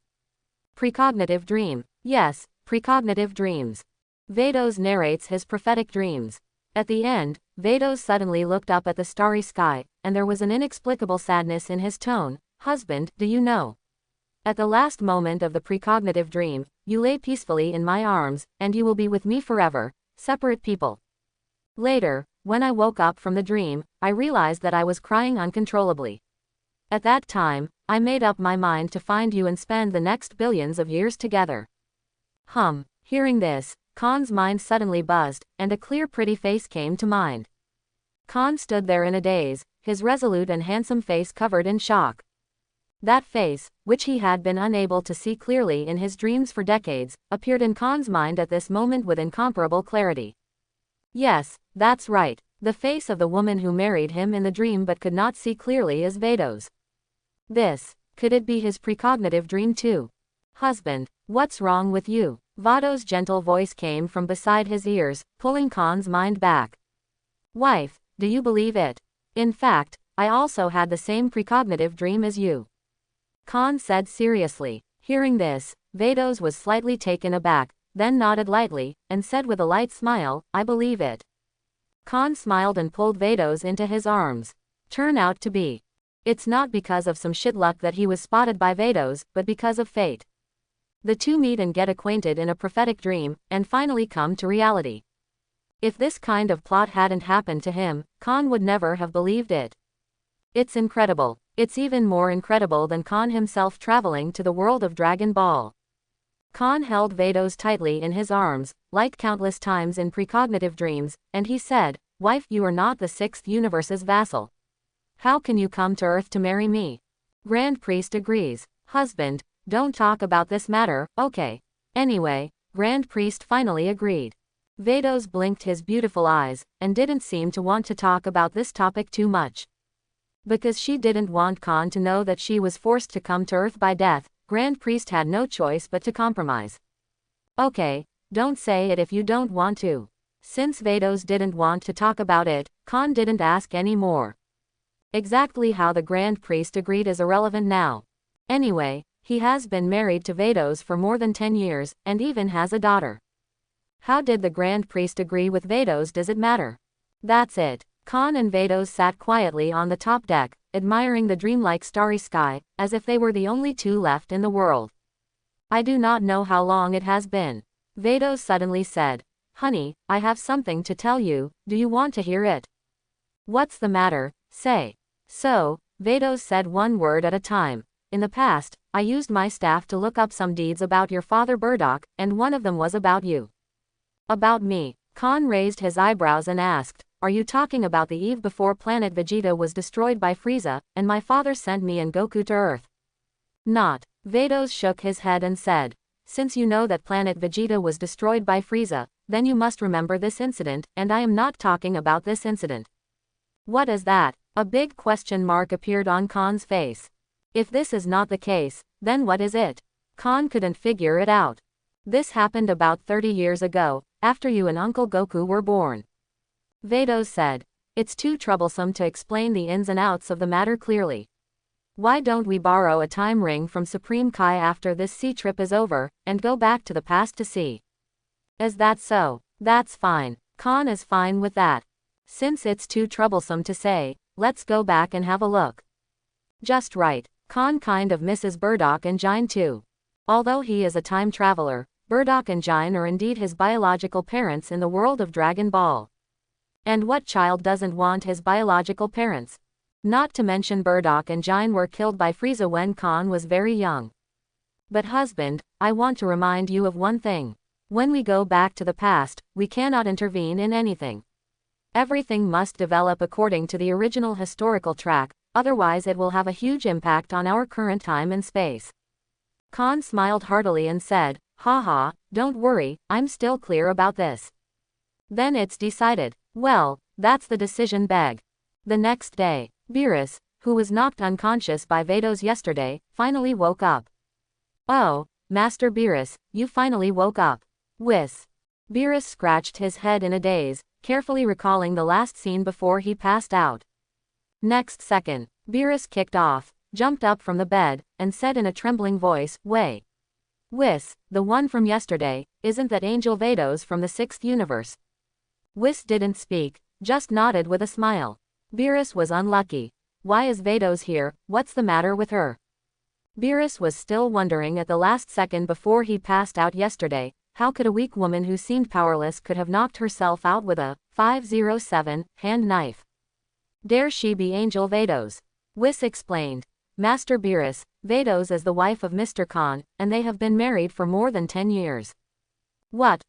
Precognitive dream. Yes, precognitive dreams. Vados narrates his prophetic dreams. At the end, Vados suddenly looked up at the starry sky, and there was an inexplicable sadness in his tone. Husband, do you know? At the last moment of the precognitive dream, you lay peacefully in my arms, and you will be with me forever, separate people. Later, when I woke up from the dream, I realized that I was crying uncontrollably. At that time, I made up my mind to find you and spend the next billions of years together. Hearing this, Khan's mind suddenly buzzed, and a clear pretty face came to mind. Khan stood there in a daze, his resolute and handsome face covered in shock. That face, which he had been unable to see clearly in his dreams for decades, appeared in Khan's mind at this moment with incomparable clarity. Yes, that's right, the face of the woman who married him in the dream but could not see clearly is Vados. Could it be his precognitive dream too? Husband, what's wrong with you? Vados' gentle voice came from beside his ears, pulling Khan's mind back. Wife, do you believe it? In fact, I also had the same precognitive dream as you. Khan said seriously. Hearing this, Vados was slightly taken aback, then nodded lightly, and said with a light smile, I believe it. Khan smiled and pulled Vados into his arms. Turn out to be. It's not because of some shit luck that he was spotted by Vados, but because of fate. The two meet and get acquainted in a prophetic dream, and finally come to reality. If this kind of plot hadn't happened to him, Khan would never have believed it. It's incredible. It's even more incredible than Khan himself traveling to the world of Dragon Ball. Khan held Vados tightly in his arms, like countless times in precognitive dreams, and he said, Wife, you are not the 6th universe's vassal. How can you come to Earth to marry me? Grand Priest agrees. Husband, don't talk about this matter, okay? Anyway, Grand Priest finally agreed. Vados blinked his beautiful eyes, and didn't seem to want to talk about this topic too much. Because she didn't want Khan to know that she was forced to come to Earth by death, Grand Priest had no choice but to compromise. Okay, don't say it if you don't want to. Since Vados didn't want to talk about it, Khan didn't ask any more. Exactly how the Grand Priest agreed is irrelevant now. Anyway, he has been married to Vados for more than 10 years, and even has a daughter. How did the Grand Priest agree with Vados? Does it matter? That's it. Khan and Vados sat quietly on the top deck, admiring the dreamlike starry sky, as if they were the only two left in the world. I do not know how long it has been. Vados suddenly said. Honey, I have something to tell you, do you want to hear it? What's the matter, say. So, Vados said one word at a time. In the past, I used my staff to look up some deeds about your father Burdock, and one of them was about you. About me. Khan raised his eyebrows and asked, are you talking about the eve before planet Vegeta was destroyed by Frieza, and my father sent me and Goku to Earth? Not. Vados shook his head and said, since you know that planet Vegeta was destroyed by Frieza, then you must remember this incident, and I am not talking about this incident. What is that? A big question mark appeared on Khan's face. If this is not the case, then what is it? Khan couldn't figure it out. This happened about 30 years ago, after you and Uncle Goku were born. Vados said, it's too troublesome to explain the ins and outs of the matter clearly. Why don't we borrow a time ring from Supreme Kai after this sea trip is over, and go back to the past to see? Is that so? That's fine. Khan is fine with that. Since it's too troublesome to say, let's go back and have a look. Just right. Khan kind of misses Burdock and Jine too. Although he is a time traveler, Burdock and Jine are indeed his biological parents in the world of Dragon Ball. And what child doesn't want his biological parents? Not to mention Burdock and Jine were killed by Frieza when Khan was very young. But husband, I want to remind you of one thing. When we go back to the past, we cannot intervene in anything. Everything must develop according to the original historical track, otherwise it will have a huge impact on our current time and space. Khan smiled heartily and said, haha, don't worry, I'm still clear about this. Then it's decided. Well, that's the decision bag. The next day, Beerus, who was knocked unconscious by Vados yesterday, finally woke up. Oh, Master Beerus, you finally woke up. Whis. Beerus scratched his head in a daze, carefully recalling the last scene before he passed out. Next second, Beerus kicked off, jumped up from the bed, and said in a trembling voice, Way. Whis, the one from yesterday, isn't that Angel Vados from the 6th universe? Whis didn't speak, just nodded with a smile. Beerus was unlucky. Why is Vados here, what's the matter with her? Beerus was still wondering at the last second before he passed out yesterday, how could a weak woman who seemed powerless could have knocked herself out with a 507 hand knife? Dare she be Angel Vados? Whis explained. Master Beerus, Vados is the wife of Mr. Khan, and they have been married for more than 10 years. What?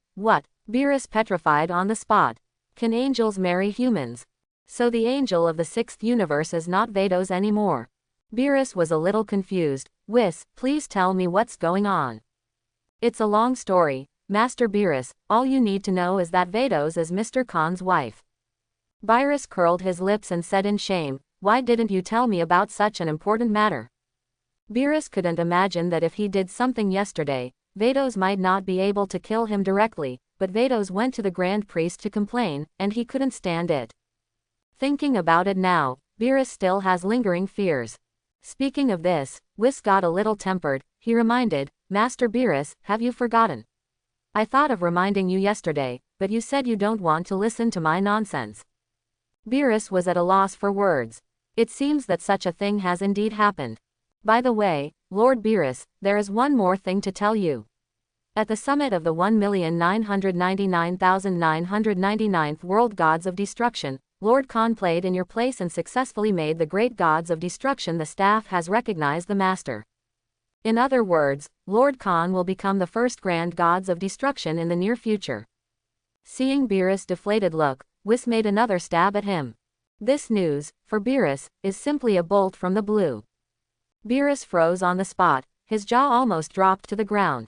Beerus petrified on the spot. Can angels marry humans? So the angel of the 6th universe is not Vados anymore. Beerus was a little confused. Whis, please tell me what's going on. It's a long story, Master Beerus, all you need to know is that Vados is Mr. Khan's wife. Beerus curled his lips and said in shame, why didn't you tell me about such an important matter? Beerus couldn't imagine that if he did something yesterday, Vados might not be able to kill him directly, but Vados went to the Grand Priest to complain, and he couldn't stand it. Thinking about it now, Beerus still has lingering fears. Speaking of this, Whis got a little tempered. He reminded, Master Beerus, have you forgotten? I thought of reminding you yesterday, but you said you don't want to listen to my nonsense. Beerus was at a loss for words. It seems that such a thing has indeed happened. By the way, Lord Beerus, there is one more thing to tell you. At the summit of the 1,999,999th World Gods of Destruction, Lord Khan played in your place and successfully made the great gods of destruction. The staff has recognized the master. In other words, Lord Khan will become the first grand gods of destruction in the near future. Seeing Beerus' deflated look, Whis made another stab at him. This news, for Beerus, is simply a bolt from the blue. Beerus froze on the spot, his jaw almost dropped to the ground.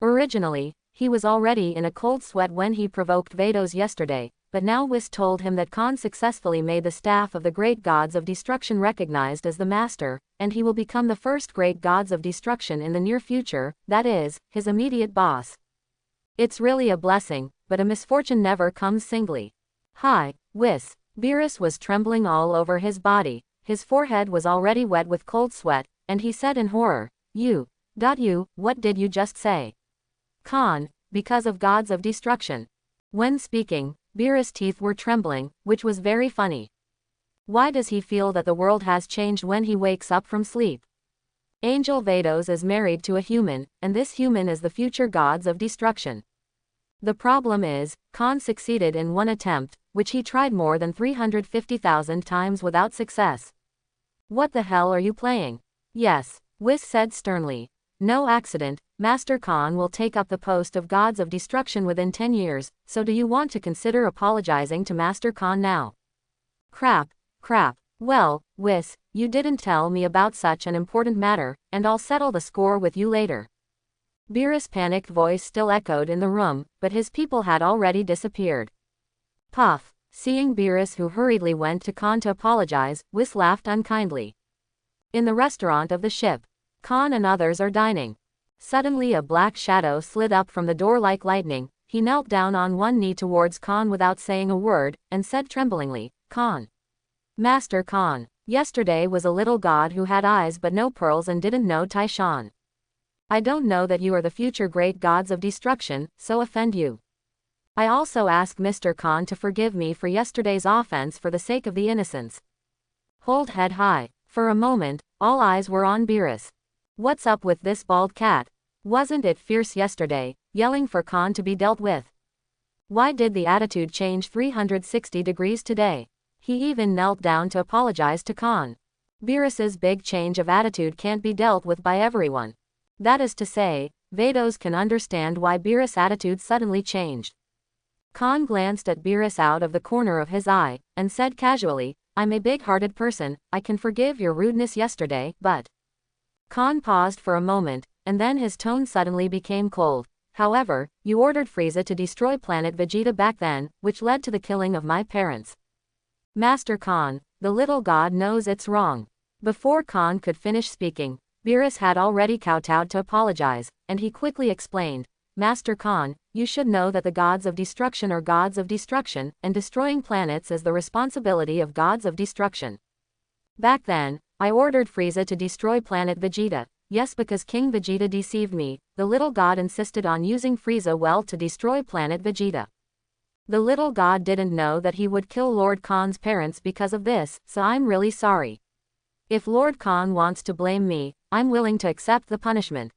Originally, he was already in a cold sweat when he provoked Vados yesterday, but now Whis told him that Khan successfully made the staff of the great gods of destruction recognized as the master, and he will become the first great gods of destruction in the near future, that is, his immediate boss. It's really a blessing, but a misfortune never comes singly. Hi, Whis. Beerus was trembling all over his body, his forehead was already wet with cold sweat, and he said in horror, what did you just say? Khan, because of gods of destruction. When speaking, Beerus' teeth were trembling, which was very funny. Why does he feel that the world has changed when he wakes up from sleep? Angel Vados is married to a human, and this human is the future gods of destruction. The problem is, Khan succeeded in one attempt, which he tried more than 350,000 times without success. What the hell are you playing? Yes, Whis said sternly. No accident, Master Khan will take up the post of Gods of Destruction within 10 years, so do you want to consider apologizing to Master Khan now? Crap. Well, Whis, you didn't tell me about such an important matter, and I'll settle the score with you later. Beerus' panicked voice still echoed in the room, but his people had already disappeared. Puff. Seeing Beerus, who hurriedly went to Khan to apologize, Whis laughed unkindly. In the restaurant of the ship, Khan and others are dining. Suddenly a black shadow slid up from the door like lightning. He knelt down on one knee towards Khan without saying a word, and said tremblingly, Khan. Master Khan, yesterday was a little god who had eyes but no pearls and didn't know Taishan. I don't know that you are the future great gods of destruction, so offend you. I also ask Mr. Khan to forgive me for yesterday's offense for the sake of the innocents. Hold head high. For a moment, all eyes were on Beerus. What's up with this bald cat? Wasn't it fierce yesterday, yelling for Khan to be dealt with? Why did the attitude change 360 degrees today? He even knelt down to apologize to Khan. Beerus's big change of attitude can't be dealt with by everyone. That is to say, Vados can understand why Beerus' attitude suddenly changed. Khan glanced at Beerus out of the corner of his eye, and said casually, I'm a big-hearted person, I can forgive your rudeness yesterday, but... Khan paused for a moment, and then his tone suddenly became cold. However, you ordered Frieza to destroy planet Vegeta back then, which led to the killing of my parents. Master Khan, the little god knows it's wrong. Before Khan could finish speaking, Beerus had already kowtowed to apologize, and he quickly explained, Master Khan, you should know that the gods of destruction are gods of destruction, and destroying planets is the responsibility of gods of destruction. Back then, I ordered Frieza to destroy planet Vegeta. Yes, because King Vegeta deceived me, the little god insisted on using Frieza well to destroy planet Vegeta. The little god didn't know that he would kill Lord Khan's parents because of this, so I'm really sorry. If Lord Khan wants to blame me, I'm willing to accept the punishment.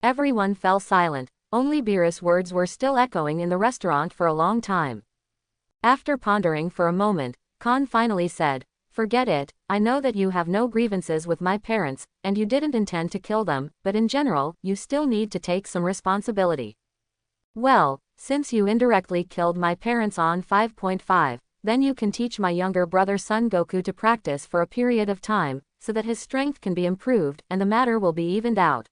Everyone fell silent, only Beerus' words were still echoing in the restaurant for a long time. After pondering for a moment, Khan finally said, Forget it, I know that you have no grievances with my parents, and you didn't intend to kill them, but in general, you still need to take some responsibility. Well, since you indirectly killed my parents on 5.5, then you can teach my younger brother Son Goku to practice for a period of time, so that his strength can be improved and the matter will be evened out.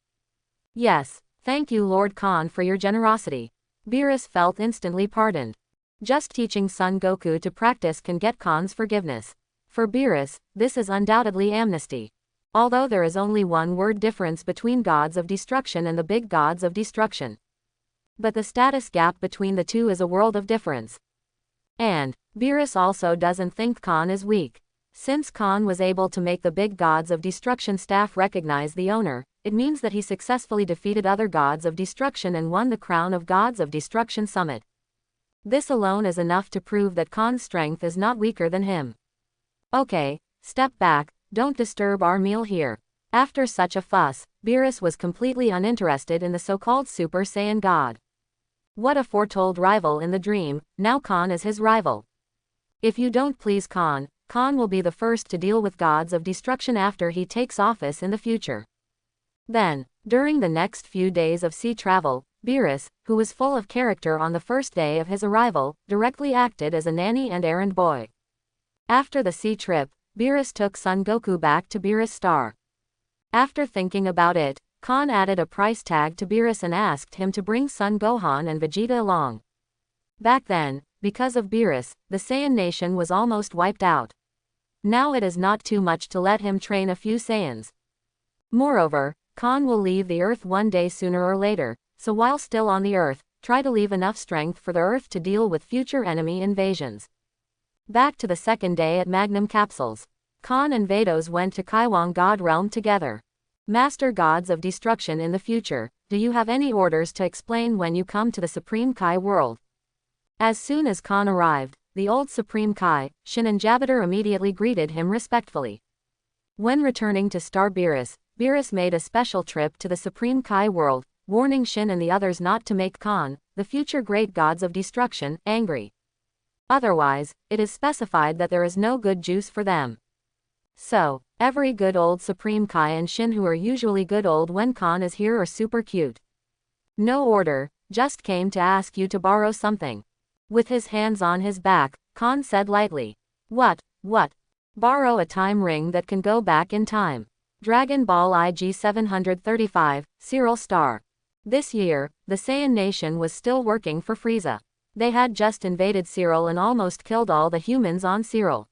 Yes, thank you Lord Khan for your generosity. Beerus felt instantly pardoned. Just teaching Son Goku to practice can get Khan's forgiveness. For Beerus, this is undoubtedly amnesty. Although there is only one word difference between gods of destruction and the big gods of destruction. But the status gap between the two is a world of difference. And, Beerus also doesn't think Khan is weak. Since Khan was able to make the big gods of destruction staff recognize the owner, it means that he successfully defeated other gods of destruction and won the crown of Gods of Destruction Summit. This alone is enough to prove that Khan's strength is not weaker than him. Okay, step back, don't disturb our meal here. After such a fuss, Beerus was completely uninterested in the so-called Super Saiyan God. What a foretold rival in the dream, now Khan is his rival. If you don't please Khan, Khan will be the first to deal with gods of destruction after he takes office in the future. Then, during the next few days of sea travel, Beerus, who was full of character on the first day of his arrival, directly acted as a nanny and errand boy. After the sea trip, Beerus took Son Goku back to Beerus Star. After thinking about it, Khan added a price tag to Beerus and asked him to bring Son Gohan and Vegeta along. Back then, because of Beerus, the Saiyan nation was almost wiped out. Now it is not too much to let him train a few Saiyans. Moreover, Khan will leave the Earth one day sooner or later, so while still on the Earth, try to leave enough strength for the Earth to deal with future enemy invasions. Back to the second day at Magnum Capsules. Khan and Vados went to Kaiwang God Realm together. Master Gods of Destruction in the future, do you have any orders to explain when you come to the Supreme Kai world? As soon as Khan arrived, the old Supreme Kai, Shin and Jabiter immediately greeted him respectfully. When returning to Star Beerus, Beerus made a special trip to the Supreme Kai world, warning Shin and the others not to make Khan, the the future great gods of destruction, angry. Otherwise, it is specified that there is no good juice for them. So, every good old Supreme Kai and Shin who are usually good old when Khan is here are super cute. No order, just came to ask you to borrow something. With his hands on his back, Khan said lightly. What? Borrow a time ring that can go back in time. Dragon Ball IG 735, Cyril Star. This year, the Saiyan nation was still working for Frieza. They had just invaded Cyril and almost killed all the humans on Cyril.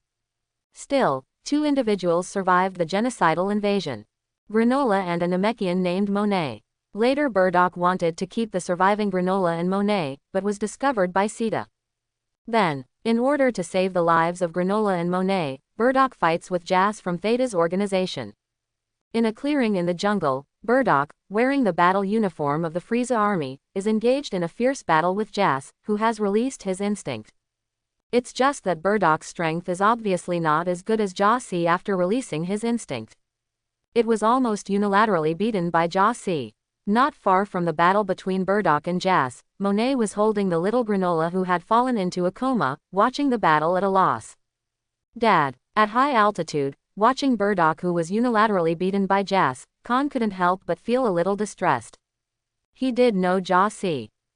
Still, 2 individuals survived the genocidal invasion. Granola and a Namekian named Monet. Later Burdock wanted to keep the surviving Granola and Monet, but was discovered by Sita. Then, in order to save the lives of Granola and Monet, Burdock fights with Jas from Theta's organization. In a clearing in the jungle, Burdock, wearing the battle uniform of the Frieza army, is engaged in a fierce battle with Jas, who has released his instinct. It's just that Burdock's strength is obviously not as good as Jas after releasing his instinct. It was almost unilaterally beaten by Jas. Not far from the battle between Burdock and Jas, Monet was holding the little Granola who had fallen into a coma, watching the battle at a loss. Dad. At high altitude, watching Burdock who was unilaterally beaten by Jas, Khan couldn't help but feel a little distressed. He did know Jas.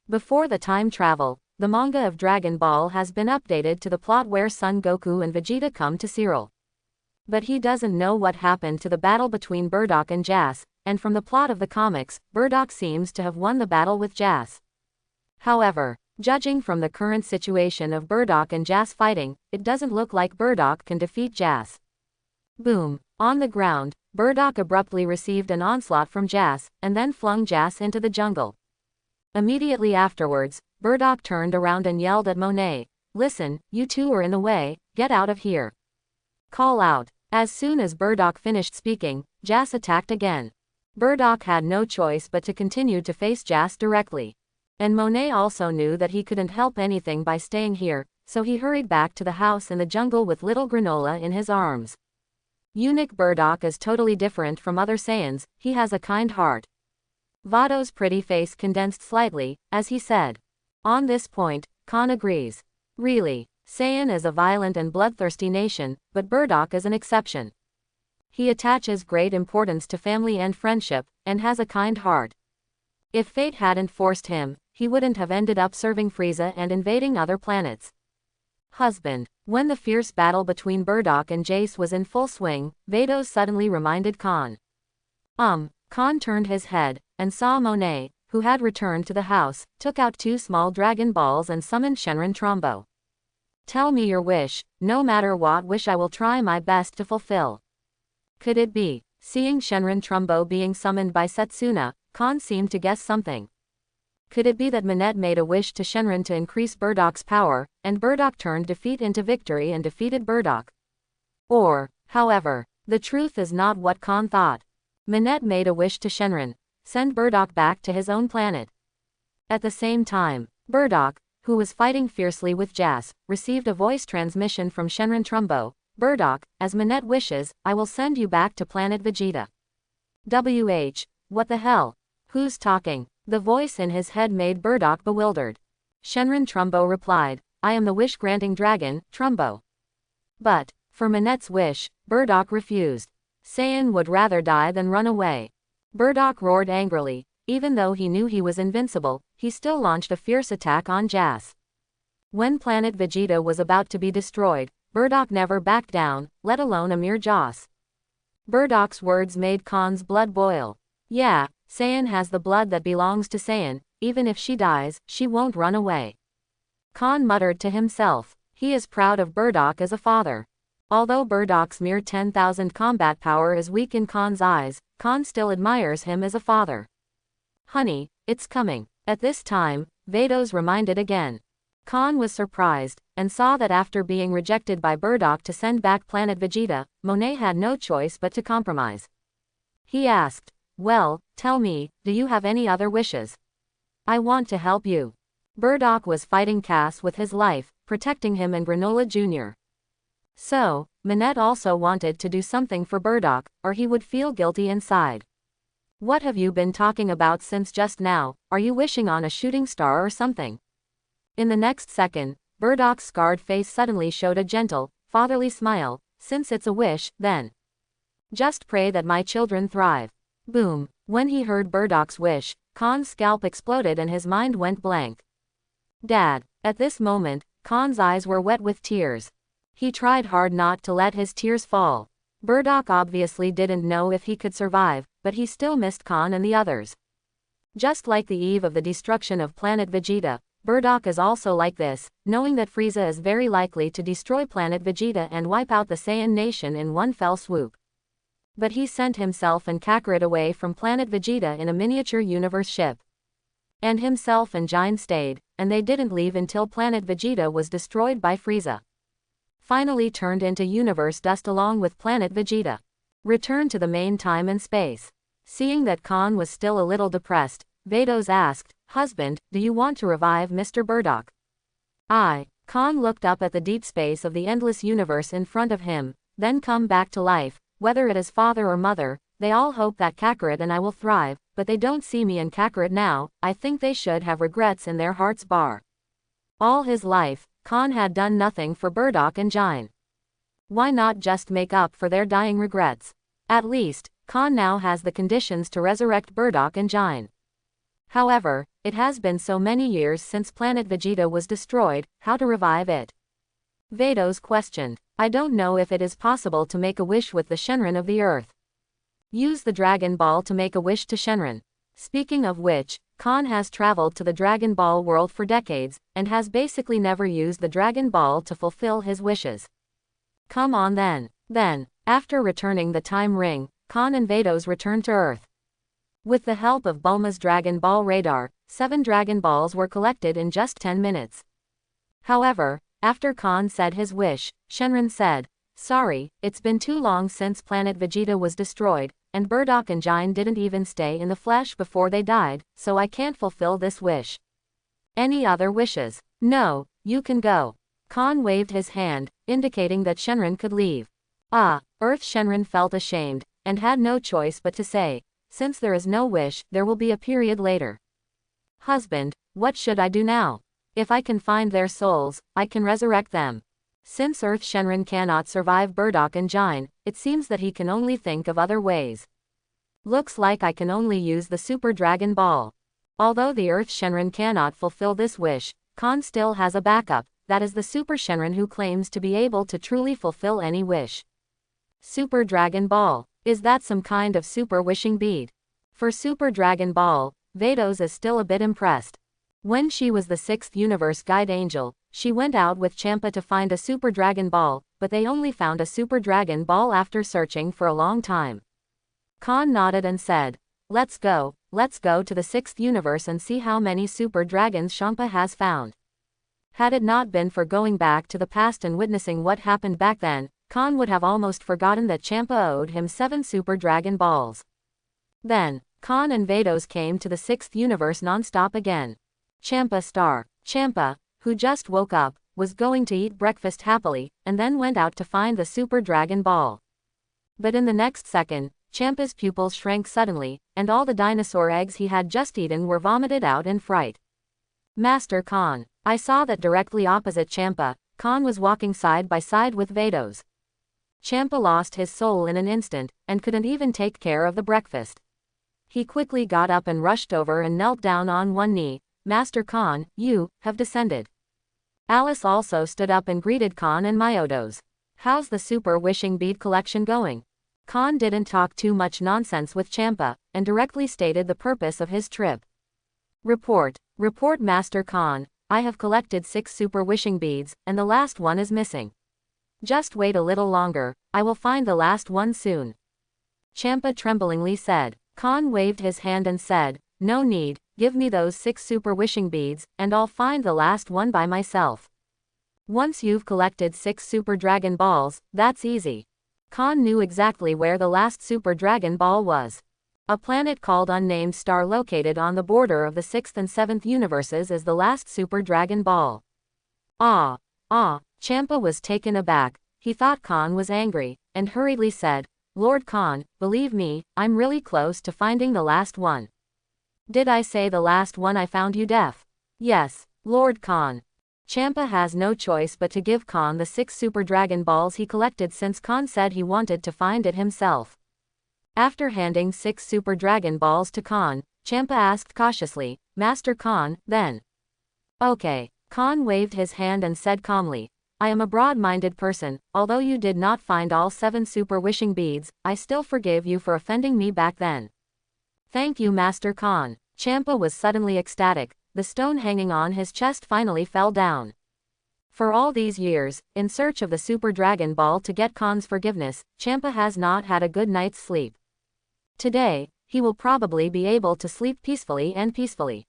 Before the time travel, the manga of Dragon Ball has been updated to the plot where Son Goku and Vegeta come to Cyril. But he doesn't know what happened to the battle between Burdock and Jas, and from the plot of the comics, Burdock seems to have won the battle with Jas. However, judging from the current situation of Burdock and Jas fighting, it doesn't look like Burdock can defeat Jas. Boom. On the ground, Burdock abruptly received an onslaught from Jas, and then flung Jas into the jungle. Immediately afterwards, Burdock turned around and yelled at Monet, "Listen, you two are in the way, get out of here." Call out. As soon as Burdock finished speaking, Jas attacked again. Burdock had no choice but to continue to face Jas directly. And Monet also knew that he couldn't help anything by staying here, so he hurried back to the house in the jungle with little Granola in his arms. Unique Burdock is totally different from other Saiyans, he has a kind heart. Vados' pretty face condensed slightly, as he said. On this point, Khan agrees. Really, Saiyan is a violent and bloodthirsty nation, but Burdock is an exception. He attaches great importance to family and friendship, and has a kind heart. If fate hadn't forced him, he wouldn't have ended up serving Frieza and invading other planets. Husband. When the fierce battle between Burdock and Jace was in full swing, Vados suddenly reminded Khan. Khan turned his head, and saw Monet, who had returned to the house, took out 2 small Dragon Balls and summoned Shenron Trumbo. Tell me your wish, no matter what wish I will try my best to fulfill. Could it be? Seeing Shenron Trumbo being summoned by Setsuna, Khan seemed to guess something. Could it be that Minette made a wish to Shenron to increase Burdock's power, and Burdock turned defeat into victory and defeated Burdock? Or, however, the truth is not what Khan thought. Minette made a wish to Shenron, send Burdock back to his own planet. At the same time, Burdock, who was fighting fiercely with Jas, received a voice transmission from Shenron Trumbo. Burdock, as Minette wishes, I will send you back to planet Vegeta. What the hell? Who's talking? The voice in his head made Burdock bewildered. Shenron Trumbo replied, I am the wish-granting dragon, Trumbo. But, for Minette's wish, Burdock refused. Saiyan would rather die than run away. Burdock roared angrily. Even though he knew he was invincible, he still launched a fierce attack on Jas. When planet Vegeta was about to be destroyed, Burdock never backed down, let alone a mere Jas. Burdock's words made Khan's blood boil. Yeah, Saiyan has the blood that belongs to Saiyan, even if she dies, she won't run away. Khan muttered to himself. He is proud of Burdock as a father. Although Burdock's mere 10,000 combat power is weak in Khan's eyes, Khan still admires him as a father. Honey, it's coming. At this time, Vados reminded again. Khan was surprised, and saw that after being rejected by Burdock to send back planet Vegeta, Monet had no choice but to compromise. He asked, well, tell me, do you have any other wishes? I want to help you. Burdock was fighting Cass with his life, protecting him and Granola Jr. So, Minette also wanted to do something for Burdock, or he would feel guilty inside. What have you been talking about since just now? Are you wishing on a shooting star or something? In the next second, Burdock's scarred face suddenly showed a gentle, fatherly smile. Since it's a wish, then just pray that my children thrive. Boom. When he heard Burdock's wish, Khan's scalp exploded and his mind went blank. Dad. At this moment, Khan's eyes were wet with tears. He tried hard not to let his tears fall. Burdock obviously didn't know if he could survive, but he still missed Khan and the others. Just like the eve of the destruction of planet Vegeta, Burdock is also like this, knowing that Frieza is very likely to destroy planet Vegeta and wipe out the Saiyan nation in one fell swoop. But he sent himself and Kakarot away from planet Vegeta in a miniature universe ship. And himself and Jiren stayed, and they didn't leave until planet Vegeta was destroyed by Frieza. Finally turned into universe dust along with planet Vegeta. Returned to the main time and space. Seeing that Khan was still a little depressed, Vados asked, "Husband, do you want to revive Mr. Burdock?" Khan looked up at the deep space of the endless universe in front of him, then come back to life. Whether it is father or mother, they all hope that Kakarot and I will thrive, but they don't see me and Kakarot now. I think they should have regrets in their hearts. All his life, Khan had done nothing for Burdock and Jiren. Why not just make up for their dying regrets? At least, Khan now has the conditions to resurrect Burdock and Jiren. However, it has been so many years since planet Vegeta was destroyed, how to revive it? Vados questioned. I don't know if it is possible to make a wish with the Shenron of the earth. Use the Dragon Ball to make a wish to Shenron. Speaking of which, Khan has traveled to the Dragon Ball world for decades, and has basically never used the Dragon Ball to fulfill his wishes. Come on then. Then, after returning the time ring, Khan and Vados returned to Earth. With the help of Bulma's Dragon Ball radar, 7 Dragon Balls were collected in just 10 minutes. However, after Khan said his wish, Shenron said, "Sorry, it's been too long since planet Vegeta was destroyed, and Burdock and Jiren didn't even stay in the flesh before they died, so I can't fulfill this wish. Any other wishes?" "No, you can go." Khan waved his hand, indicating that Shenron could leave. Earth Shenron felt ashamed, and had no choice but to say, "Since there is no wish, there will be a period later." "Husband, what should I do now? If I can find their souls, I can resurrect them." Since Earth Shenron cannot survive Burdock and Jiren, it seems that he can only think of other ways. "Looks like I can only use the Super Dragon Ball." Although the Earth Shenron cannot fulfill this wish, Khan still has a backup, that is the Super Shenron who claims to be able to truly fulfill any wish. Super Dragon Ball. Is that some kind of super wishing bead? For Super Dragon Ball, Vados is still a bit impressed. When she was the 6th Universe Guide Angel, she went out with Champa to find a Super Dragon Ball, but they only found a Super Dragon Ball after searching for a long time. Khan nodded and said, let's go to the 6th Universe and see how many Super Dragons Champa has found." Had it not been for going back to the past and witnessing what happened back then, Khan would have almost forgotten that Champa owed him 7 Super Dragon Balls. Then, Khan and Vados came to the 6th Universe non-stop again. Champa, who just woke up, was going to eat breakfast happily, and then went out to find the Super Dragon Ball. But in the next second, Champa's pupils shrank suddenly, and all the dinosaur eggs he had just eaten were vomited out in fright. "Master Khan." I saw that directly opposite Champa, Khan was walking side by side with Vados. Champa lost his soul in an instant, and couldn't even take care of the breakfast. He quickly got up and rushed over and knelt down on one knee. "Master Khan, you have descended." Alice also stood up and greeted Khan and Myodos. "How's the super wishing bead collection going?" Khan didn't talk too much nonsense with Champa, and directly stated the purpose of his trip. Report Master Khan, I have collected 6 super wishing beads, and the last one is missing. Just wait a little longer, I will find the last one soon." Champa tremblingly said. Khan waved his hand and said, "No need, give me those 6 super wishing beads, and I'll find the last one by myself. Once you've collected 6 Super Dragon Balls, that's easy." Khan knew exactly where the last Super Dragon Ball was. A planet called Unnamed Star located on the border of the 6th and 7th universes is the last Super Dragon Ball. Champa was taken aback. He thought Khan was angry, and hurriedly said, Lord Khan, believe me, I'm really close to finding the last one. Did I say the last one I found you deaf? Yes, Lord Khan. Champa has no choice but to give Khan the 6 Super Dragon Balls he collected since Khan said he wanted to find it himself. After handing 6 Super Dragon Balls to Khan, Champa asked cautiously, Master Khan, then. Okay. Khan waved his hand and said calmly, I am a broad-minded person, although you did not find all 7 super wishing beads, I still forgive you for offending me back then. Thank you Master Khan. Champa was suddenly ecstatic, the stone hanging on his chest finally fell down. For all these years, in search of the Super Dragon Ball to get Khan's forgiveness, Champa has not had a good night's sleep. Today, he will probably be able to sleep peacefully and peacefully.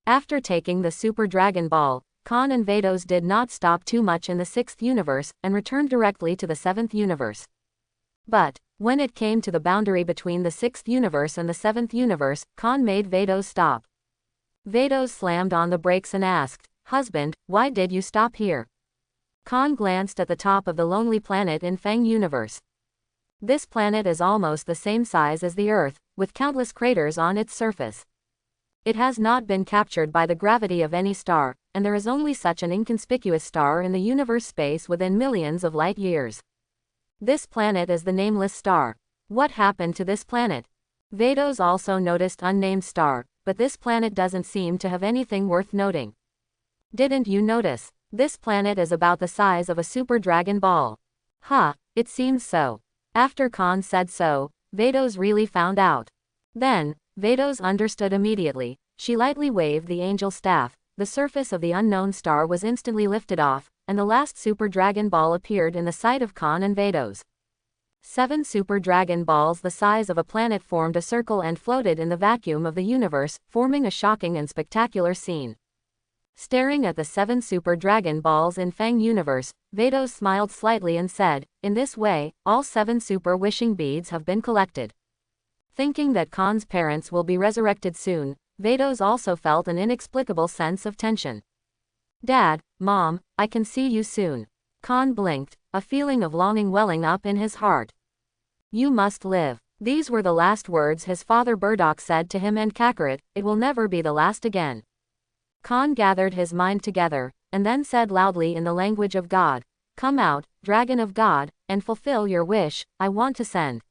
After taking the Super Dragon Ball, Khan and Vados did not stop too much in the 6th universe and returned directly to the 7th universe. But, when it came to the boundary between the 6th universe and the 7th universe, Khan made Vados stop. Vados slammed on the brakes and asked, Husband, why did you stop here? Khan glanced at the top of the lonely planet in Fang universe. This planet is almost the same size as the Earth, with countless craters on its surface. It has not been captured by the gravity of any star, and there is only such an inconspicuous star in the universe space within millions of light years. This planet is the nameless star. What happened to this planet? Vados also noticed unnamed star, but this planet doesn't seem to have anything worth noting. Didn't you notice? This planet is about the size of a Super Dragon Ball. It seems so. After Khan said so, Vados really found out. Then, Vados understood immediately. She lightly waved the angel staff, the surface of the unknown star was instantly lifted off, and the last Super Dragon Ball appeared in the sight of Khan and Vados. 7 Super Dragon Balls the size of a planet formed a circle and floated in the vacuum of the universe, forming a shocking and spectacular scene. Staring at the 7 Super Dragon Balls in Fang universe, Vados smiled slightly and said, in this way, all 7 super wishing beads have been collected. Thinking that Khan's parents will be resurrected soon, Vados also felt an inexplicable sense of tension. Dad, Mom, I can see you soon. Khan blinked, a feeling of longing welling up in his heart. You must live. These were the last words his father Burdock said to him, and Kakarot, it will never be the last again. Khan gathered his mind together, and then said loudly in the language of God, Come out, Dragon of God, and fulfill your wish, I want to send.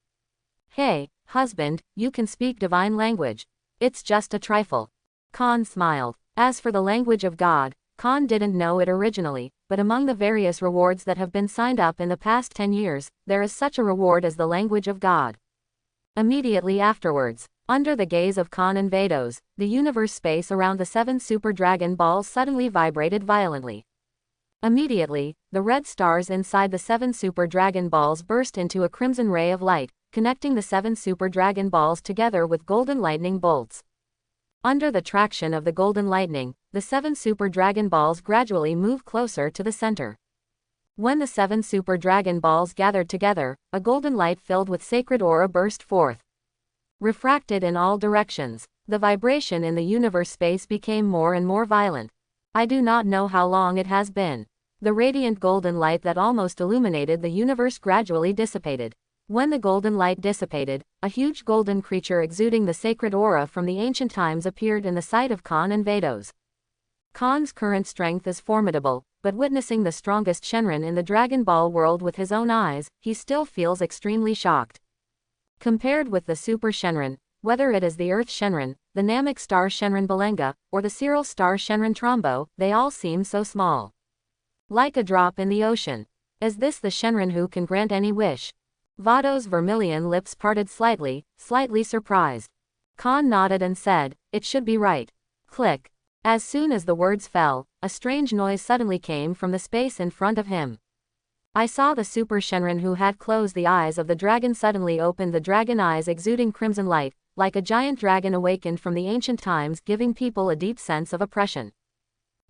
Hey, husband, you can speak divine language. It's just a trifle. Khan smiled. As for the language of God, Khan didn't know it originally, but among the various rewards that have been signed up in the past 10 years, there is such a reward as the language of God. Immediately afterwards, under the gaze of Khan and Vados, the universe space around the 7 Super Dragon Balls suddenly vibrated violently. Immediately, the red stars inside the 7 Super Dragon Balls burst into a crimson ray of light, connecting the 7 Super Dragon Balls together with golden lightning bolts. Under the traction of the golden lightning, the 7 Super Dragon Balls gradually moved closer to the center. When the 7 Super Dragon Balls gathered together, a golden light filled with sacred aura burst forth. Refracted in all directions, the vibration in the universe space became more and more violent. I do not know how long it has been. The radiant golden light that almost illuminated the universe gradually dissipated. When the golden light dissipated, a huge golden creature exuding the sacred aura from the ancient times appeared in the sight of Khan and Vados. Khan's current strength is formidable, but witnessing the strongest Shenron in the Dragon Ball world with his own eyes, he still feels extremely shocked. Compared with the Super Shenron, whether it is the Earth Shenron, the Namek Star Shenron Belenga, or the Cyril Star Shenron Trombo, they all seem so small. Like a drop in the ocean. Is this the Shenron who can grant any wish? Vados' vermilion lips parted slightly surprised. Khan nodded and said, it should be right. Click. As soon as the words fell, a strange noise suddenly came from the space in front of him. I saw the Super Shenron who had closed the eyes of the dragon suddenly opened the dragon eyes exuding crimson light, like a giant dragon awakened from the ancient times, giving people a deep sense of oppression.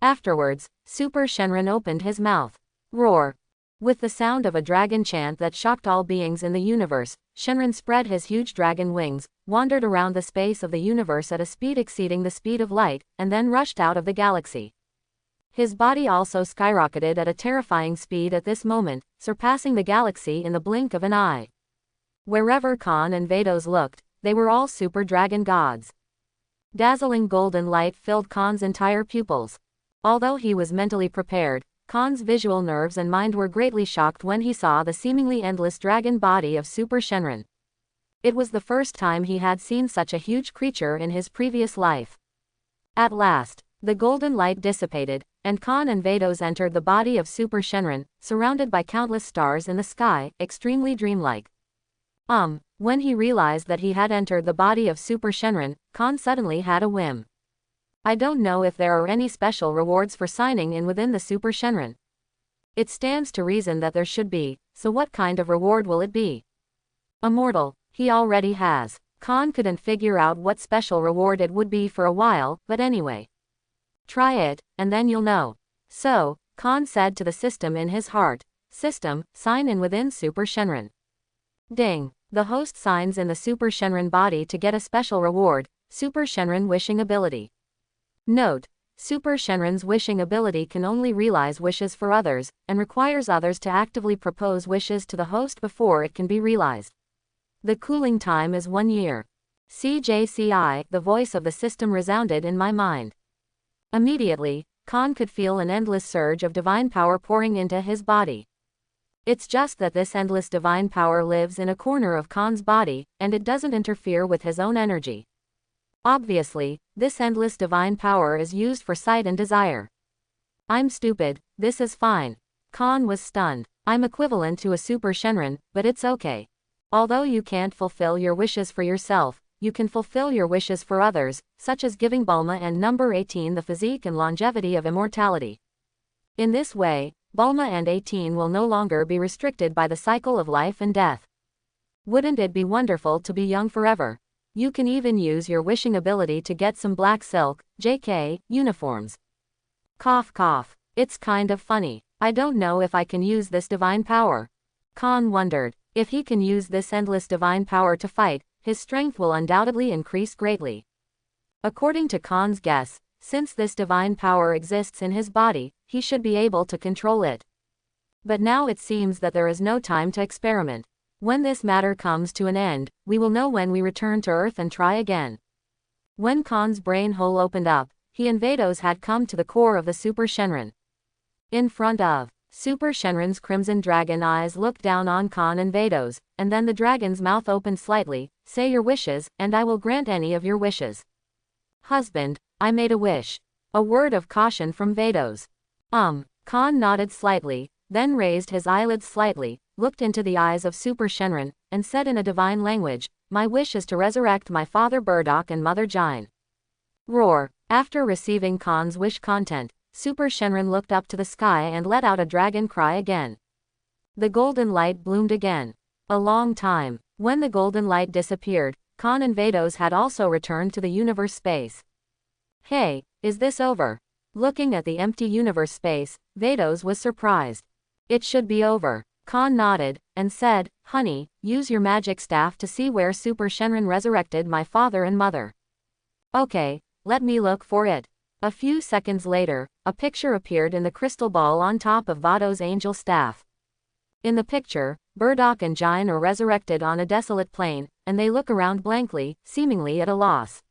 Afterwards, Super Shenron opened his mouth. Roar. With the sound of a dragon chant that shocked all beings in the universe, Shenron spread his huge dragon wings, wandered around the space of the universe at a speed exceeding the speed of light, and then rushed out of the galaxy. His body also skyrocketed at a terrifying speed at this moment, surpassing the galaxy in the blink of an eye. Wherever Khan and Vados looked, they were all super dragon gods. Dazzling golden light filled Khan's entire pupils. Although he was mentally prepared, Khan's visual nerves and mind were greatly shocked when he saw the seemingly endless dragon body of Super Shenron. It was the first time he had seen such a huge creature in his previous life. At last, the golden light dissipated, and Khan and Vados entered the body of Super Shenron, surrounded by countless stars in the sky, extremely dreamlike. When he realized that he had entered the body of Super Shenron, Khan suddenly had a whim. I don't know if there are any special rewards for signing in within the Super Shenron. It stands to reason that there should be, so what kind of reward will it be? Immortal, he already has. Khan couldn't figure out what special reward it would be for a while, but anyway. Try it, and then you'll know. So, Khan said to the system in his heart, "System, sign in within Super Shenron." Ding. The host signs in the Super Shenron body to get a special reward, Super Shenron Wishing Ability. Note: Super Shenron's wishing ability can only realize wishes for others, and requires others to actively propose wishes to the host before it can be realized. The cooling time is 1 year. CJCI, the voice of the system resounded in my mind. Immediately, Khan could feel an endless surge of divine power pouring into his body. It's just that this endless divine power lives in a corner of Khan's body, and it doesn't interfere with his own energy. Obviously, this endless divine power is used for sight and desire. I'm stupid, this is fine. Khan was stunned. I'm equivalent to a Super Shenron, but it's okay. Although you can't fulfill your wishes for yourself, you can fulfill your wishes for others, such as giving Bulma and number 18 the physique and longevity of immortality. In this way, Bulma and 18 will no longer be restricted by the cycle of life and death. Wouldn't it be wonderful to be young forever? You can even use your wishing ability to get some black silk, JK, uniforms. Cough cough. It's kind of funny. I don't know if I can use this divine power. Khan wondered. If he can use this endless divine power to fight, his strength will undoubtedly increase greatly. According to Khan's guess, since this divine power exists in his body, he should be able to control it. But now it seems that there is no time to experiment. When this matter comes to an end, we will know when we return to Earth and try again. When Khan's brain hole opened up, he and Vados had come to the core of the Super Shenron. In front of Super Shenron's crimson dragon eyes looked down on Khan and Vados, and then the dragon's mouth opened slightly. Say your wishes, and I will grant any of your wishes. Husband, I made a wish. A word of caution from Vados. Khan nodded slightly, then raised his eyelids slightly, looked into the eyes of Super Shenron, and said in a divine language, "My wish is to resurrect my father Burdock and mother Jine." Roar. After receiving Khan's wish content, Super Shenron looked up to the sky and let out a dragon cry again. The golden light bloomed again. A long time. When the golden light disappeared, Khan and Vados had also returned to the universe space. Hey, is this over? Looking at the empty universe space, Vados was surprised. It should be over. Khan nodded, and said, "Honey, use your magic staff to see where Super Shenron resurrected my father and mother." Okay, let me look for it. A few seconds later, a picture appeared in the crystal ball on top of Vados' angel staff. In the picture, Burdock and Jine are resurrected on a desolate plain, and they look around blankly, seemingly at a loss.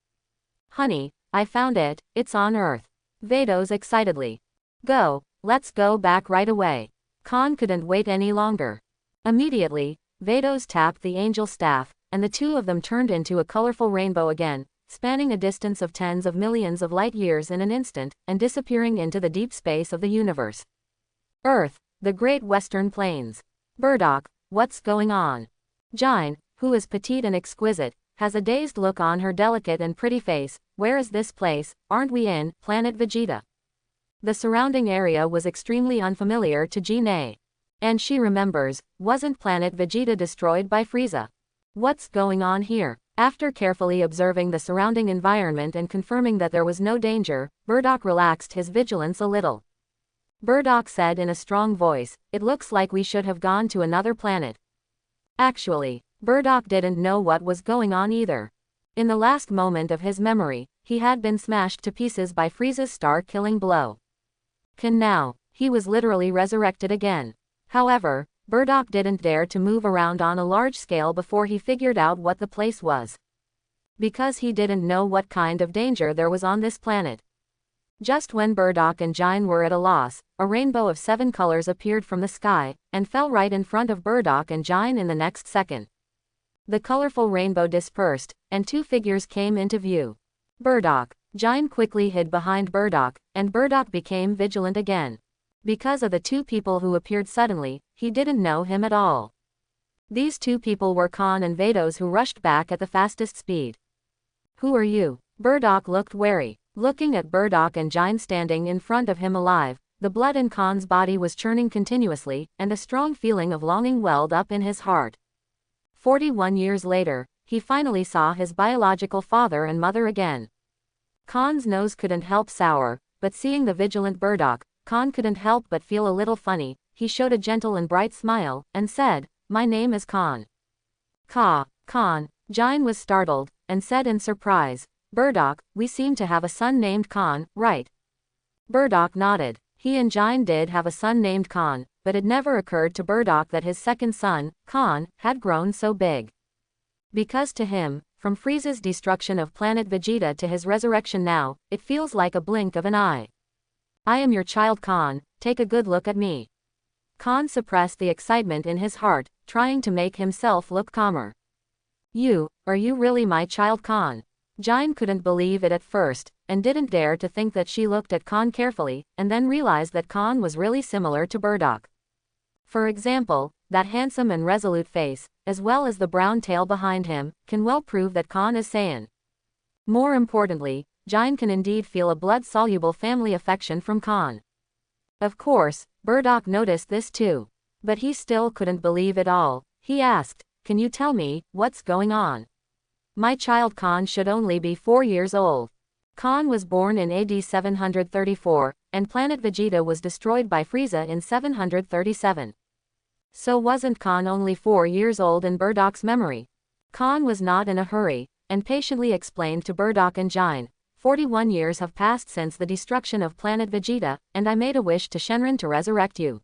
"Honey, I found it, it's on Earth." Vados excitedly. "Go, let's go back right away." Khan couldn't wait any longer. Immediately, Vados tapped the angel staff, and the two of them turned into a colorful rainbow again, spanning a distance of tens of millions of light years in an instant, and disappearing into the deep space of the universe. Earth, the Great Western Plains. Burdock, what's going on? Jine, who is petite and exquisite, has a dazed look on her delicate and pretty face. Where is this place? Aren't we in Planet Vegeta? The surrounding area was extremely unfamiliar to Jine. And she remembers, wasn't Planet Vegeta destroyed by Frieza? What's going on here? After carefully observing the surrounding environment and confirming that there was no danger, Burdock relaxed his vigilance a little. Burdock said in a strong voice, "It looks like we should have gone to another planet." Actually, Burdock didn't know what was going on either. In the last moment of his memory, he had been smashed to pieces by Frieza's star-killing blow. Now, he was literally resurrected again. However, Burdock didn't dare to move around on a large scale before he figured out what the place was. Because he didn't know what kind of danger there was on this planet. Just when Burdock and Jine were at a loss, a rainbow of 7 colors appeared from the sky, and fell right in front of Burdock and Jine in the next second. The colorful rainbow dispersed, and 2 figures came into view. Burdock. Jine quickly hid behind Burdock, and Burdock became vigilant again. Because of the 2 people who appeared suddenly, he didn't know him at all. These 2 people were Khan and Vados, who rushed back at the fastest speed. "Who are you?" Burdock looked wary. Looking at Burdock and Jine standing in front of him alive, the blood in Khan's body was churning continuously, and a strong feeling of longing welled up in his heart. 41 years later, he finally saw his biological father and mother again. Khan's nose couldn't help sour, but seeing the vigilant Burdock, Khan couldn't help but feel a little funny. He showed a gentle and bright smile, and said, "My name is Khan." Khan. Jine was startled, and said in surprise, "Burdock, we seem to have a son named Khan, right?" Burdock nodded. He and Jine did have a son named Khan, but it never occurred to Burdock that his second son, Khan, had grown so big. Because to him, from Frieza's destruction of planet Vegeta to his resurrection now, it feels like a blink of an eye. "I am your child Khan, take a good look at me." Khan suppressed the excitement in his heart, trying to make himself look calmer. Are you really my child Khan?" Jine couldn't believe it at first, and didn't dare to think that she looked at Khan carefully, and then realized that Khan was really similar to Burdock. For example, that handsome and resolute face, as well as the brown tail behind him, can well prove that Khan is Saiyan. More importantly, Jine can indeed feel a blood-soluble family affection from Khan. Of course, Burdock noticed this too. But he still couldn't believe it all. He asked, "Can you tell me, what's going on? My child Khan should only be 4 years old." Khan was born in AD 734, and planet Vegeta was destroyed by Frieza in 737. So wasn't Khan only 4 years old in Burdock's memory? Khan was not in a hurry, and patiently explained to Burdock and Jine, 41 years have passed since the destruction of planet Vegeta, and I made a wish to Shenron to resurrect you.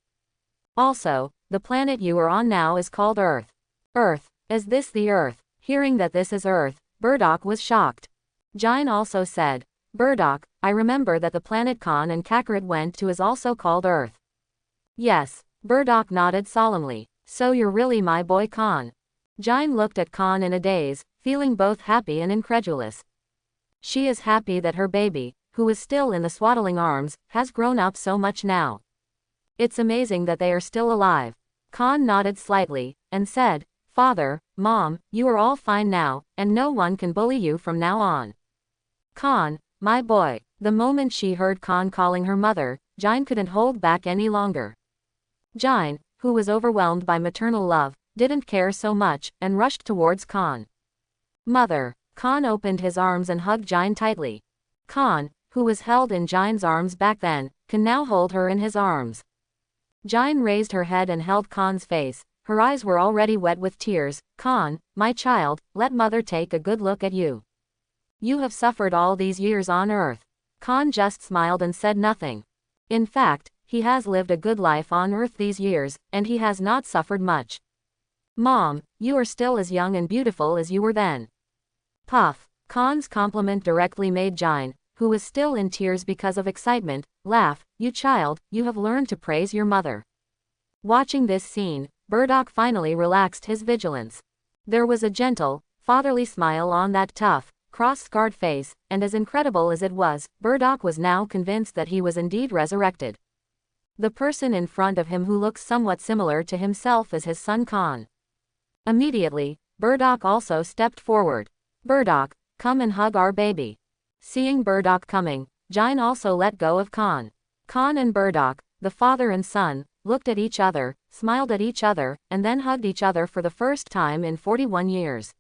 Also, the planet you are on now is called Earth. Earth, is this the Earth? Hearing that this is Earth, Burdock was shocked. Jine also said, "Burdock, I remember that the planet Khan and Kakarot went to is also called Earth." "Yes." Burdock nodded solemnly. "So you're really my boy Khan." Jine looked at Khan in a daze, feeling both happy and incredulous. She is happy that her baby, who is still in the swaddling arms, has grown up so much now. It's amazing that they are still alive. Khan nodded slightly, and said, "Father, Mom, you are all fine now, and no one can bully you from now on." "Khan, my boy." The moment she heard Khan calling her mother, Jine couldn't hold back any longer. Jine, who was overwhelmed by maternal love, didn't care so much, and rushed towards Khan. "Mother." Khan opened his arms and hugged Jine tightly. Khan, who was held in Jine's arms back then, can now hold her in his arms. Jine raised her head and held Khan's face. Her eyes were already wet with tears. "Khan, my child, let mother take a good look at you. You have suffered all these years on Earth." Khan just smiled and said nothing. In fact, he has lived a good life on Earth these years, and he has not suffered much. "Mom, you are still as young and beautiful as you were then." Puff. Khan's compliment directly made Jine, who was still in tears because of excitement, laugh. "You child, you have learned to praise your mother." Watching this scene, Burdock finally relaxed his vigilance. There was a gentle, fatherly smile on that tough, cross-scarred face, and as incredible as it was, Burdock was now convinced that he was indeed resurrected. The person in front of him who looks somewhat similar to himself as his son Khan. Immediately, Burdock also stepped forward. "Burdock, come and hug our baby." Seeing Burdock coming, Jine also let go of Khan. Khan and Burdock, the father and son, looked at each other, smiled at each other, and then hugged each other for the first time in 41 years.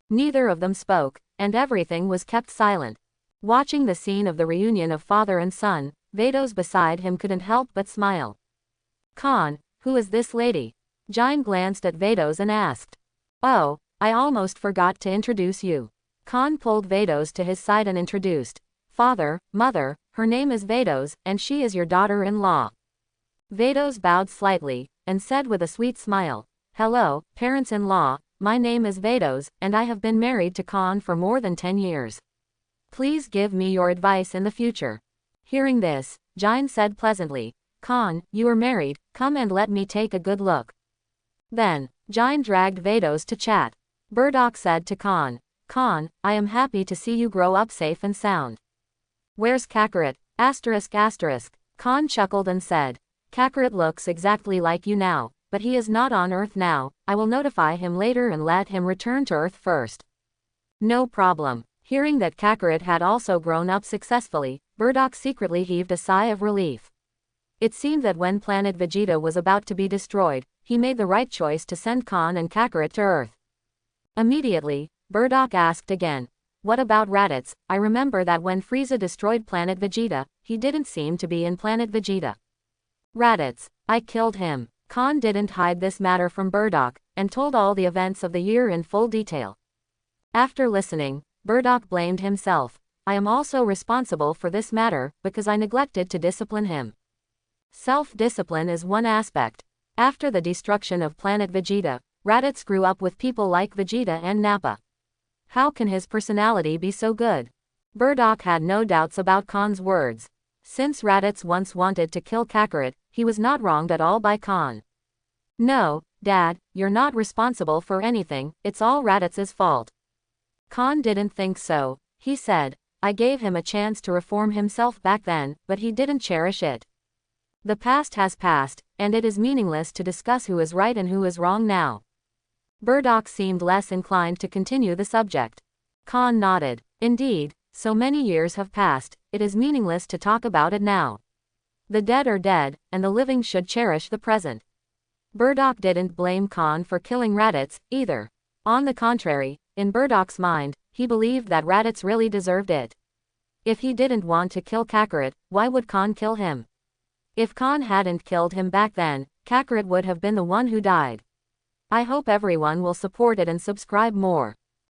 Neither of them spoke, and everything was kept silent. Watching the scene of the reunion of father and son, Vados beside him couldn't help but smile. "Khan, who is this lady?" Jine glanced at Vados and asked. "Oh, I almost forgot to introduce you." Khan pulled Vados to his side and introduced. "Father, mother, her name is Vados, and she is your daughter-in-law." Vados bowed slightly, and said with a sweet smile, "Hello, parents-in-law, my name is Vados, and I have been married to Khan for more than 10 years. Please give me your advice in the future." Hearing this, Jine said pleasantly, "Khan, you are married, come and let me take a good look." Then, Jine dragged Vados to chat. Burdock said to Khan, "Khan, I am happy to see you grow up safe and sound. Where's Kakarot? Khan chuckled and said, "Kakarot looks exactly like you now, but he is not on Earth now. I will notify him later and let him return to Earth first." "No problem." Hearing that Kakarot had also grown up successfully, Burdock secretly heaved a sigh of relief. It seemed that when planet Vegeta was about to be destroyed, he made the right choice to send Khan and Kakarot to Earth. Immediately, Burdock asked again, "What about Raditz? I remember that when Frieza destroyed planet Vegeta, he didn't seem to be in planet Vegeta." "Raditz, I killed him." Khan didn't hide this matter from Burdock, and told all the events of the year in full detail. After listening, Burdock blamed himself. "I am also responsible for this matter, because I neglected to discipline him." Self-discipline is one aspect. After the destruction of planet Vegeta, Raditz grew up with people like Vegeta and Nappa. How can his personality be so good? Burdock had no doubts about Khan's words. Since Raditz once wanted to kill Kakarot, he was not wronged at all by Khan. "No, Dad, you're not responsible for anything, it's all Raditz's fault." Khan didn't think so. He said, "I gave him a chance to reform himself back then, but he didn't cherish it. The past has passed, and it is meaningless to discuss who is right and who is wrong now." Burdock seemed less inclined to continue the subject. Khan nodded. "Indeed, so many years have passed, it is meaningless to talk about it now. The dead are dead, and the living should cherish the present." Burdock didn't blame Khan for killing Raditz, either. On the contrary, in Burdock's mind, he believed that Raditz really deserved it. If he didn't want to kill Kakarot, why would Khan kill him? If Khan hadn't killed him back then, Kakarot would have been the one who died. I hope everyone will support it and subscribe more.